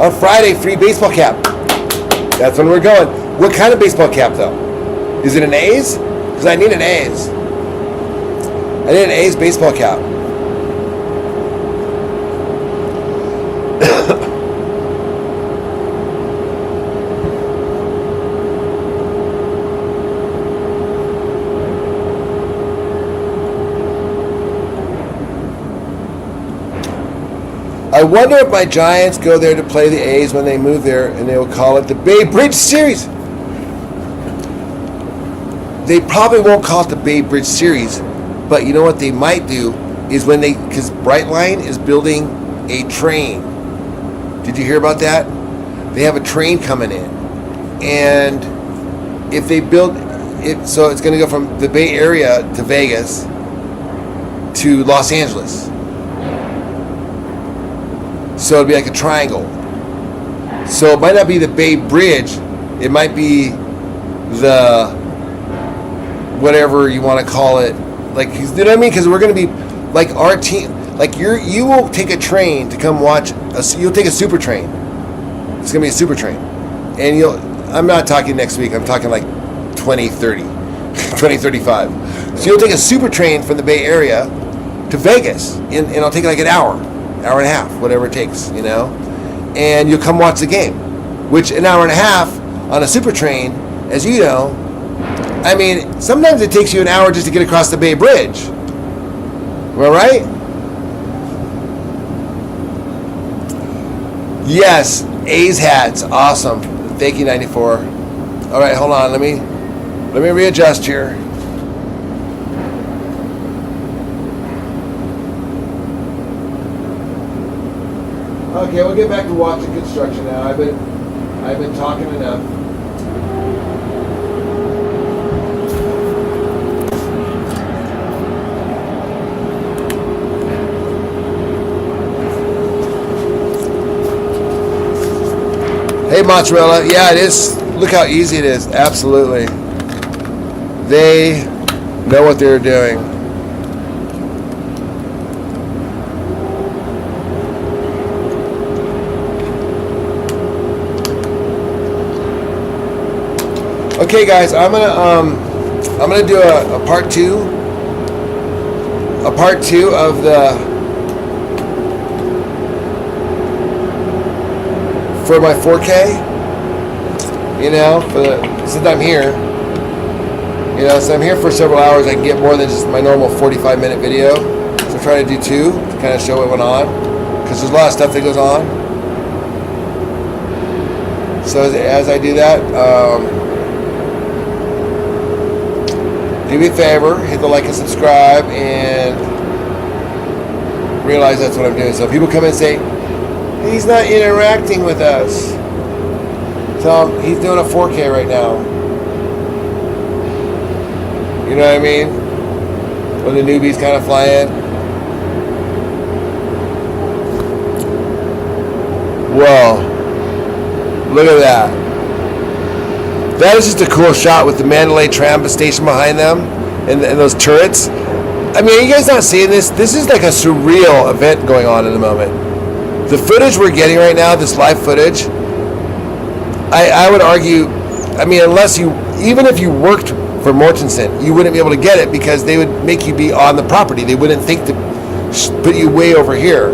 On Friday, free baseball cap. That's when we're going. What kind of baseball cap, though? Is it an A's? Because I need an A's. I need an A's baseball cap. I wonder if my Giants go there to play the A's when they move there, and they will call it the Bay Bridge Series. They probably won't call it the Bay Bridge Series, but you know what they might do is because Brightline is building a train. Did you hear about that? They have a train coming in, and if they build it, so it's going to go from the Bay Area to Vegas to Los Angeles. So it'd be like a triangle. So it might not be the Bay Bridge. It might be the whatever you want to call it. Like, you know what I mean? Because we're going to be like our team. Like you will take a train to come watch. You'll take a super train. It's going to be a super train, and I'm not talking next week. I'm talking like 2030, 2035. So you'll take a super train from the Bay Area to Vegas, and it'll take like an hour and a half, whatever it takes, and you'll come watch the game, which an hour and a half on a super train, as you know, I mean, sometimes it takes you an hour just to get across the Bay Bridge. Am I right? Yes, A's hats, awesome. Thank you, 94. All right, hold on, let me readjust here. Okay, we'll get back to watching construction now. I've been talking enough. Hey, Mozzarella. Yeah, it is. Look how easy it is. Absolutely. They know what they're doing. Okay, guys, I'm gonna do a part two of the for my 4K. Since I'm here, so I'm here for several hours. I can get more than just my normal 45-minute video. So I'm trying to do two to kind of show what went on, because there's a lot of stuff that goes on. So as I do that. Do me a favor, hit the like and subscribe, and realize that's what I'm doing. So people come in and say, he's not interacting with us. Tell him he's doing a 4K right now. You know what I mean? When the newbies kind of fly in. Whoa. Look at that. That is just a cool shot with the Mandalay tram station behind them and those turrets. I mean, are you guys not seeing this? This is like a surreal event going on in the moment. The footage we're getting right now, this live footage, I would argue, I mean, even if you worked for Mortensen, you wouldn't be able to get it because they would make you be on the property. They wouldn't think to put you way over here.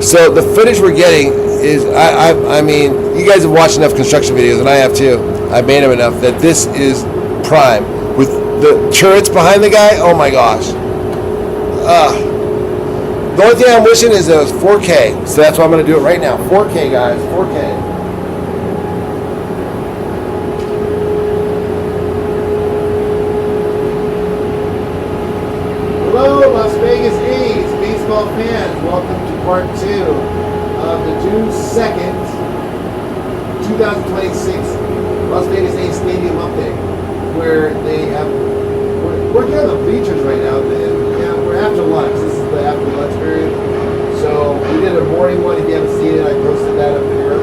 So the footage we're getting is, I mean, you guys have watched enough construction videos, and I have too. I've made them enough that this is prime. With the turrets behind the guy, oh my gosh. The only thing I'm wishing is that it was 4K. So that's why I'm going to do it right now. 4K, guys. 4K. Hello, Las Vegas A's baseball fans. Welcome to part 2 of the June 2nd, 2026 Las Vegas A's Stadium update. where they have. We're working on the bleachers right now, and yeah, we're after lunch. This is the after lunch period. So we did a morning one. If you haven't seen it, I posted that up here.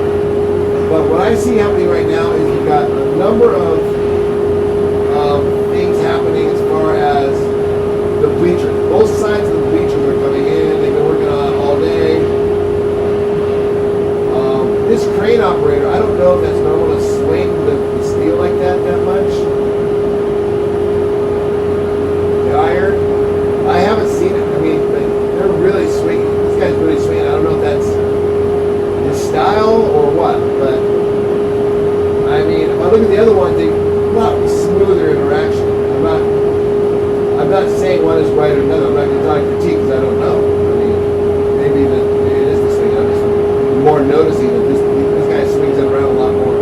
But what I see happening right now is you've got a number of things happening as far as the bleachers. Both sides of the bleachers are coming in. They've been working on it all day. This crane operator, I don't know if that's normal to swing the steel like that much. The iron, I haven't seen it. I mean, they're really swinging. This guy's really swinging. I don't know if that's his style or what, but I mean, if I look at the other one, they a lot smoother interaction. I'm not saying one is right or another. I'm not going to talk critique because I don't know. I mean, maybe it is this thing. I'm just more noticing that this guy swings it around a lot more.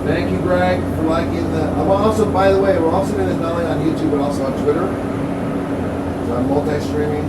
Thank you, Greg, for liking the. I'm also, by the way, we're also doing this not only on YouTube but also on Twitter. So I'm multi-streaming.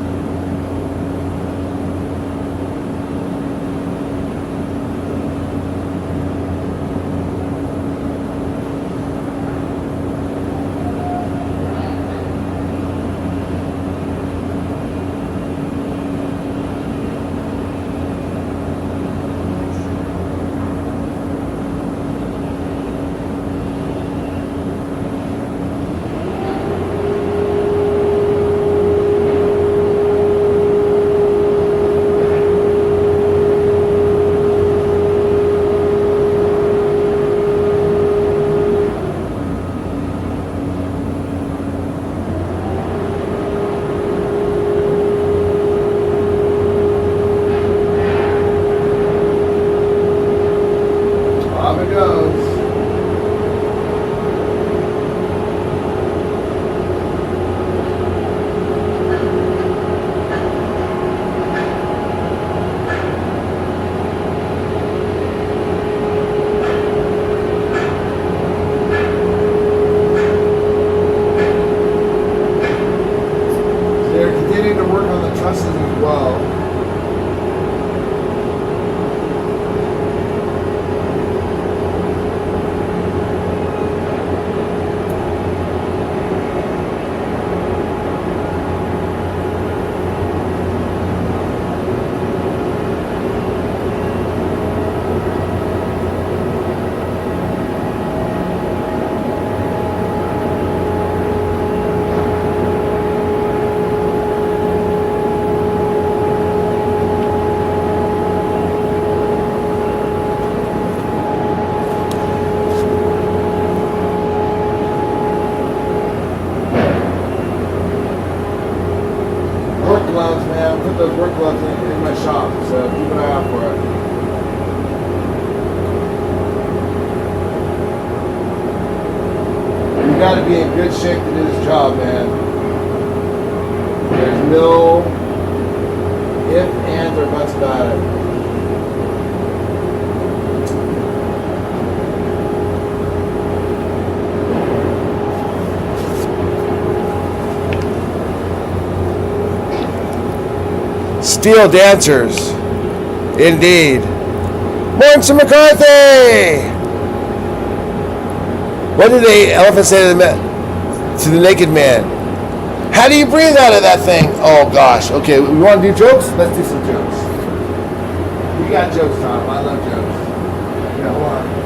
Trusses as well. Gloves, man. Put those work gloves in my shop, so keep an eye out for it. You got to be in good shape to do this job, man. There's no ifs, ands, or buts about it. Steel dancers, indeed. Morton McCarthy! What did the elephant say to the naked man? How do you breathe out of that thing? Oh gosh, okay, we want to do jokes? Let's do some jokes. We got jokes, Tom. I love jokes. Yeah, hold on.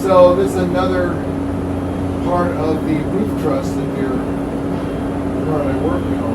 So this is another part of the roof truss that we're currently working on.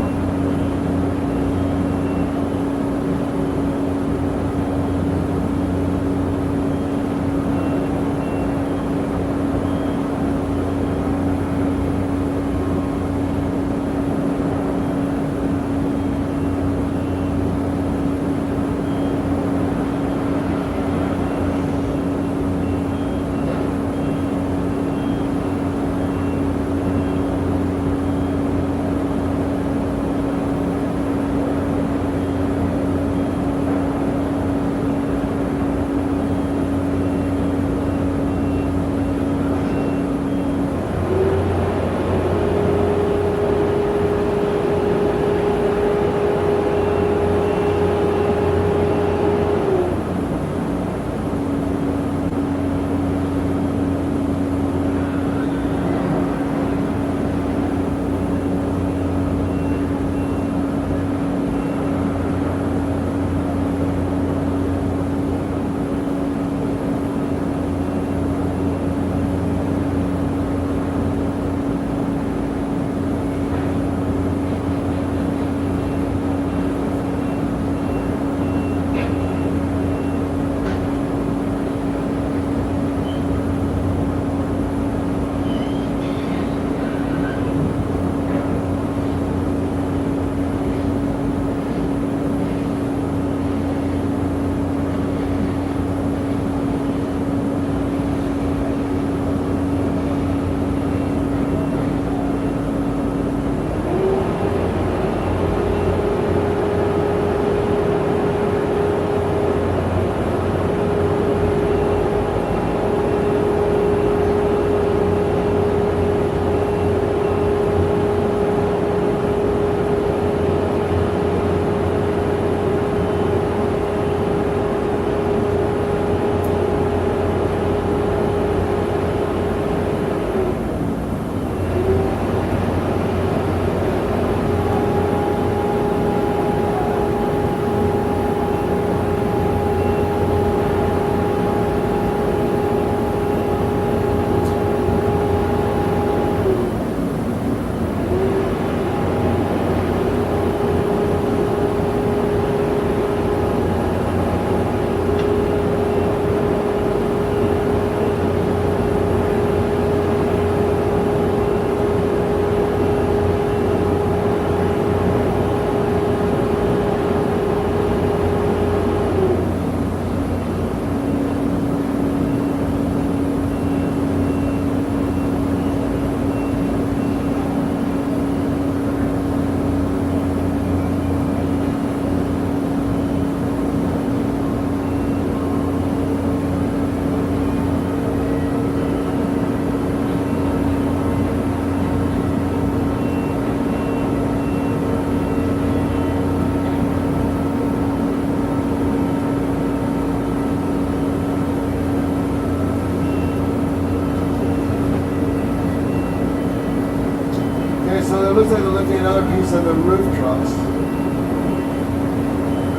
So it looks like they're lifting another piece of the roof truss.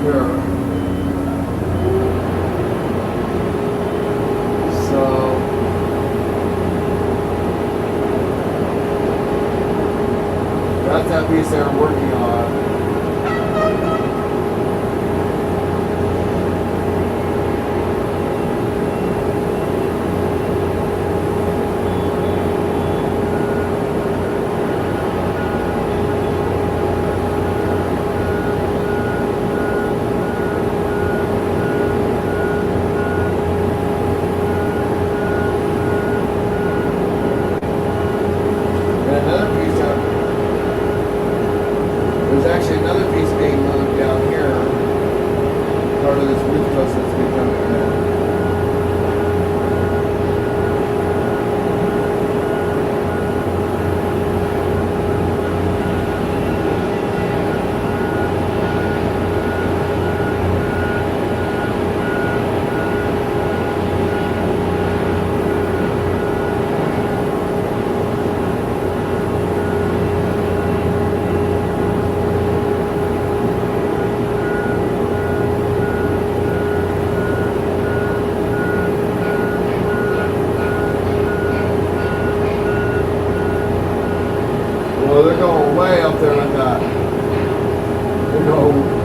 Here. So that's that piece they're working on. There's actually another piece being moved down here. Part of this roof truss that's becoming in.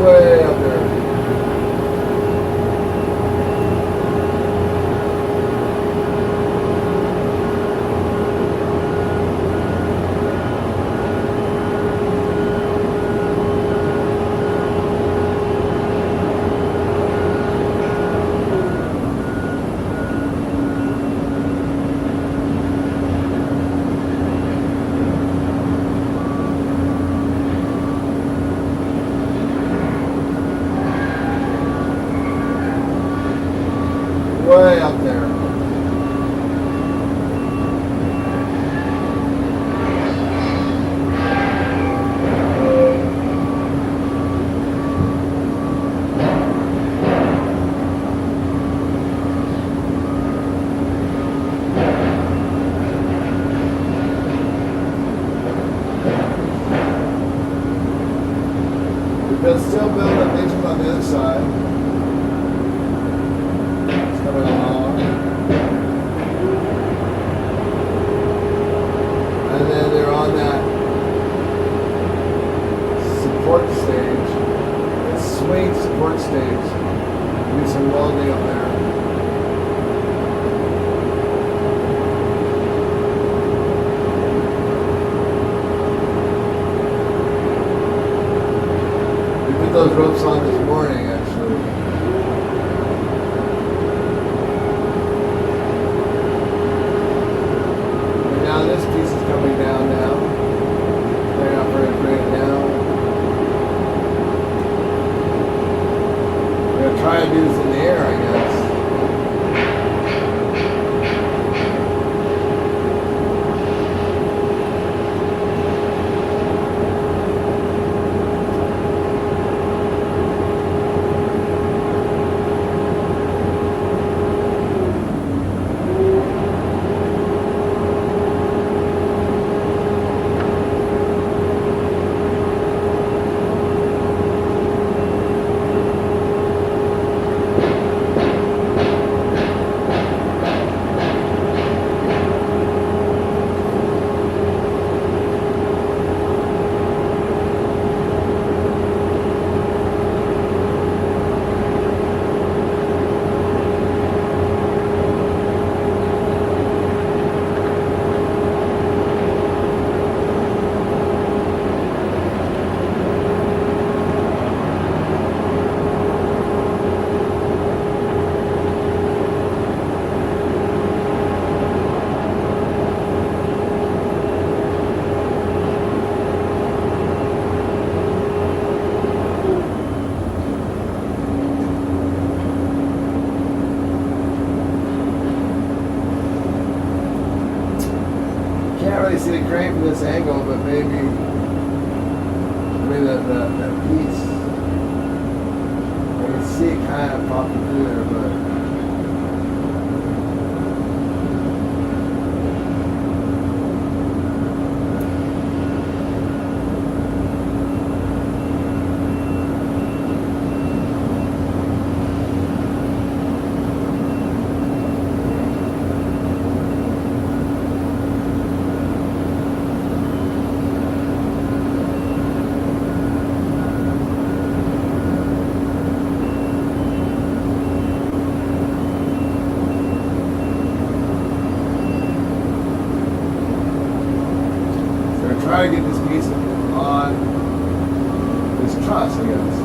Way up there. Way up there. We can still build up engine on the other side. It's coming along. And then they're on that support stage, that swing support stage. Do some welding up there. We put those ropes on this morning, actually. And now this piece is coming down now. They're not very great now. We're going to try and do this in the air, I guess. Can't really see the crane from this angle, but maybe that piece. I can see it kind of popping through there, but try to get this piece on this truss, I guess.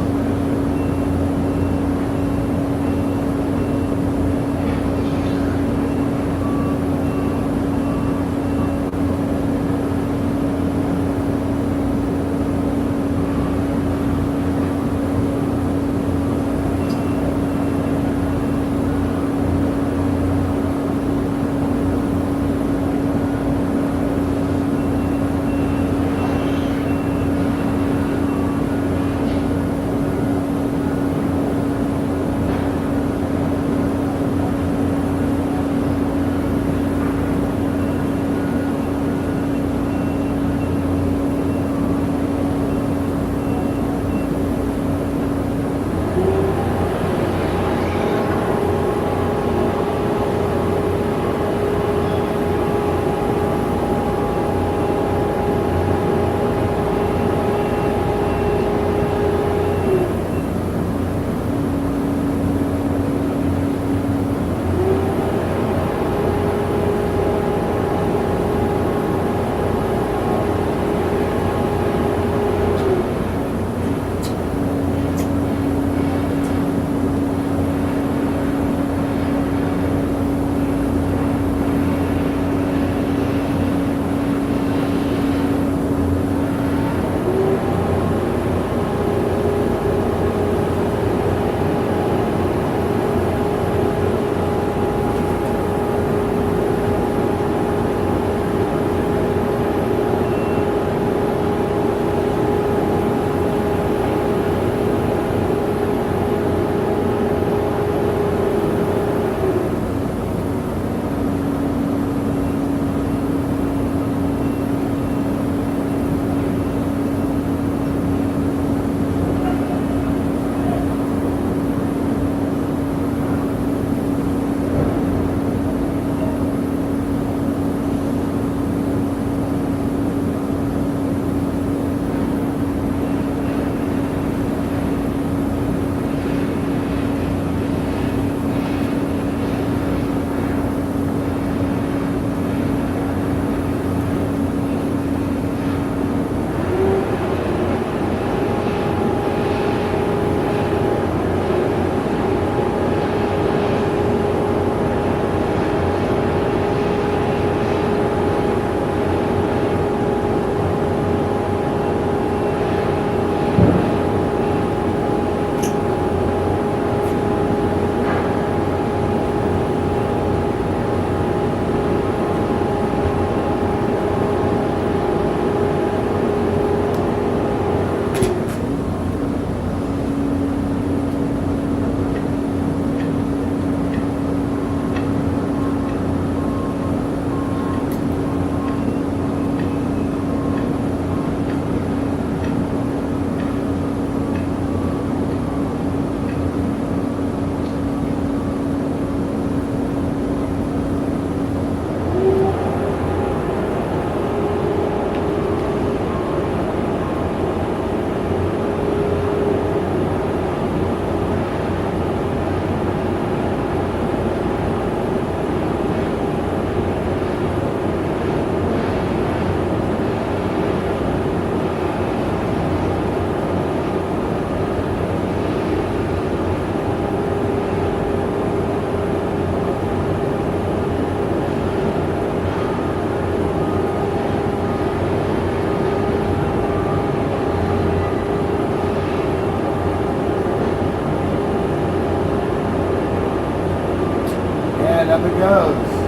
Up it goes.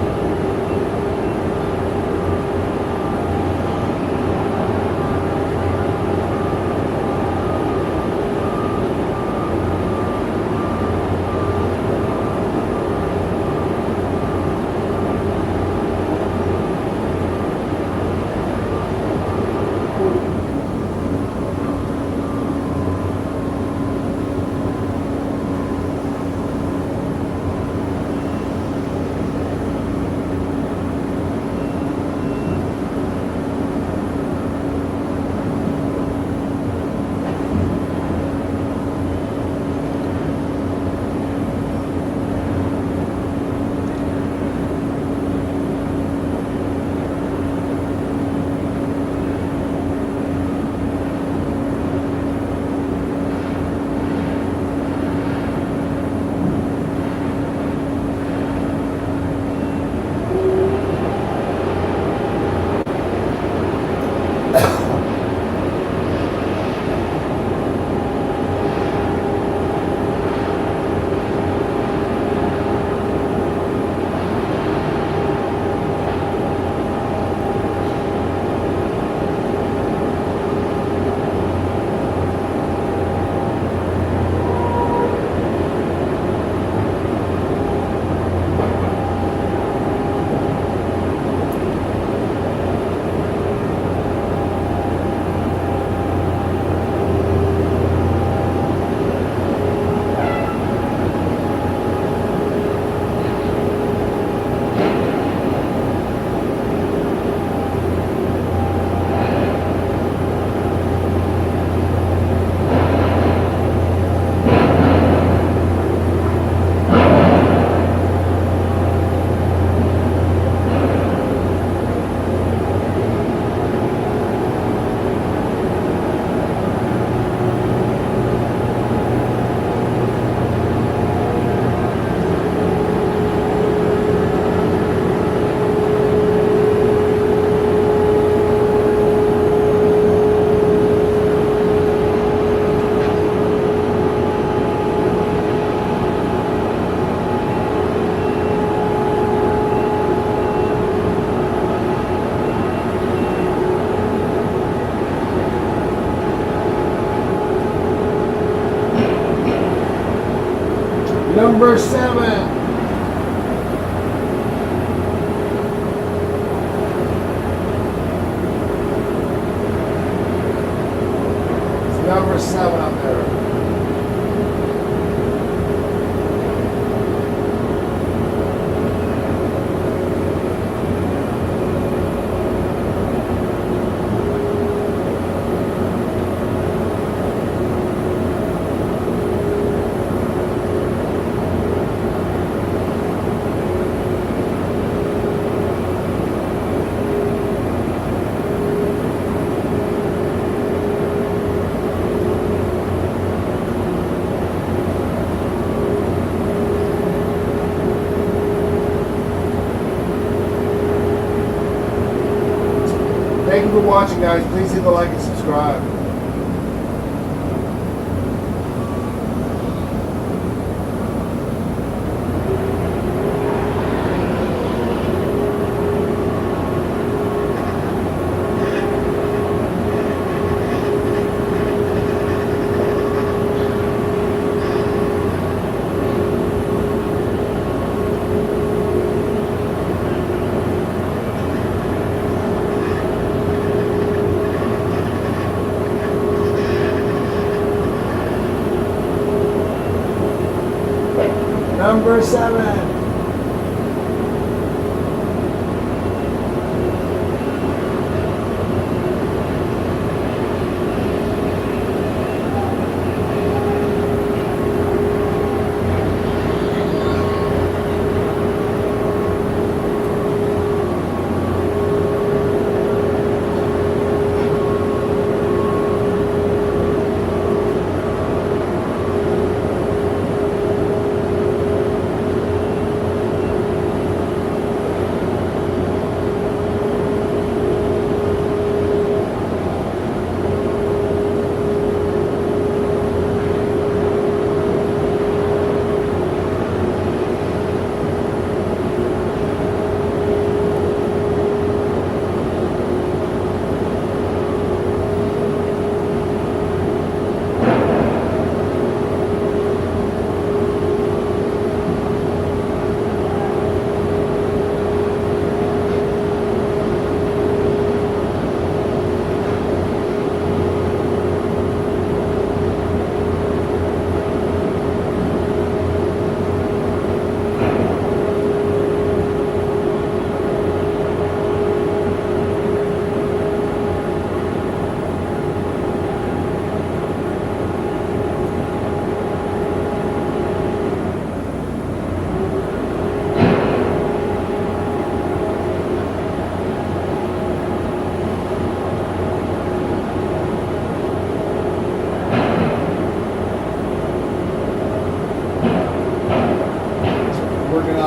Number 7. It's number 7 up there. Thank you for watching, guys. Please hit the like and subscribe. Number 7.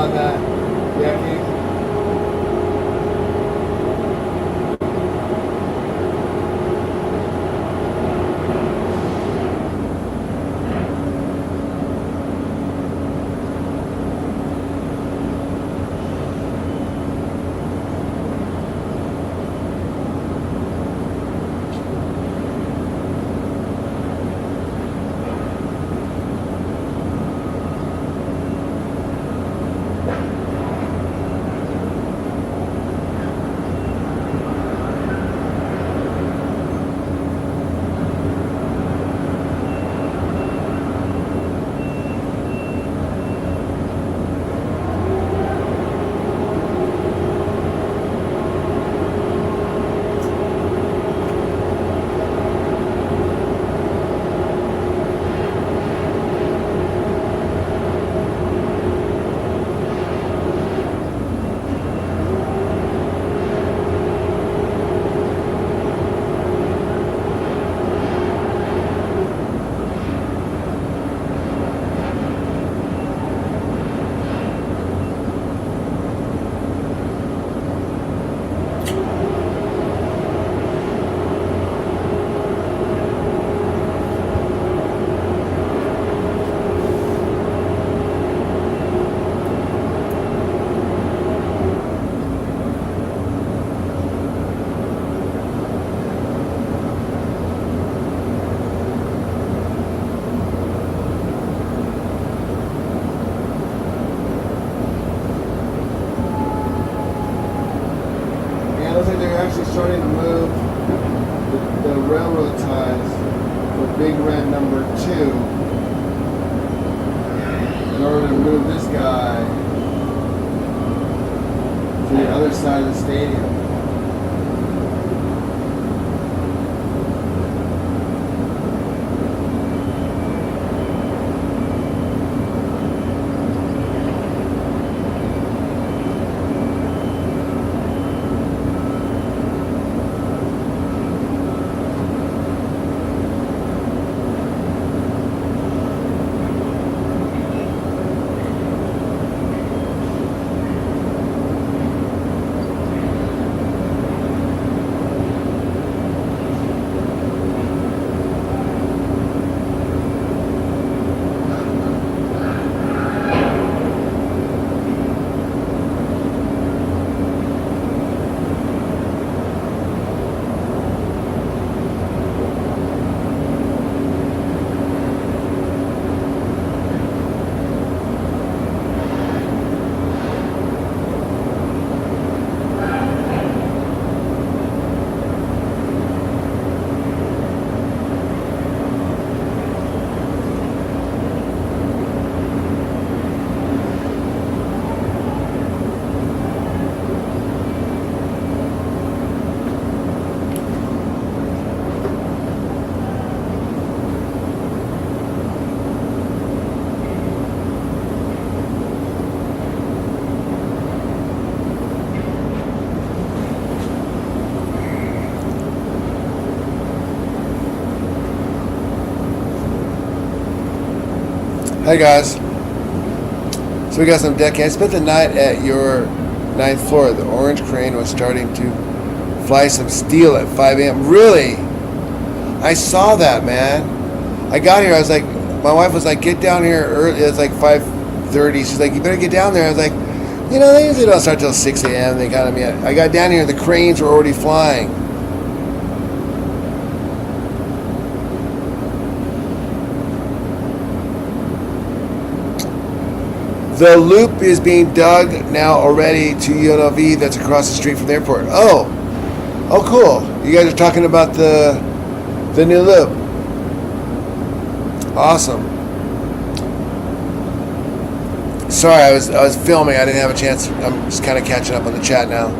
on that. Yeah, Keith. Looks like they're actually starting to move the railroad ties for Big Red number 2 in order to move this guy to the other side of the stadium. Hey guys, so we got some decking. I spent the night at your 9th floor. The orange crane was starting to fly some steel at 5 a.m. Really? I saw that, man. I got here, I was like, my wife was like, get down here early. It's like 5:30. She's like, you better get down there. I was like, you know, they usually don't start till 6 a.m. They got me. I got down here, the cranes were already flying. The loop is being dug now already to UNLV. That's across the street from the airport. Oh, cool. You guys are talking about the new loop. Awesome. Sorry, I was filming. I didn't have a chance. I'm just kind of catching up on the chat now.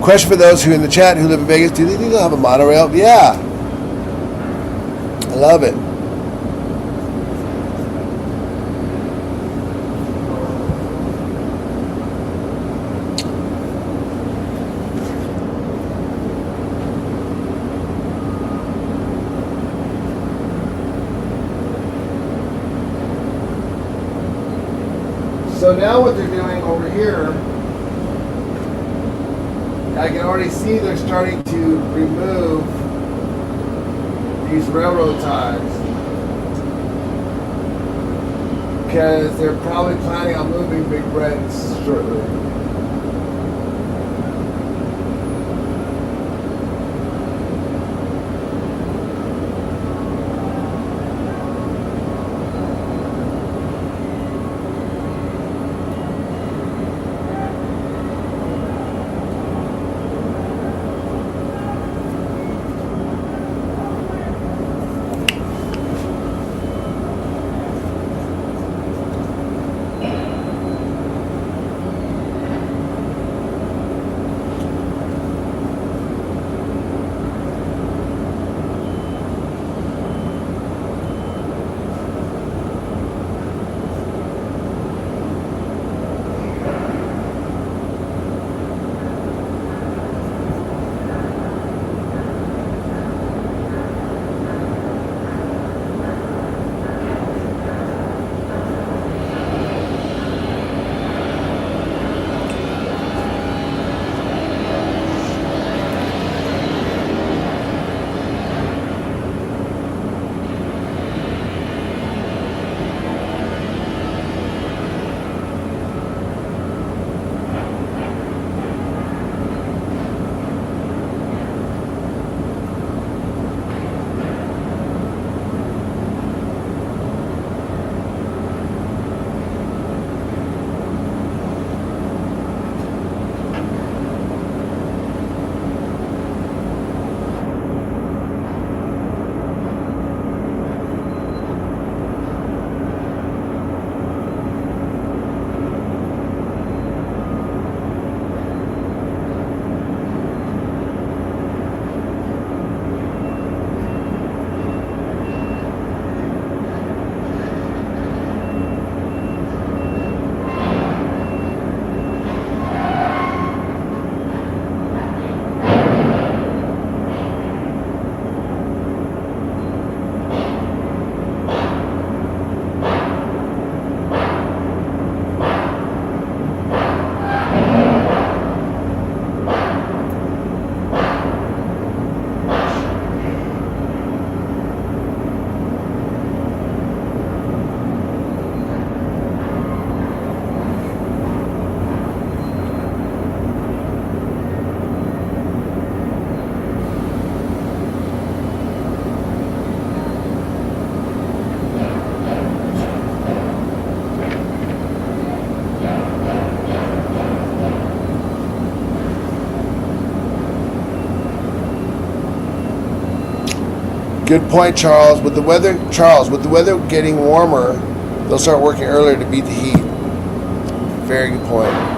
Question for those who in the chat who live in Vegas: do they think they'll have a monorail? Yeah, I love it. So now what they're doing over here, I can already see they're starting to remove these railroad ties because they're probably planning on moving Big Red shortly. Good point, Charles. With the weather getting warmer, they'll start working earlier to beat the heat. Very good point.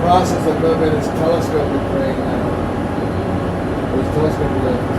process of moving his telescoping crane now. His telescope lift.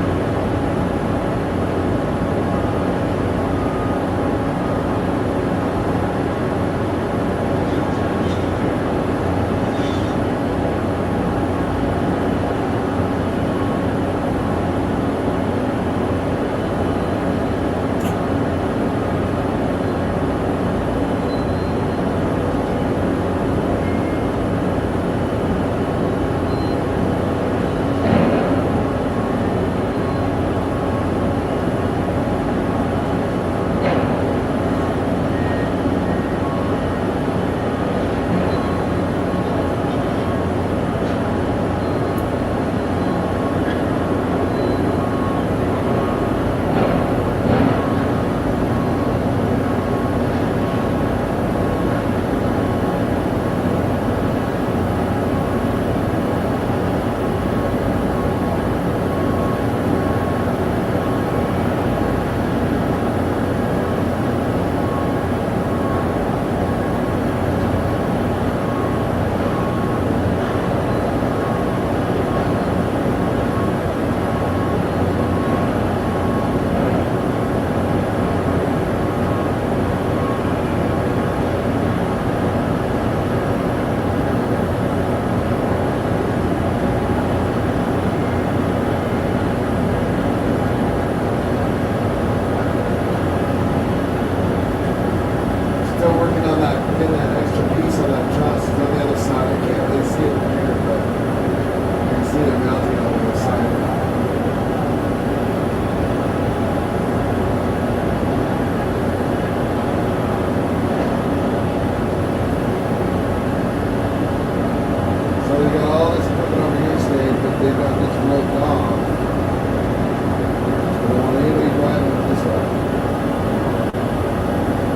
Still working on that, getting that extra piece on that truss on the other side. I can't really see it from here, but I can see it mounting on the other side. So we got all this equipment over here today, but they've got this roped off. So I want anybody driving this way.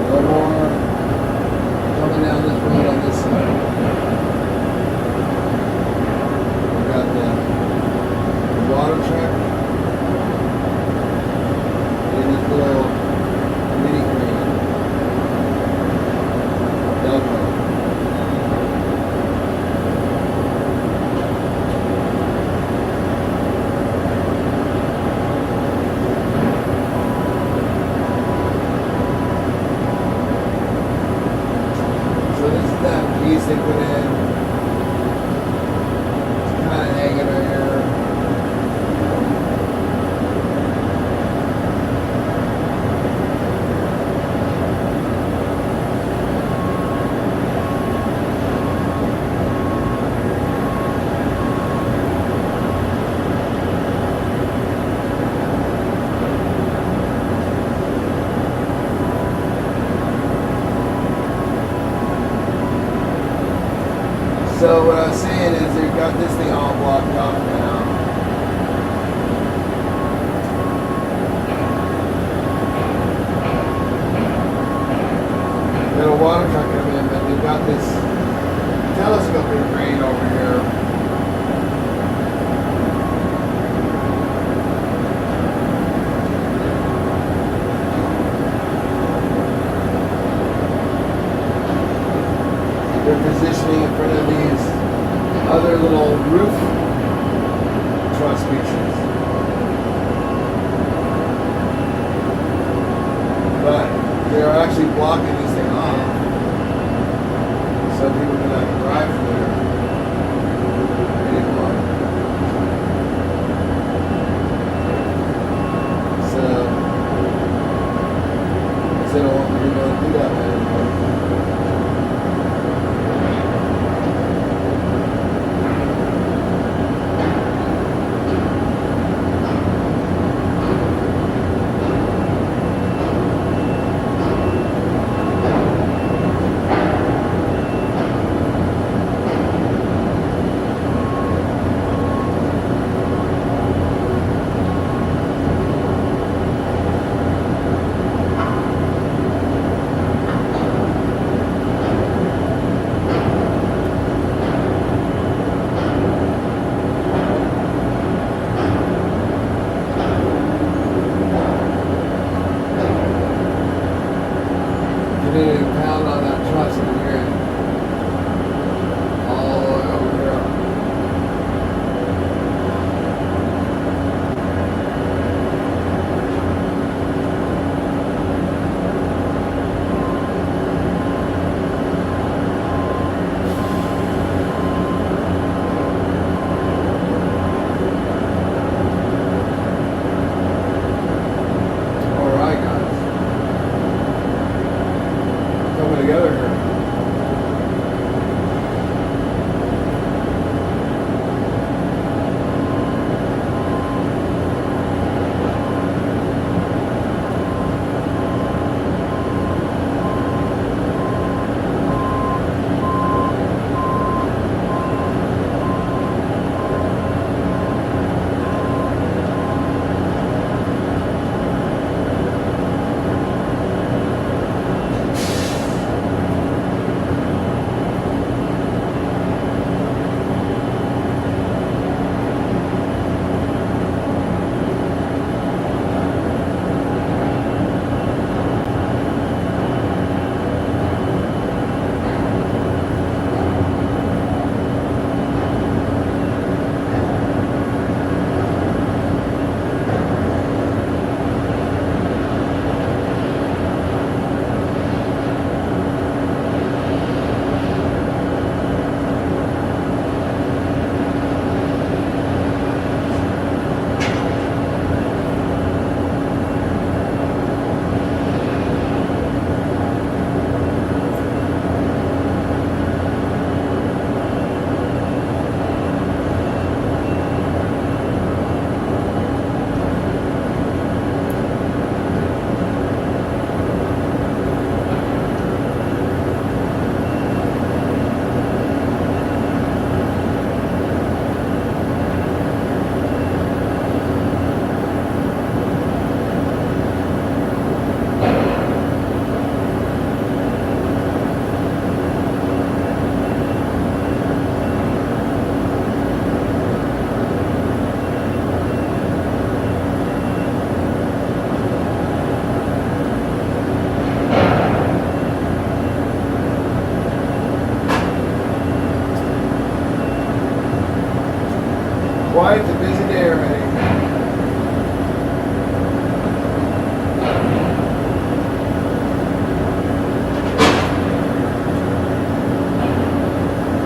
No more coming down this road on this side. We got the water truck and this little mini crane. Delco. So this is that piece they put in. It's kind of hanging right here. So what I was saying is they've got this thing all blocked off now. Got a water truck coming in, but they've got this telescoping crane over here. They're positioning in front of these other little roof truss pieces. But they're actually blocking this thing off. So people cannot drive through there anymore. So they don't want people to do that anymore.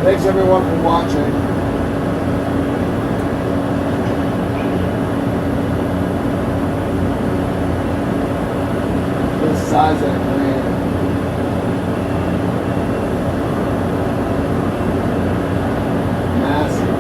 Thanks everyone for watching. The size of that green. Massive.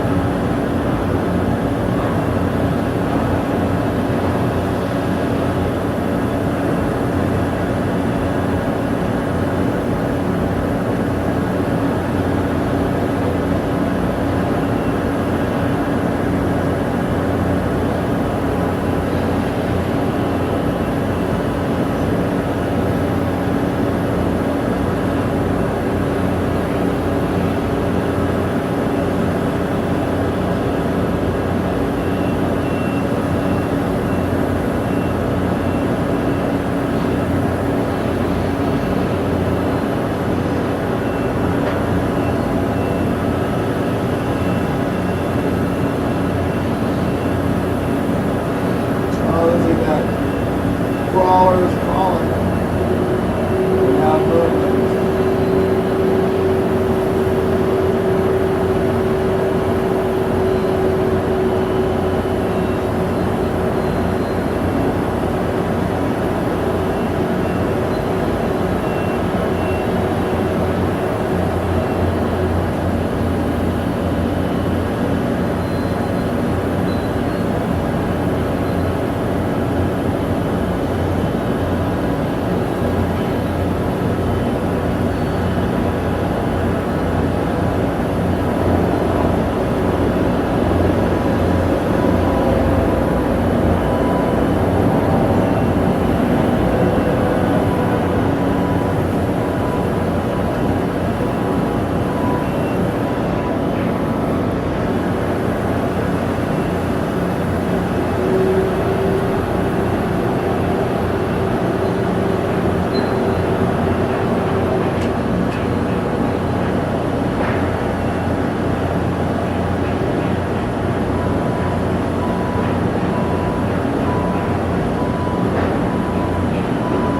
Crawlers crawling. We have movement.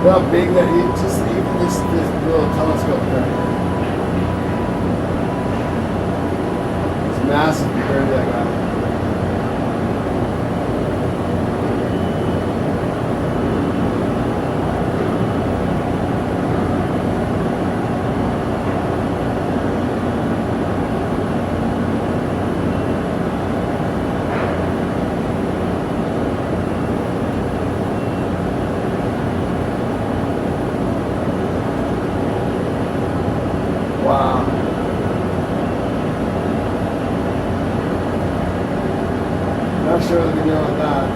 How big that is, just even this little telescope thing. It's massive compared to that guy. Wow. Not sure what to do with that.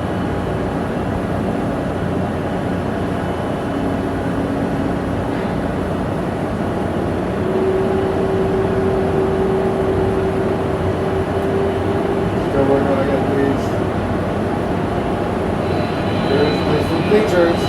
Still working on getting these. There's some pictures.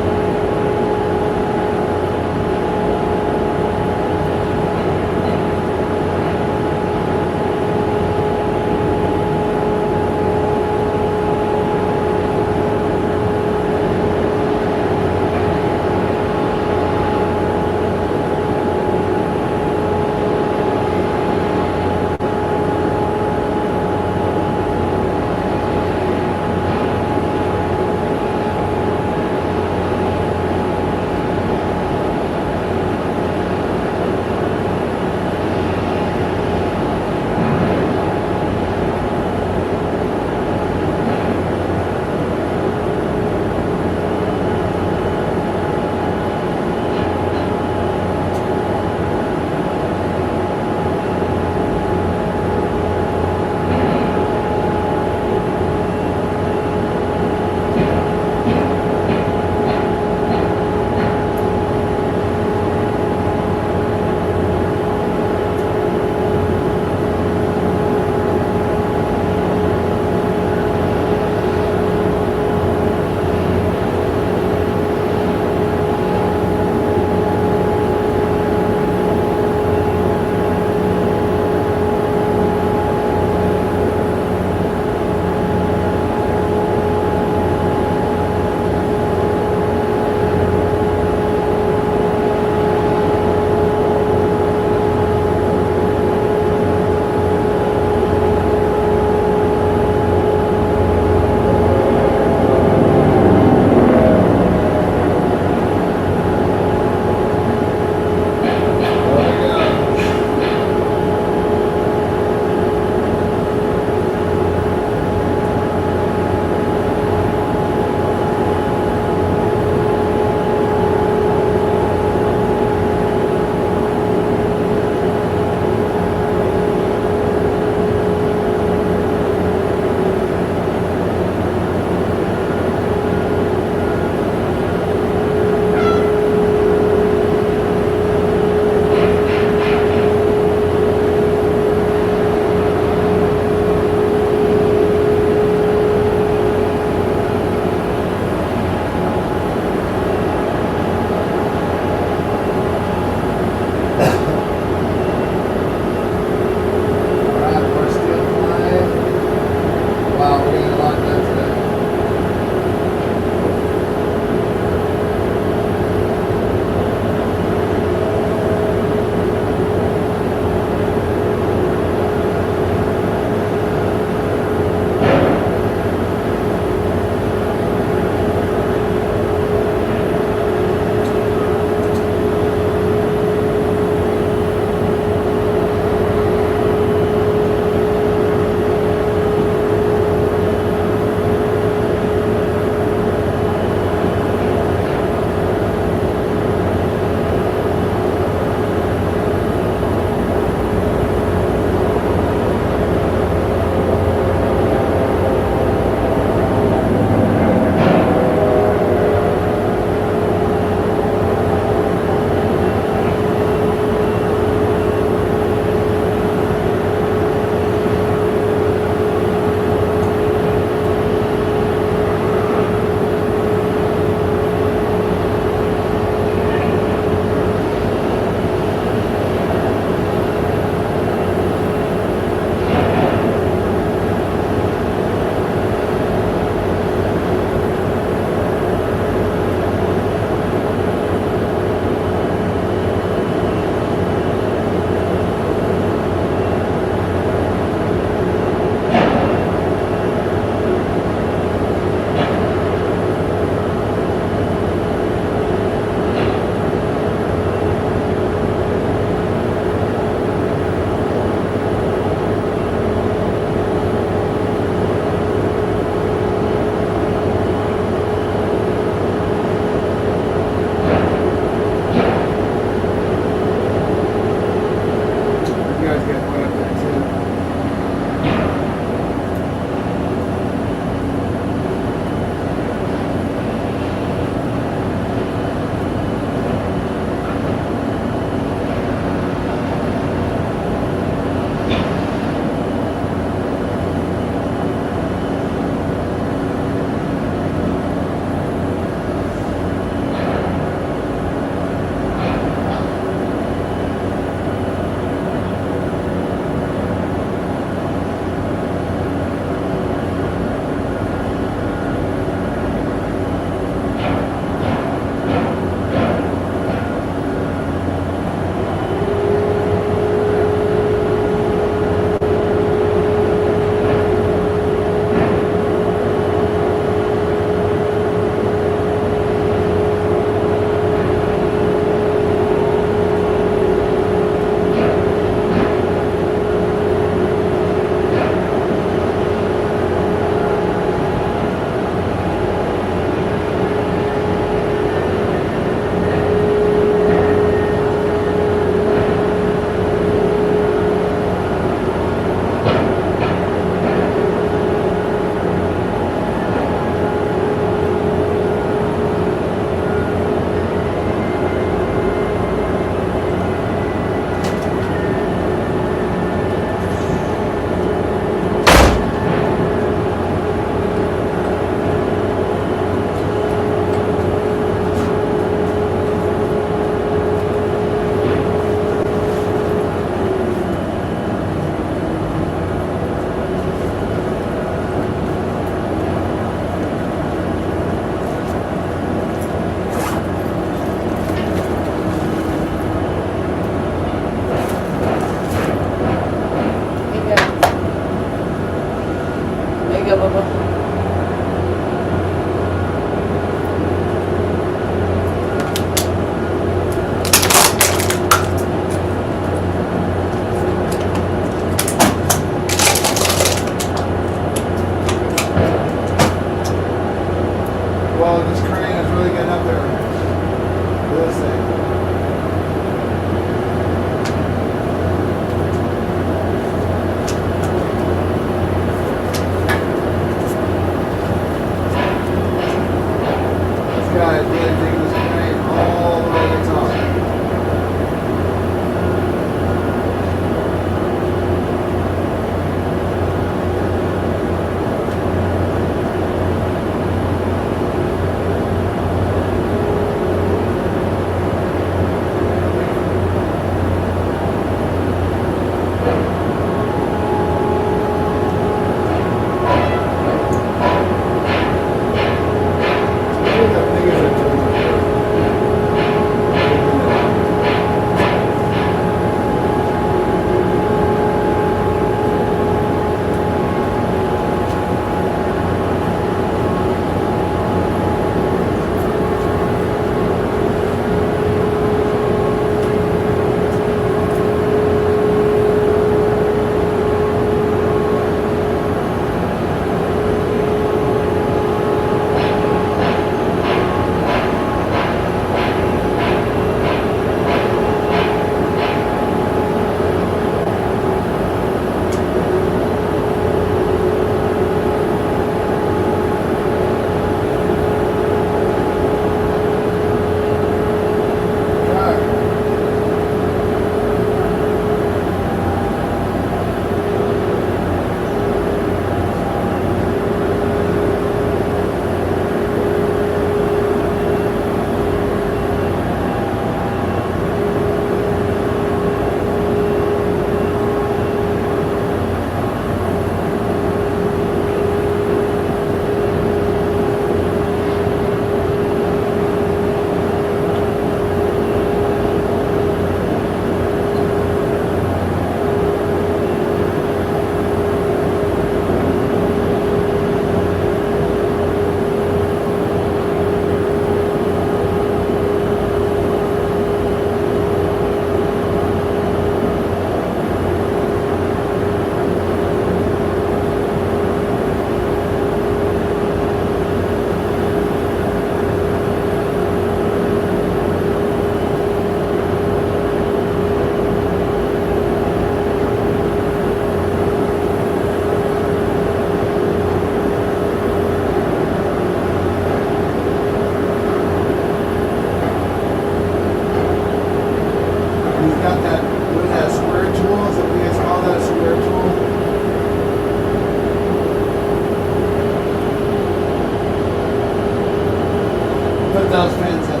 those fins in there.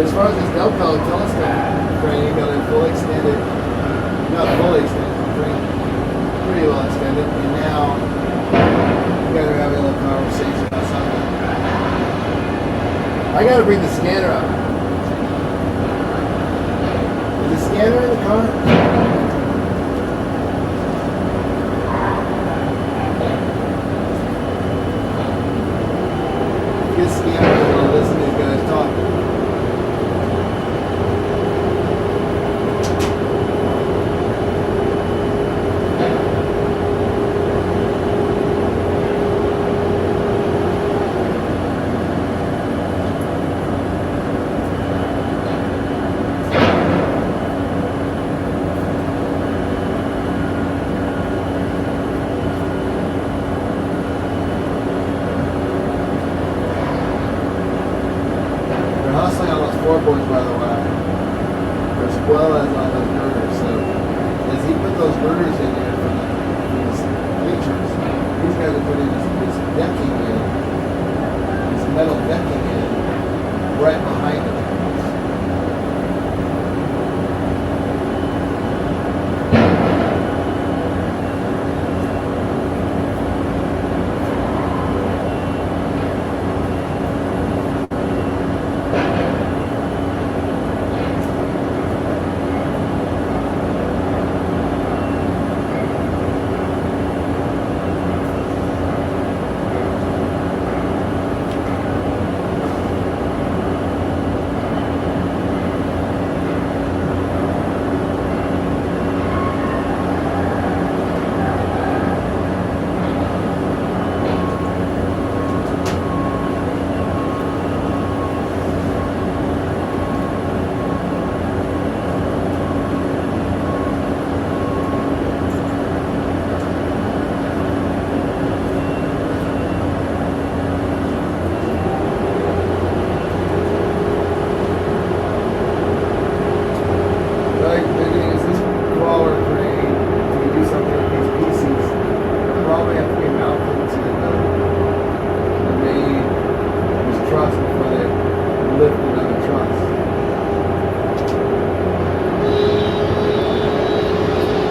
As far as this Delco telescope frame, you got it fully extended, not fully extended, pretty well extended, and now you guys are having a little conversation about something. I gotta bring the scanner up. Is the scanner in the car? Get scanner and listen to these guys talk. Hustling on those floorboards, by the way, as well as on those girders. So, as he put those girders in there for the bleachers, these guys are putting this decking in, this metal decking in, right behind them.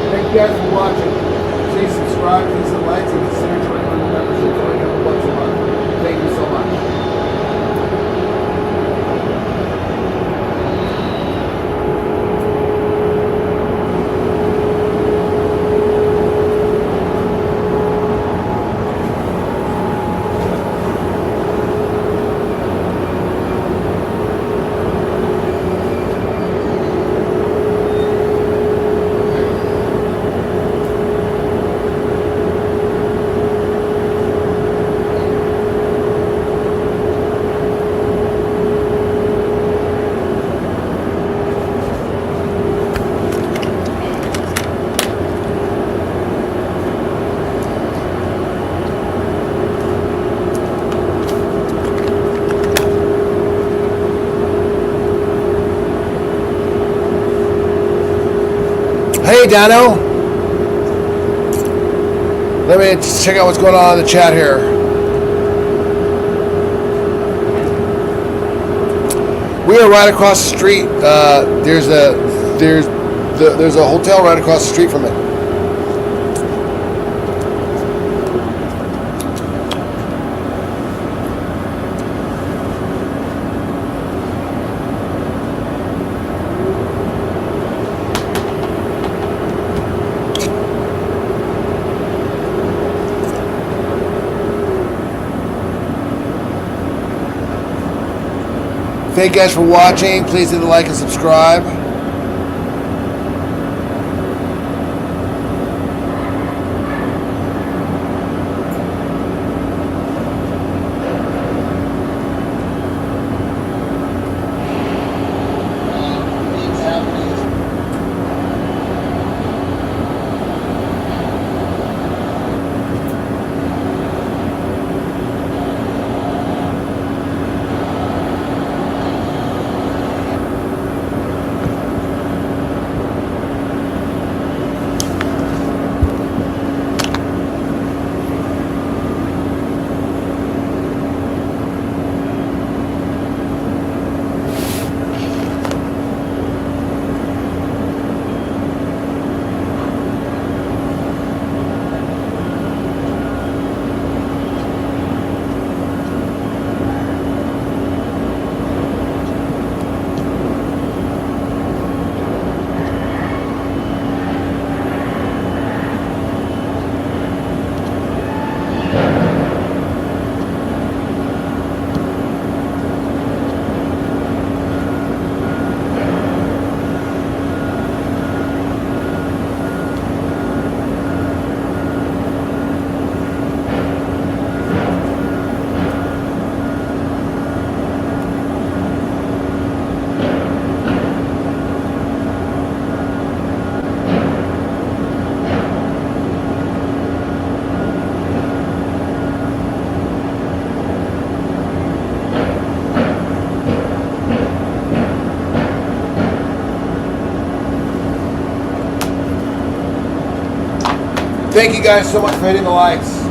Thank you guys for watching. Please subscribe, please hit likes, and consider joining on the membership. It's only a couple bucks a month. Thank you so much. Hey, Dano. Let me just check out what's going on in the chat here. We are right across the street. There's a hotel right across the street from it. Thank you guys for watching. Please hit the like and subscribe. Thank you guys so much for hitting the likes.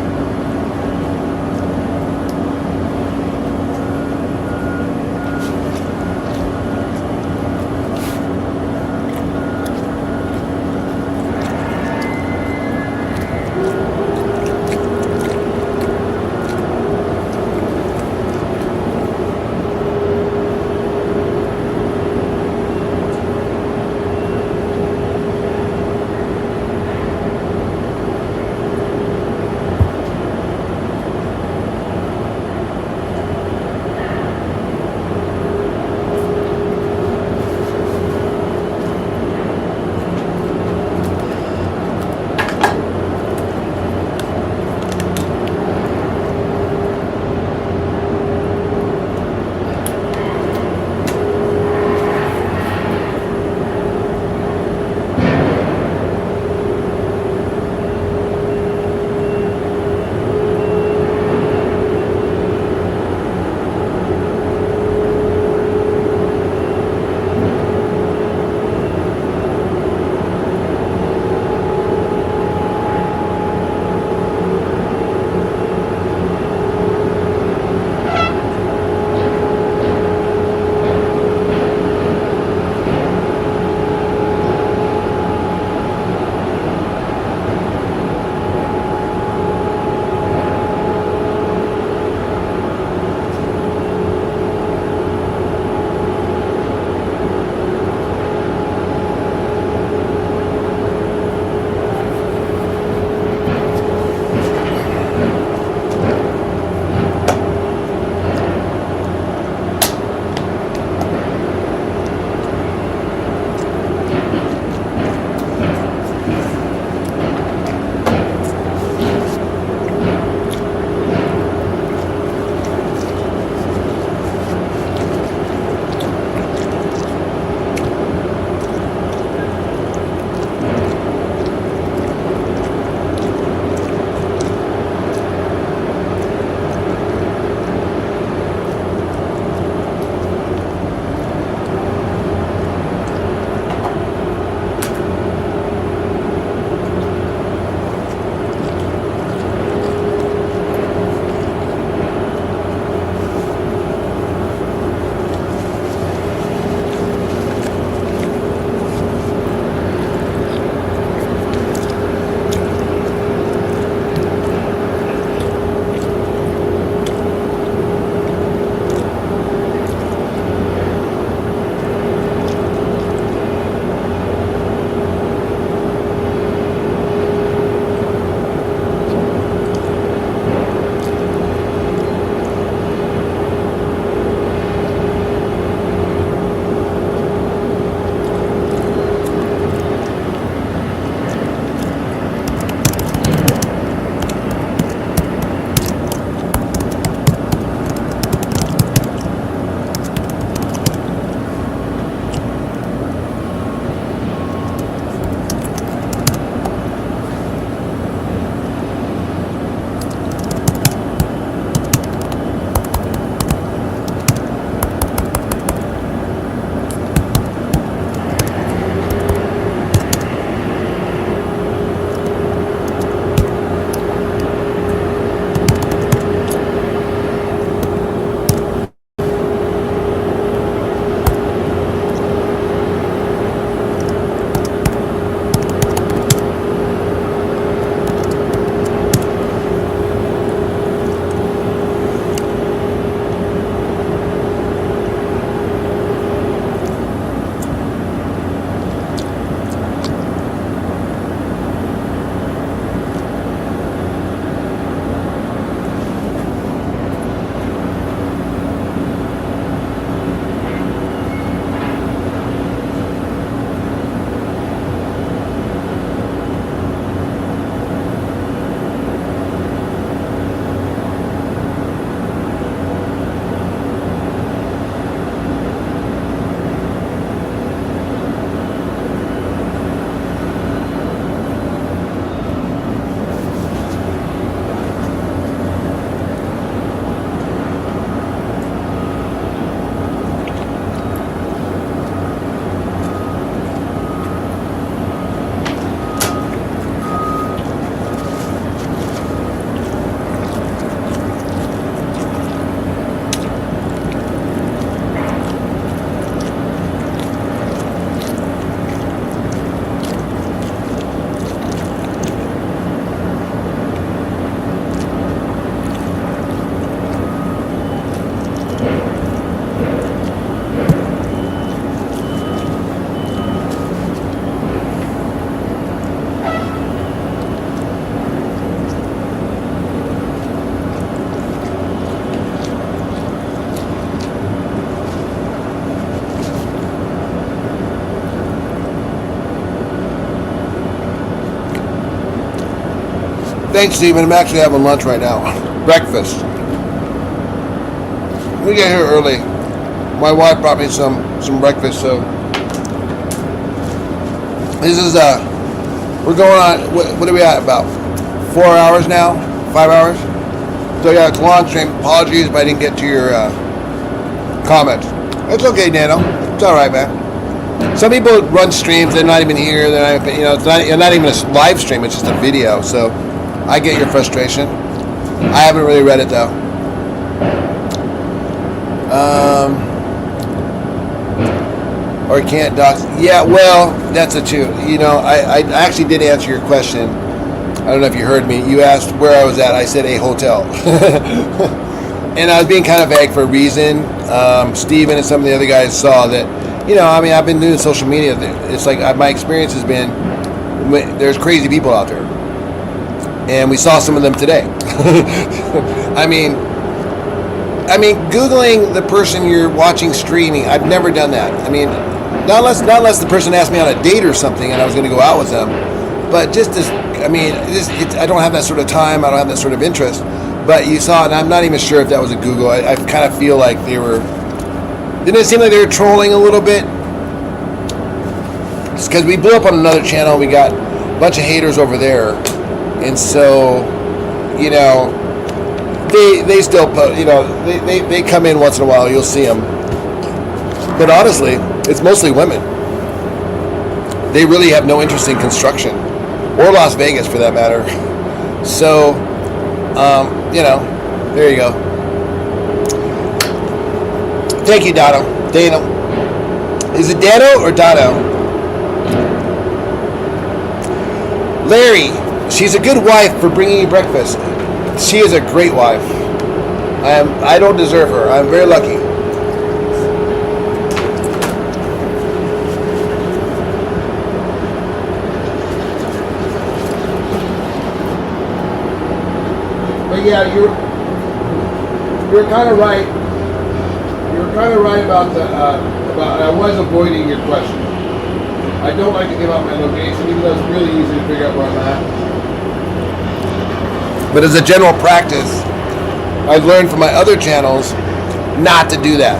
Thanks, Stephen. I'm actually having lunch right now. Breakfast. We get here early. My wife brought me some breakfast, so this is we're going on. What are we at? About 4 hours now? 5 hours? So yeah, it's a long stream. Apologies if I didn't get to your comments. It's okay, Dano. It's all right, man. Some people run streams. They're not even here. They're not, it's not even a live stream. It's just a video. So I get your frustration. I haven't really read it though. Or can't docs? Yeah, well, that's a two. I actually did answer your question. I don't know if you heard me. You asked where I was at. I said a hotel. And I was being kind of vague for a reason. Steven and some of the other guys saw that, I've been doing social media. It's like my experience has been, there's crazy people out there. And we saw some of them today. I mean, Googling the person you're watching streaming, I've never done that. I mean, not unless the person asked me on a date or something and I was going to go out with them. But just as, I don't have that sort of time. I don't have that sort of interest. But you saw it, and I'm not even sure if that was a Google. I kind of feel like didn't it seem like they were trolling a little bit? It's because we blew up on another channel. We got a bunch of haters over there. And so, they still put, they come in once in a while. You'll see them. But honestly, it's mostly women. They really have no interest in construction. Or Las Vegas, for that matter. So, there you go. Thank you, Dano. Is it Dano or Dano? Larry, she's a good wife for bringing you breakfast. She is a great wife. I don't deserve her. I'm very lucky. Yeah, you're kind of right. You're kind of right about I was avoiding your question. I don't like to give out my location, even though it's really easy to figure out where I'm at. But as a general practice, I've learned from my other channels not to do that.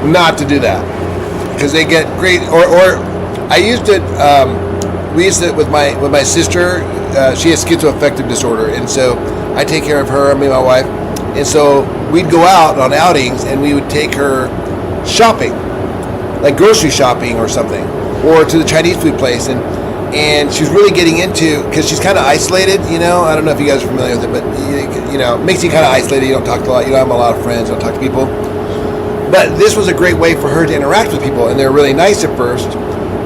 Not to do that, because they get great. Or I used it. We used it with my sister. She has schizoaffective disorder, and so I take care of her, me and my wife. And so we'd go out on outings, and we would take her shopping, like grocery shopping or something, or to the Chinese food place. And she's really getting into, because she's kind of isolated, I don't know if you guys are familiar with it, but it makes you kind of isolated. You don't talk to a lot. You don't have a lot of friends. You don't talk to people. But this was a great way for her to interact with people, and they're really nice at first,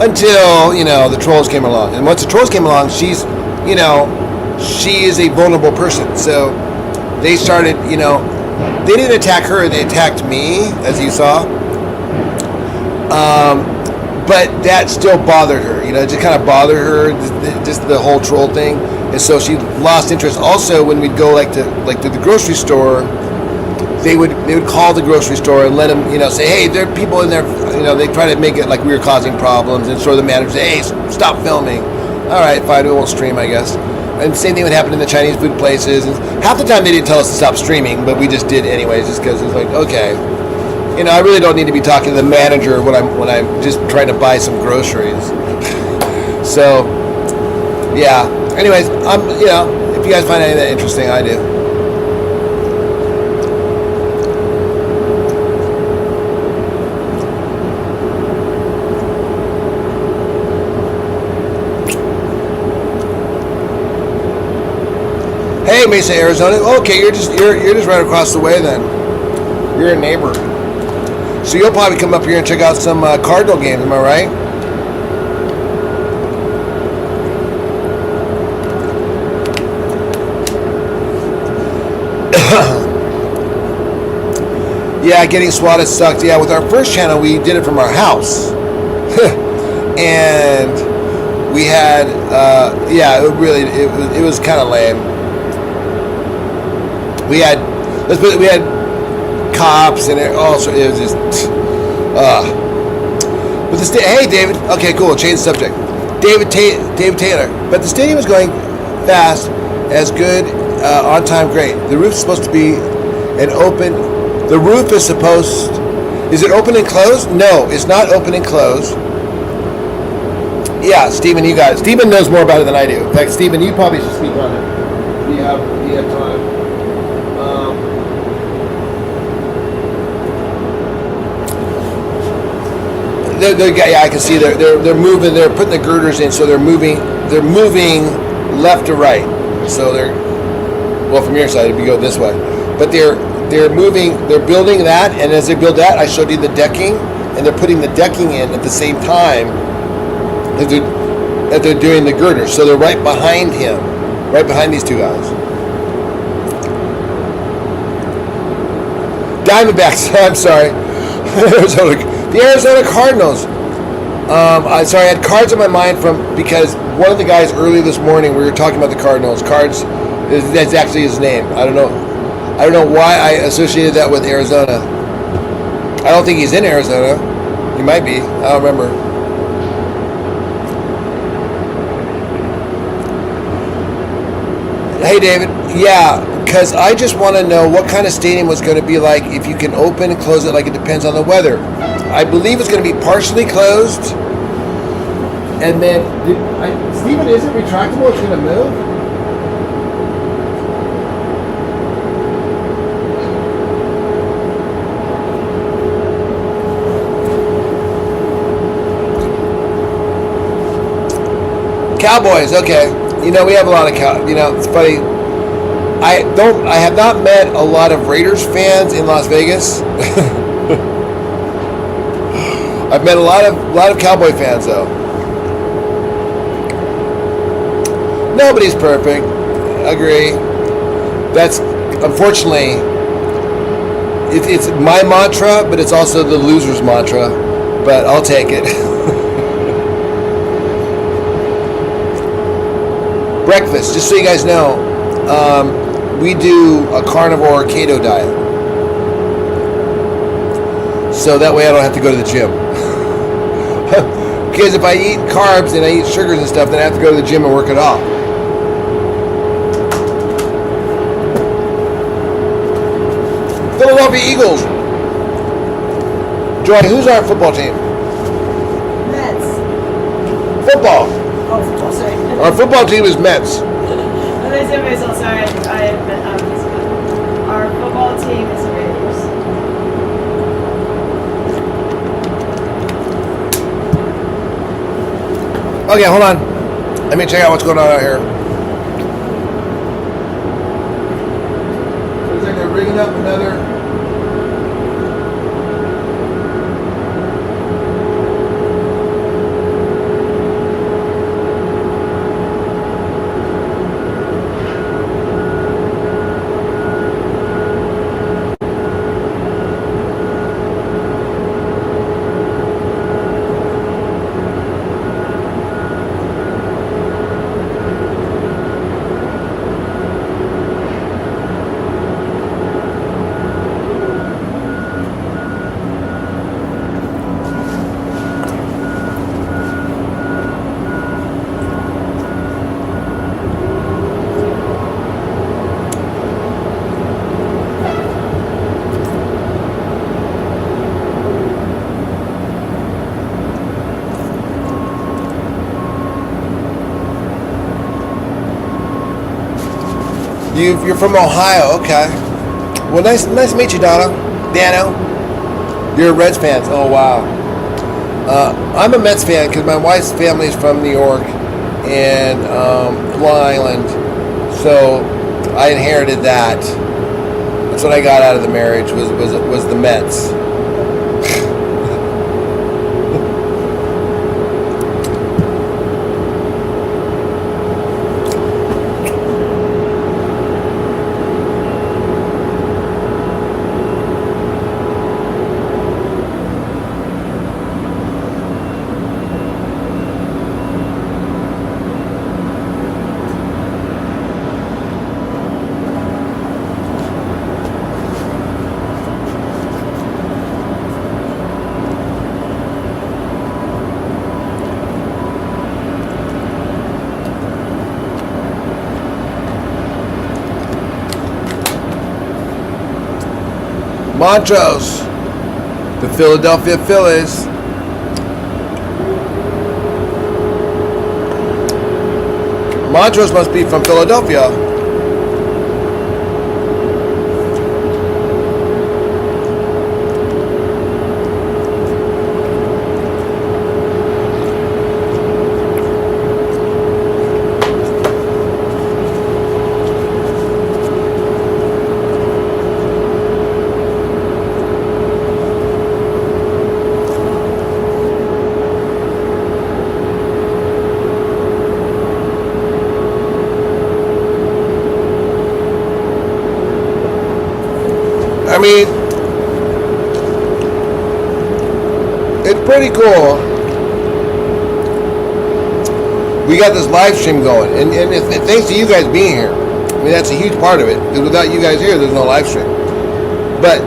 until the trolls came along. And once the trolls came along, she is a vulnerable person. So they started, they didn't attack her, they attacked me, as you saw. But that still bothered her, it just kind of bothered her, just the whole troll thing. And so she lost interest. Also, when we'd go to the grocery store, they would call the grocery store and let them, say, hey, there are people in there, they try to make it like we were causing problems. And so the manager would say, hey, stop filming. All right, fine, we won't stream, I guess. And same thing would happen in the Chinese food places. And half the time they didn't tell us to stop streaming, but we just did anyways, just because it's like, okay, I really don't need to be talking to the manager when I'm just trying to buy some groceries. So, yeah. Anyways, if you guys find any of that interesting, I do. Hey, Mesa, Arizona. Okay, you're just right across the way then. You're a neighbor. So you'll probably come up here and check out some Cardinal games, am I right? Yeah, getting swatted sucked. Yeah, with our first channel, we did it from our house. And we had, it was kind of lame. We had cops and it was just, but hey, David. Okay, cool. Change the subject. David Taylor. But the stadium is going fast, as good, on time, great. The roof's supposed to be an open. The roof is supposed. Is it open and closed? No, it's not open and closed. Yeah, Stephen, you got it. Stephen knows more about it than I do. In fact, Stephen, you probably should speak on it. Do you have time? Yeah, I can see they're moving. They're putting the girders in, so they're moving left to right. So well, from your side, if you go this way, but they're moving. They're building that, and as they build that, I showed you the decking, and they're putting the decking in at the same time that they're doing the girders. So they're right behind him, right behind these two guys. Diamondbacks. I'm sorry. The Arizona Cardinals. I had Cards on my mind because one of the guys early this morning we were talking about the Cardinals. Cards, that's actually his name. I don't know why I associated that with Arizona. I don't think he's in Arizona. He might be. I don't remember. Hey, David. Yeah, because I just want to know what kind of stadium was going to be like if you can open and close it. Like, it depends on the weather. I believe it's going to be partially closed. And then, Stephen, is it retractable? It's going to move? Cowboys, okay. We have a lot of it's funny. I have not met a lot of Raiders fans in Las Vegas. I've met a lot of Cowboy fans though. Nobody's perfect. Agree. That's unfortunately it's my mantra, but it's also the loser's mantra. But I'll take it. Breakfast, just so you guys know, we do a carnivore keto diet. So that way I don't have to go to the gym. Because if I eat carbs and I eat sugars and stuff, then I have to go to the gym and work it off. Philadelphia Eagles. Joy, who's our football team? Mets. Football. Oh, football, sorry. Our football team is Mets. Sorry, our football team is Raiders. Okay, hold on. Let me check out what's going on out here. Looks like they're rigging up another. You're from Ohio, okay. Well, nice to meet you, Dano. You're a Reds fan. Oh, wow. I'm a Mets fan because my wife's family is from New York and Long Island. So I inherited that. That's what I got out of the marriage was the Mets. Montrose, the Philadelphia Phillies. Montrose must be from Philadelphia. I mean, it's pretty cool. We got this live stream going, and thanks to you guys being here. I mean, that's a huge part of it, because without you guys here, there's no live stream. But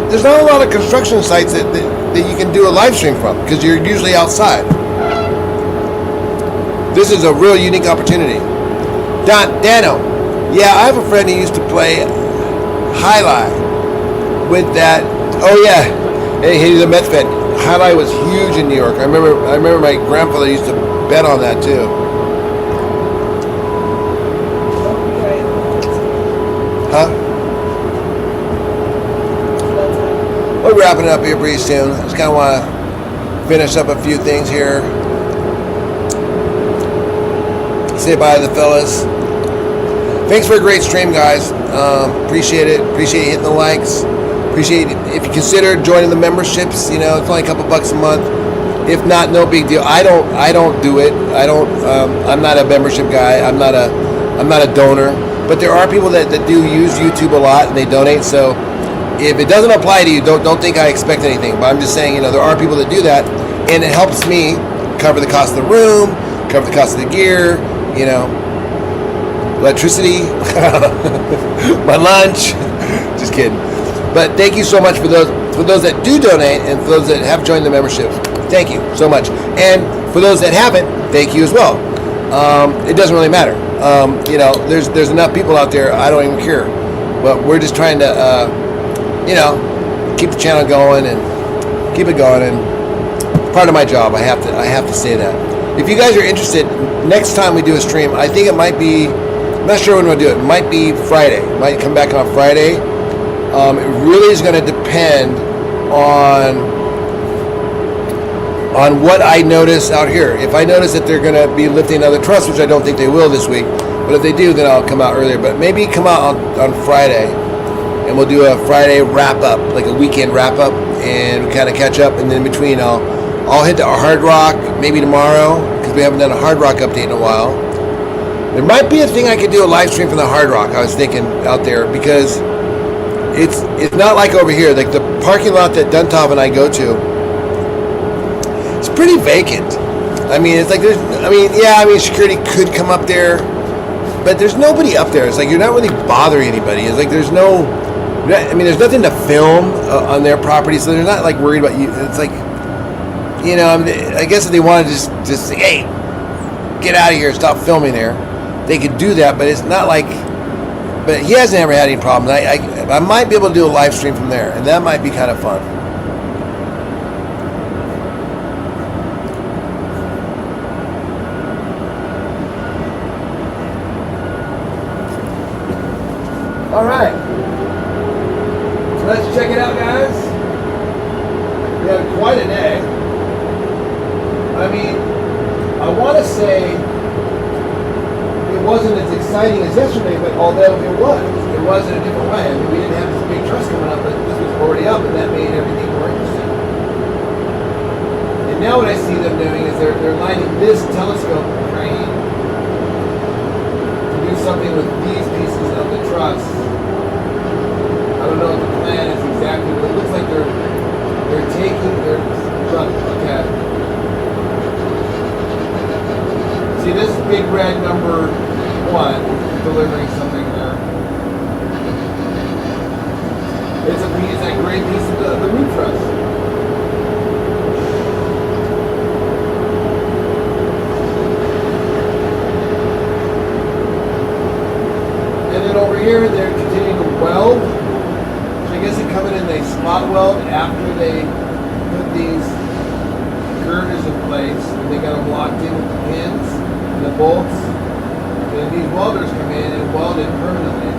there's not a lot of construction sites that you can do a live stream from, because you're usually outside. This is a real unique opportunity. Dano, yeah, I have a friend who used to play highlight with that. Oh yeah, hey, he's a Mets fan. Highlight was huge in New York. I remember my grandfather used to bet on that too. Huh? We're wrapping it up here pretty soon. I just kind of want to finish up a few things here. Say bye to the fellas. Thanks for a great stream, guys. Appreciate it. Appreciate hitting the likes. Appreciate it if you consider joining the memberships. You know, it's only a couple bucks a month. If not, no big deal. I don't do it. I'm not a membership guy. I'm not a donor. But there are people that do use YouTube a lot and they donate. So if it doesn't apply to you, don't think I expect anything. But I'm just saying, you know, there are people that do that, and it helps me cover the cost of the room, cover the cost of the gear. You know, electricity, my lunch. Just kidding. But thank you so much for those that do donate, and for those that have joined the membership. Thank you so much. And for those that haven't, thank you as well. It doesn't really matter. You know, there's enough people out there. I don't even care. But we're just trying to, you know, keep the channel going and keep it going. And part of my job, I have to say that. If you guys are interested, next time we do a stream, I think it might be, I'm not sure when we'll do it. It might be Friday. It might come back on Friday. It really is going to depend on what I notice out here. If I notice that they're going to be lifting another truss, which I don't think they will this week, but if they do, then I'll come out earlier. But maybe come out on Friday, and we'll do a Friday wrap-up, like a weekend wrap-up, and kind of catch up, and then in between I'll hit our Hard Rock maybe tomorrow, because we haven't done a Hard Rock update in a while. There might be a thing I could do a live stream from the Hard Rock, I was thinking out there, because it's not like over here. Like the parking lot that Duntov and I go to, it's pretty vacant. I mean, it's like security could come up there, but there's nobody up there. It's like you're not really bothering anybody. It's like there's nothing to film on their property, so they're not like worried about you. It's like, you know, I guess if they want to just say, hey, get out of here, stop filming there, they could do that, but it's not like, but he hasn't ever had any problems. I might be able to do a live stream from there, and that might be kind of fun. All right, so let's check it out, guys. We had quite a day. I mean, I want to say it wasn't as exciting as yesterday, but although it was in a different way. I mean, we didn't have this big truss coming up, but this was already up, and that made everything more interesting. And now what I see them doing is they're lining this telescope crane to do something with these pieces of the truss. I don't know what the plan is exactly, but it looks like they're taking their truck. Okay. See, this big red number 1 delivering something there. It's a great piece of the root truss. And then over here, they're continuing to weld. So I guess they're coming in spot weld after they put these girders in place. And they got them locked in with the pins and the bolts. And these welders come in and weld it permanently.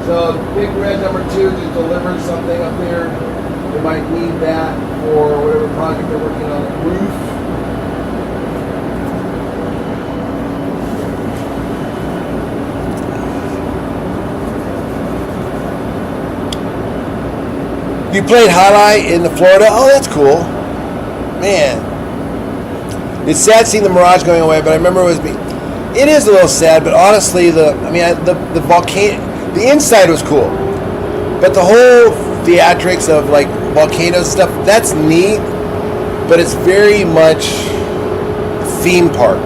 So big red number 2 just delivered something up there. They might need that for whatever project they're working on the roof. You played Highlight in the Florida? Oh, that's cool. Man. It's sad seeing the Mirage going away, but I remember it is a little sad, but honestly, the volcano, the inside was cool. But the whole theatrics of like volcanoes stuff, that's neat, but it's very much theme park.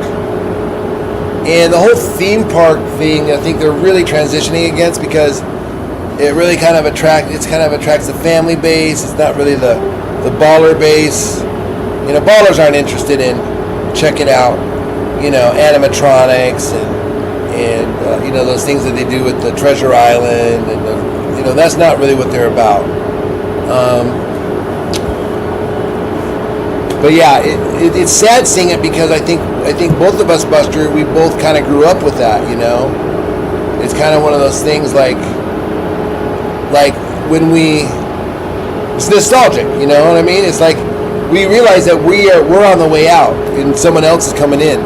And the whole theme park thing, I think they're really transitioning against, because it really kind of attracts the family base. It's not really the baller base. You know, ballers aren't interested in checking out, you know, animatronics and you know, those things that they do with the Treasure Island, and you know, that's not really what they're about. But yeah, it's sad seeing it, because I think both of us, Buster, we both kind of grew up with that. You know, it's kind of one of those things like when it's nostalgic. You know what I mean? It's like we realize that we're on the way out and someone else is coming in.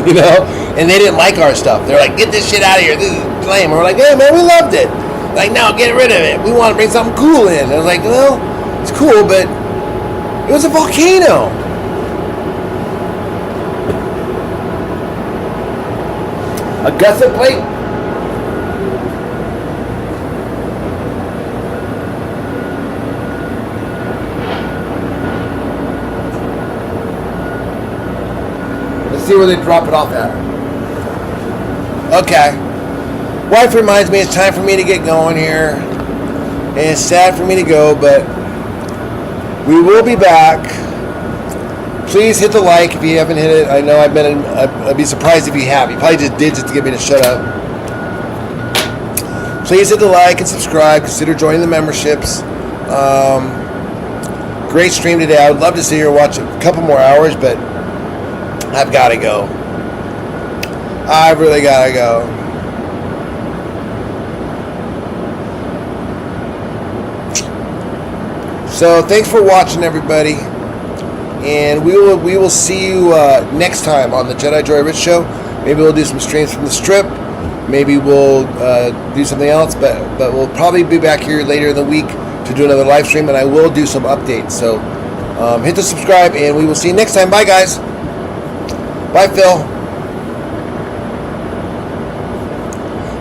You know, and they didn't like our stuff. They're like, "Get this shit out of here. This is lame." And we're like, "Hey man, we loved it." Like, no, get rid of it. We want to bring something cool in. And I was like, well, it's cool, but it was a volcano. A gusset plate? Let's see where they drop it off at. Okay. Wife reminds me it's time for me to get going here. And it's sad for me to go, but we will be back. Please hit the like if you haven't hit it. I know I'd be surprised if you have. You probably just did just to get me to shut up. Please hit the like and subscribe. Consider joining the memberships. Great stream today. I would love to sit here and watch a couple more hours, but I've got to go. I really got to go. So thanks for watching, everybody, and we will see you next time on the Jedi Joy Rich Show. Maybe we'll do some streams from the strip. Maybe we'll do something else, but we'll probably be back here later in the week to do another live stream, and I will do some updates. So hit the subscribe, and we will see you next time. Bye, guys. Bye, Phil.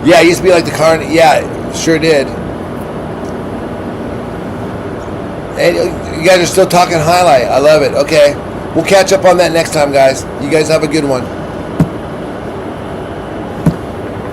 Yeah, it used to be like the car. Yeah, sure did. And you guys are still talking highlight. I love it. Okay. We'll catch up on that next time, guys. You guys have a good one.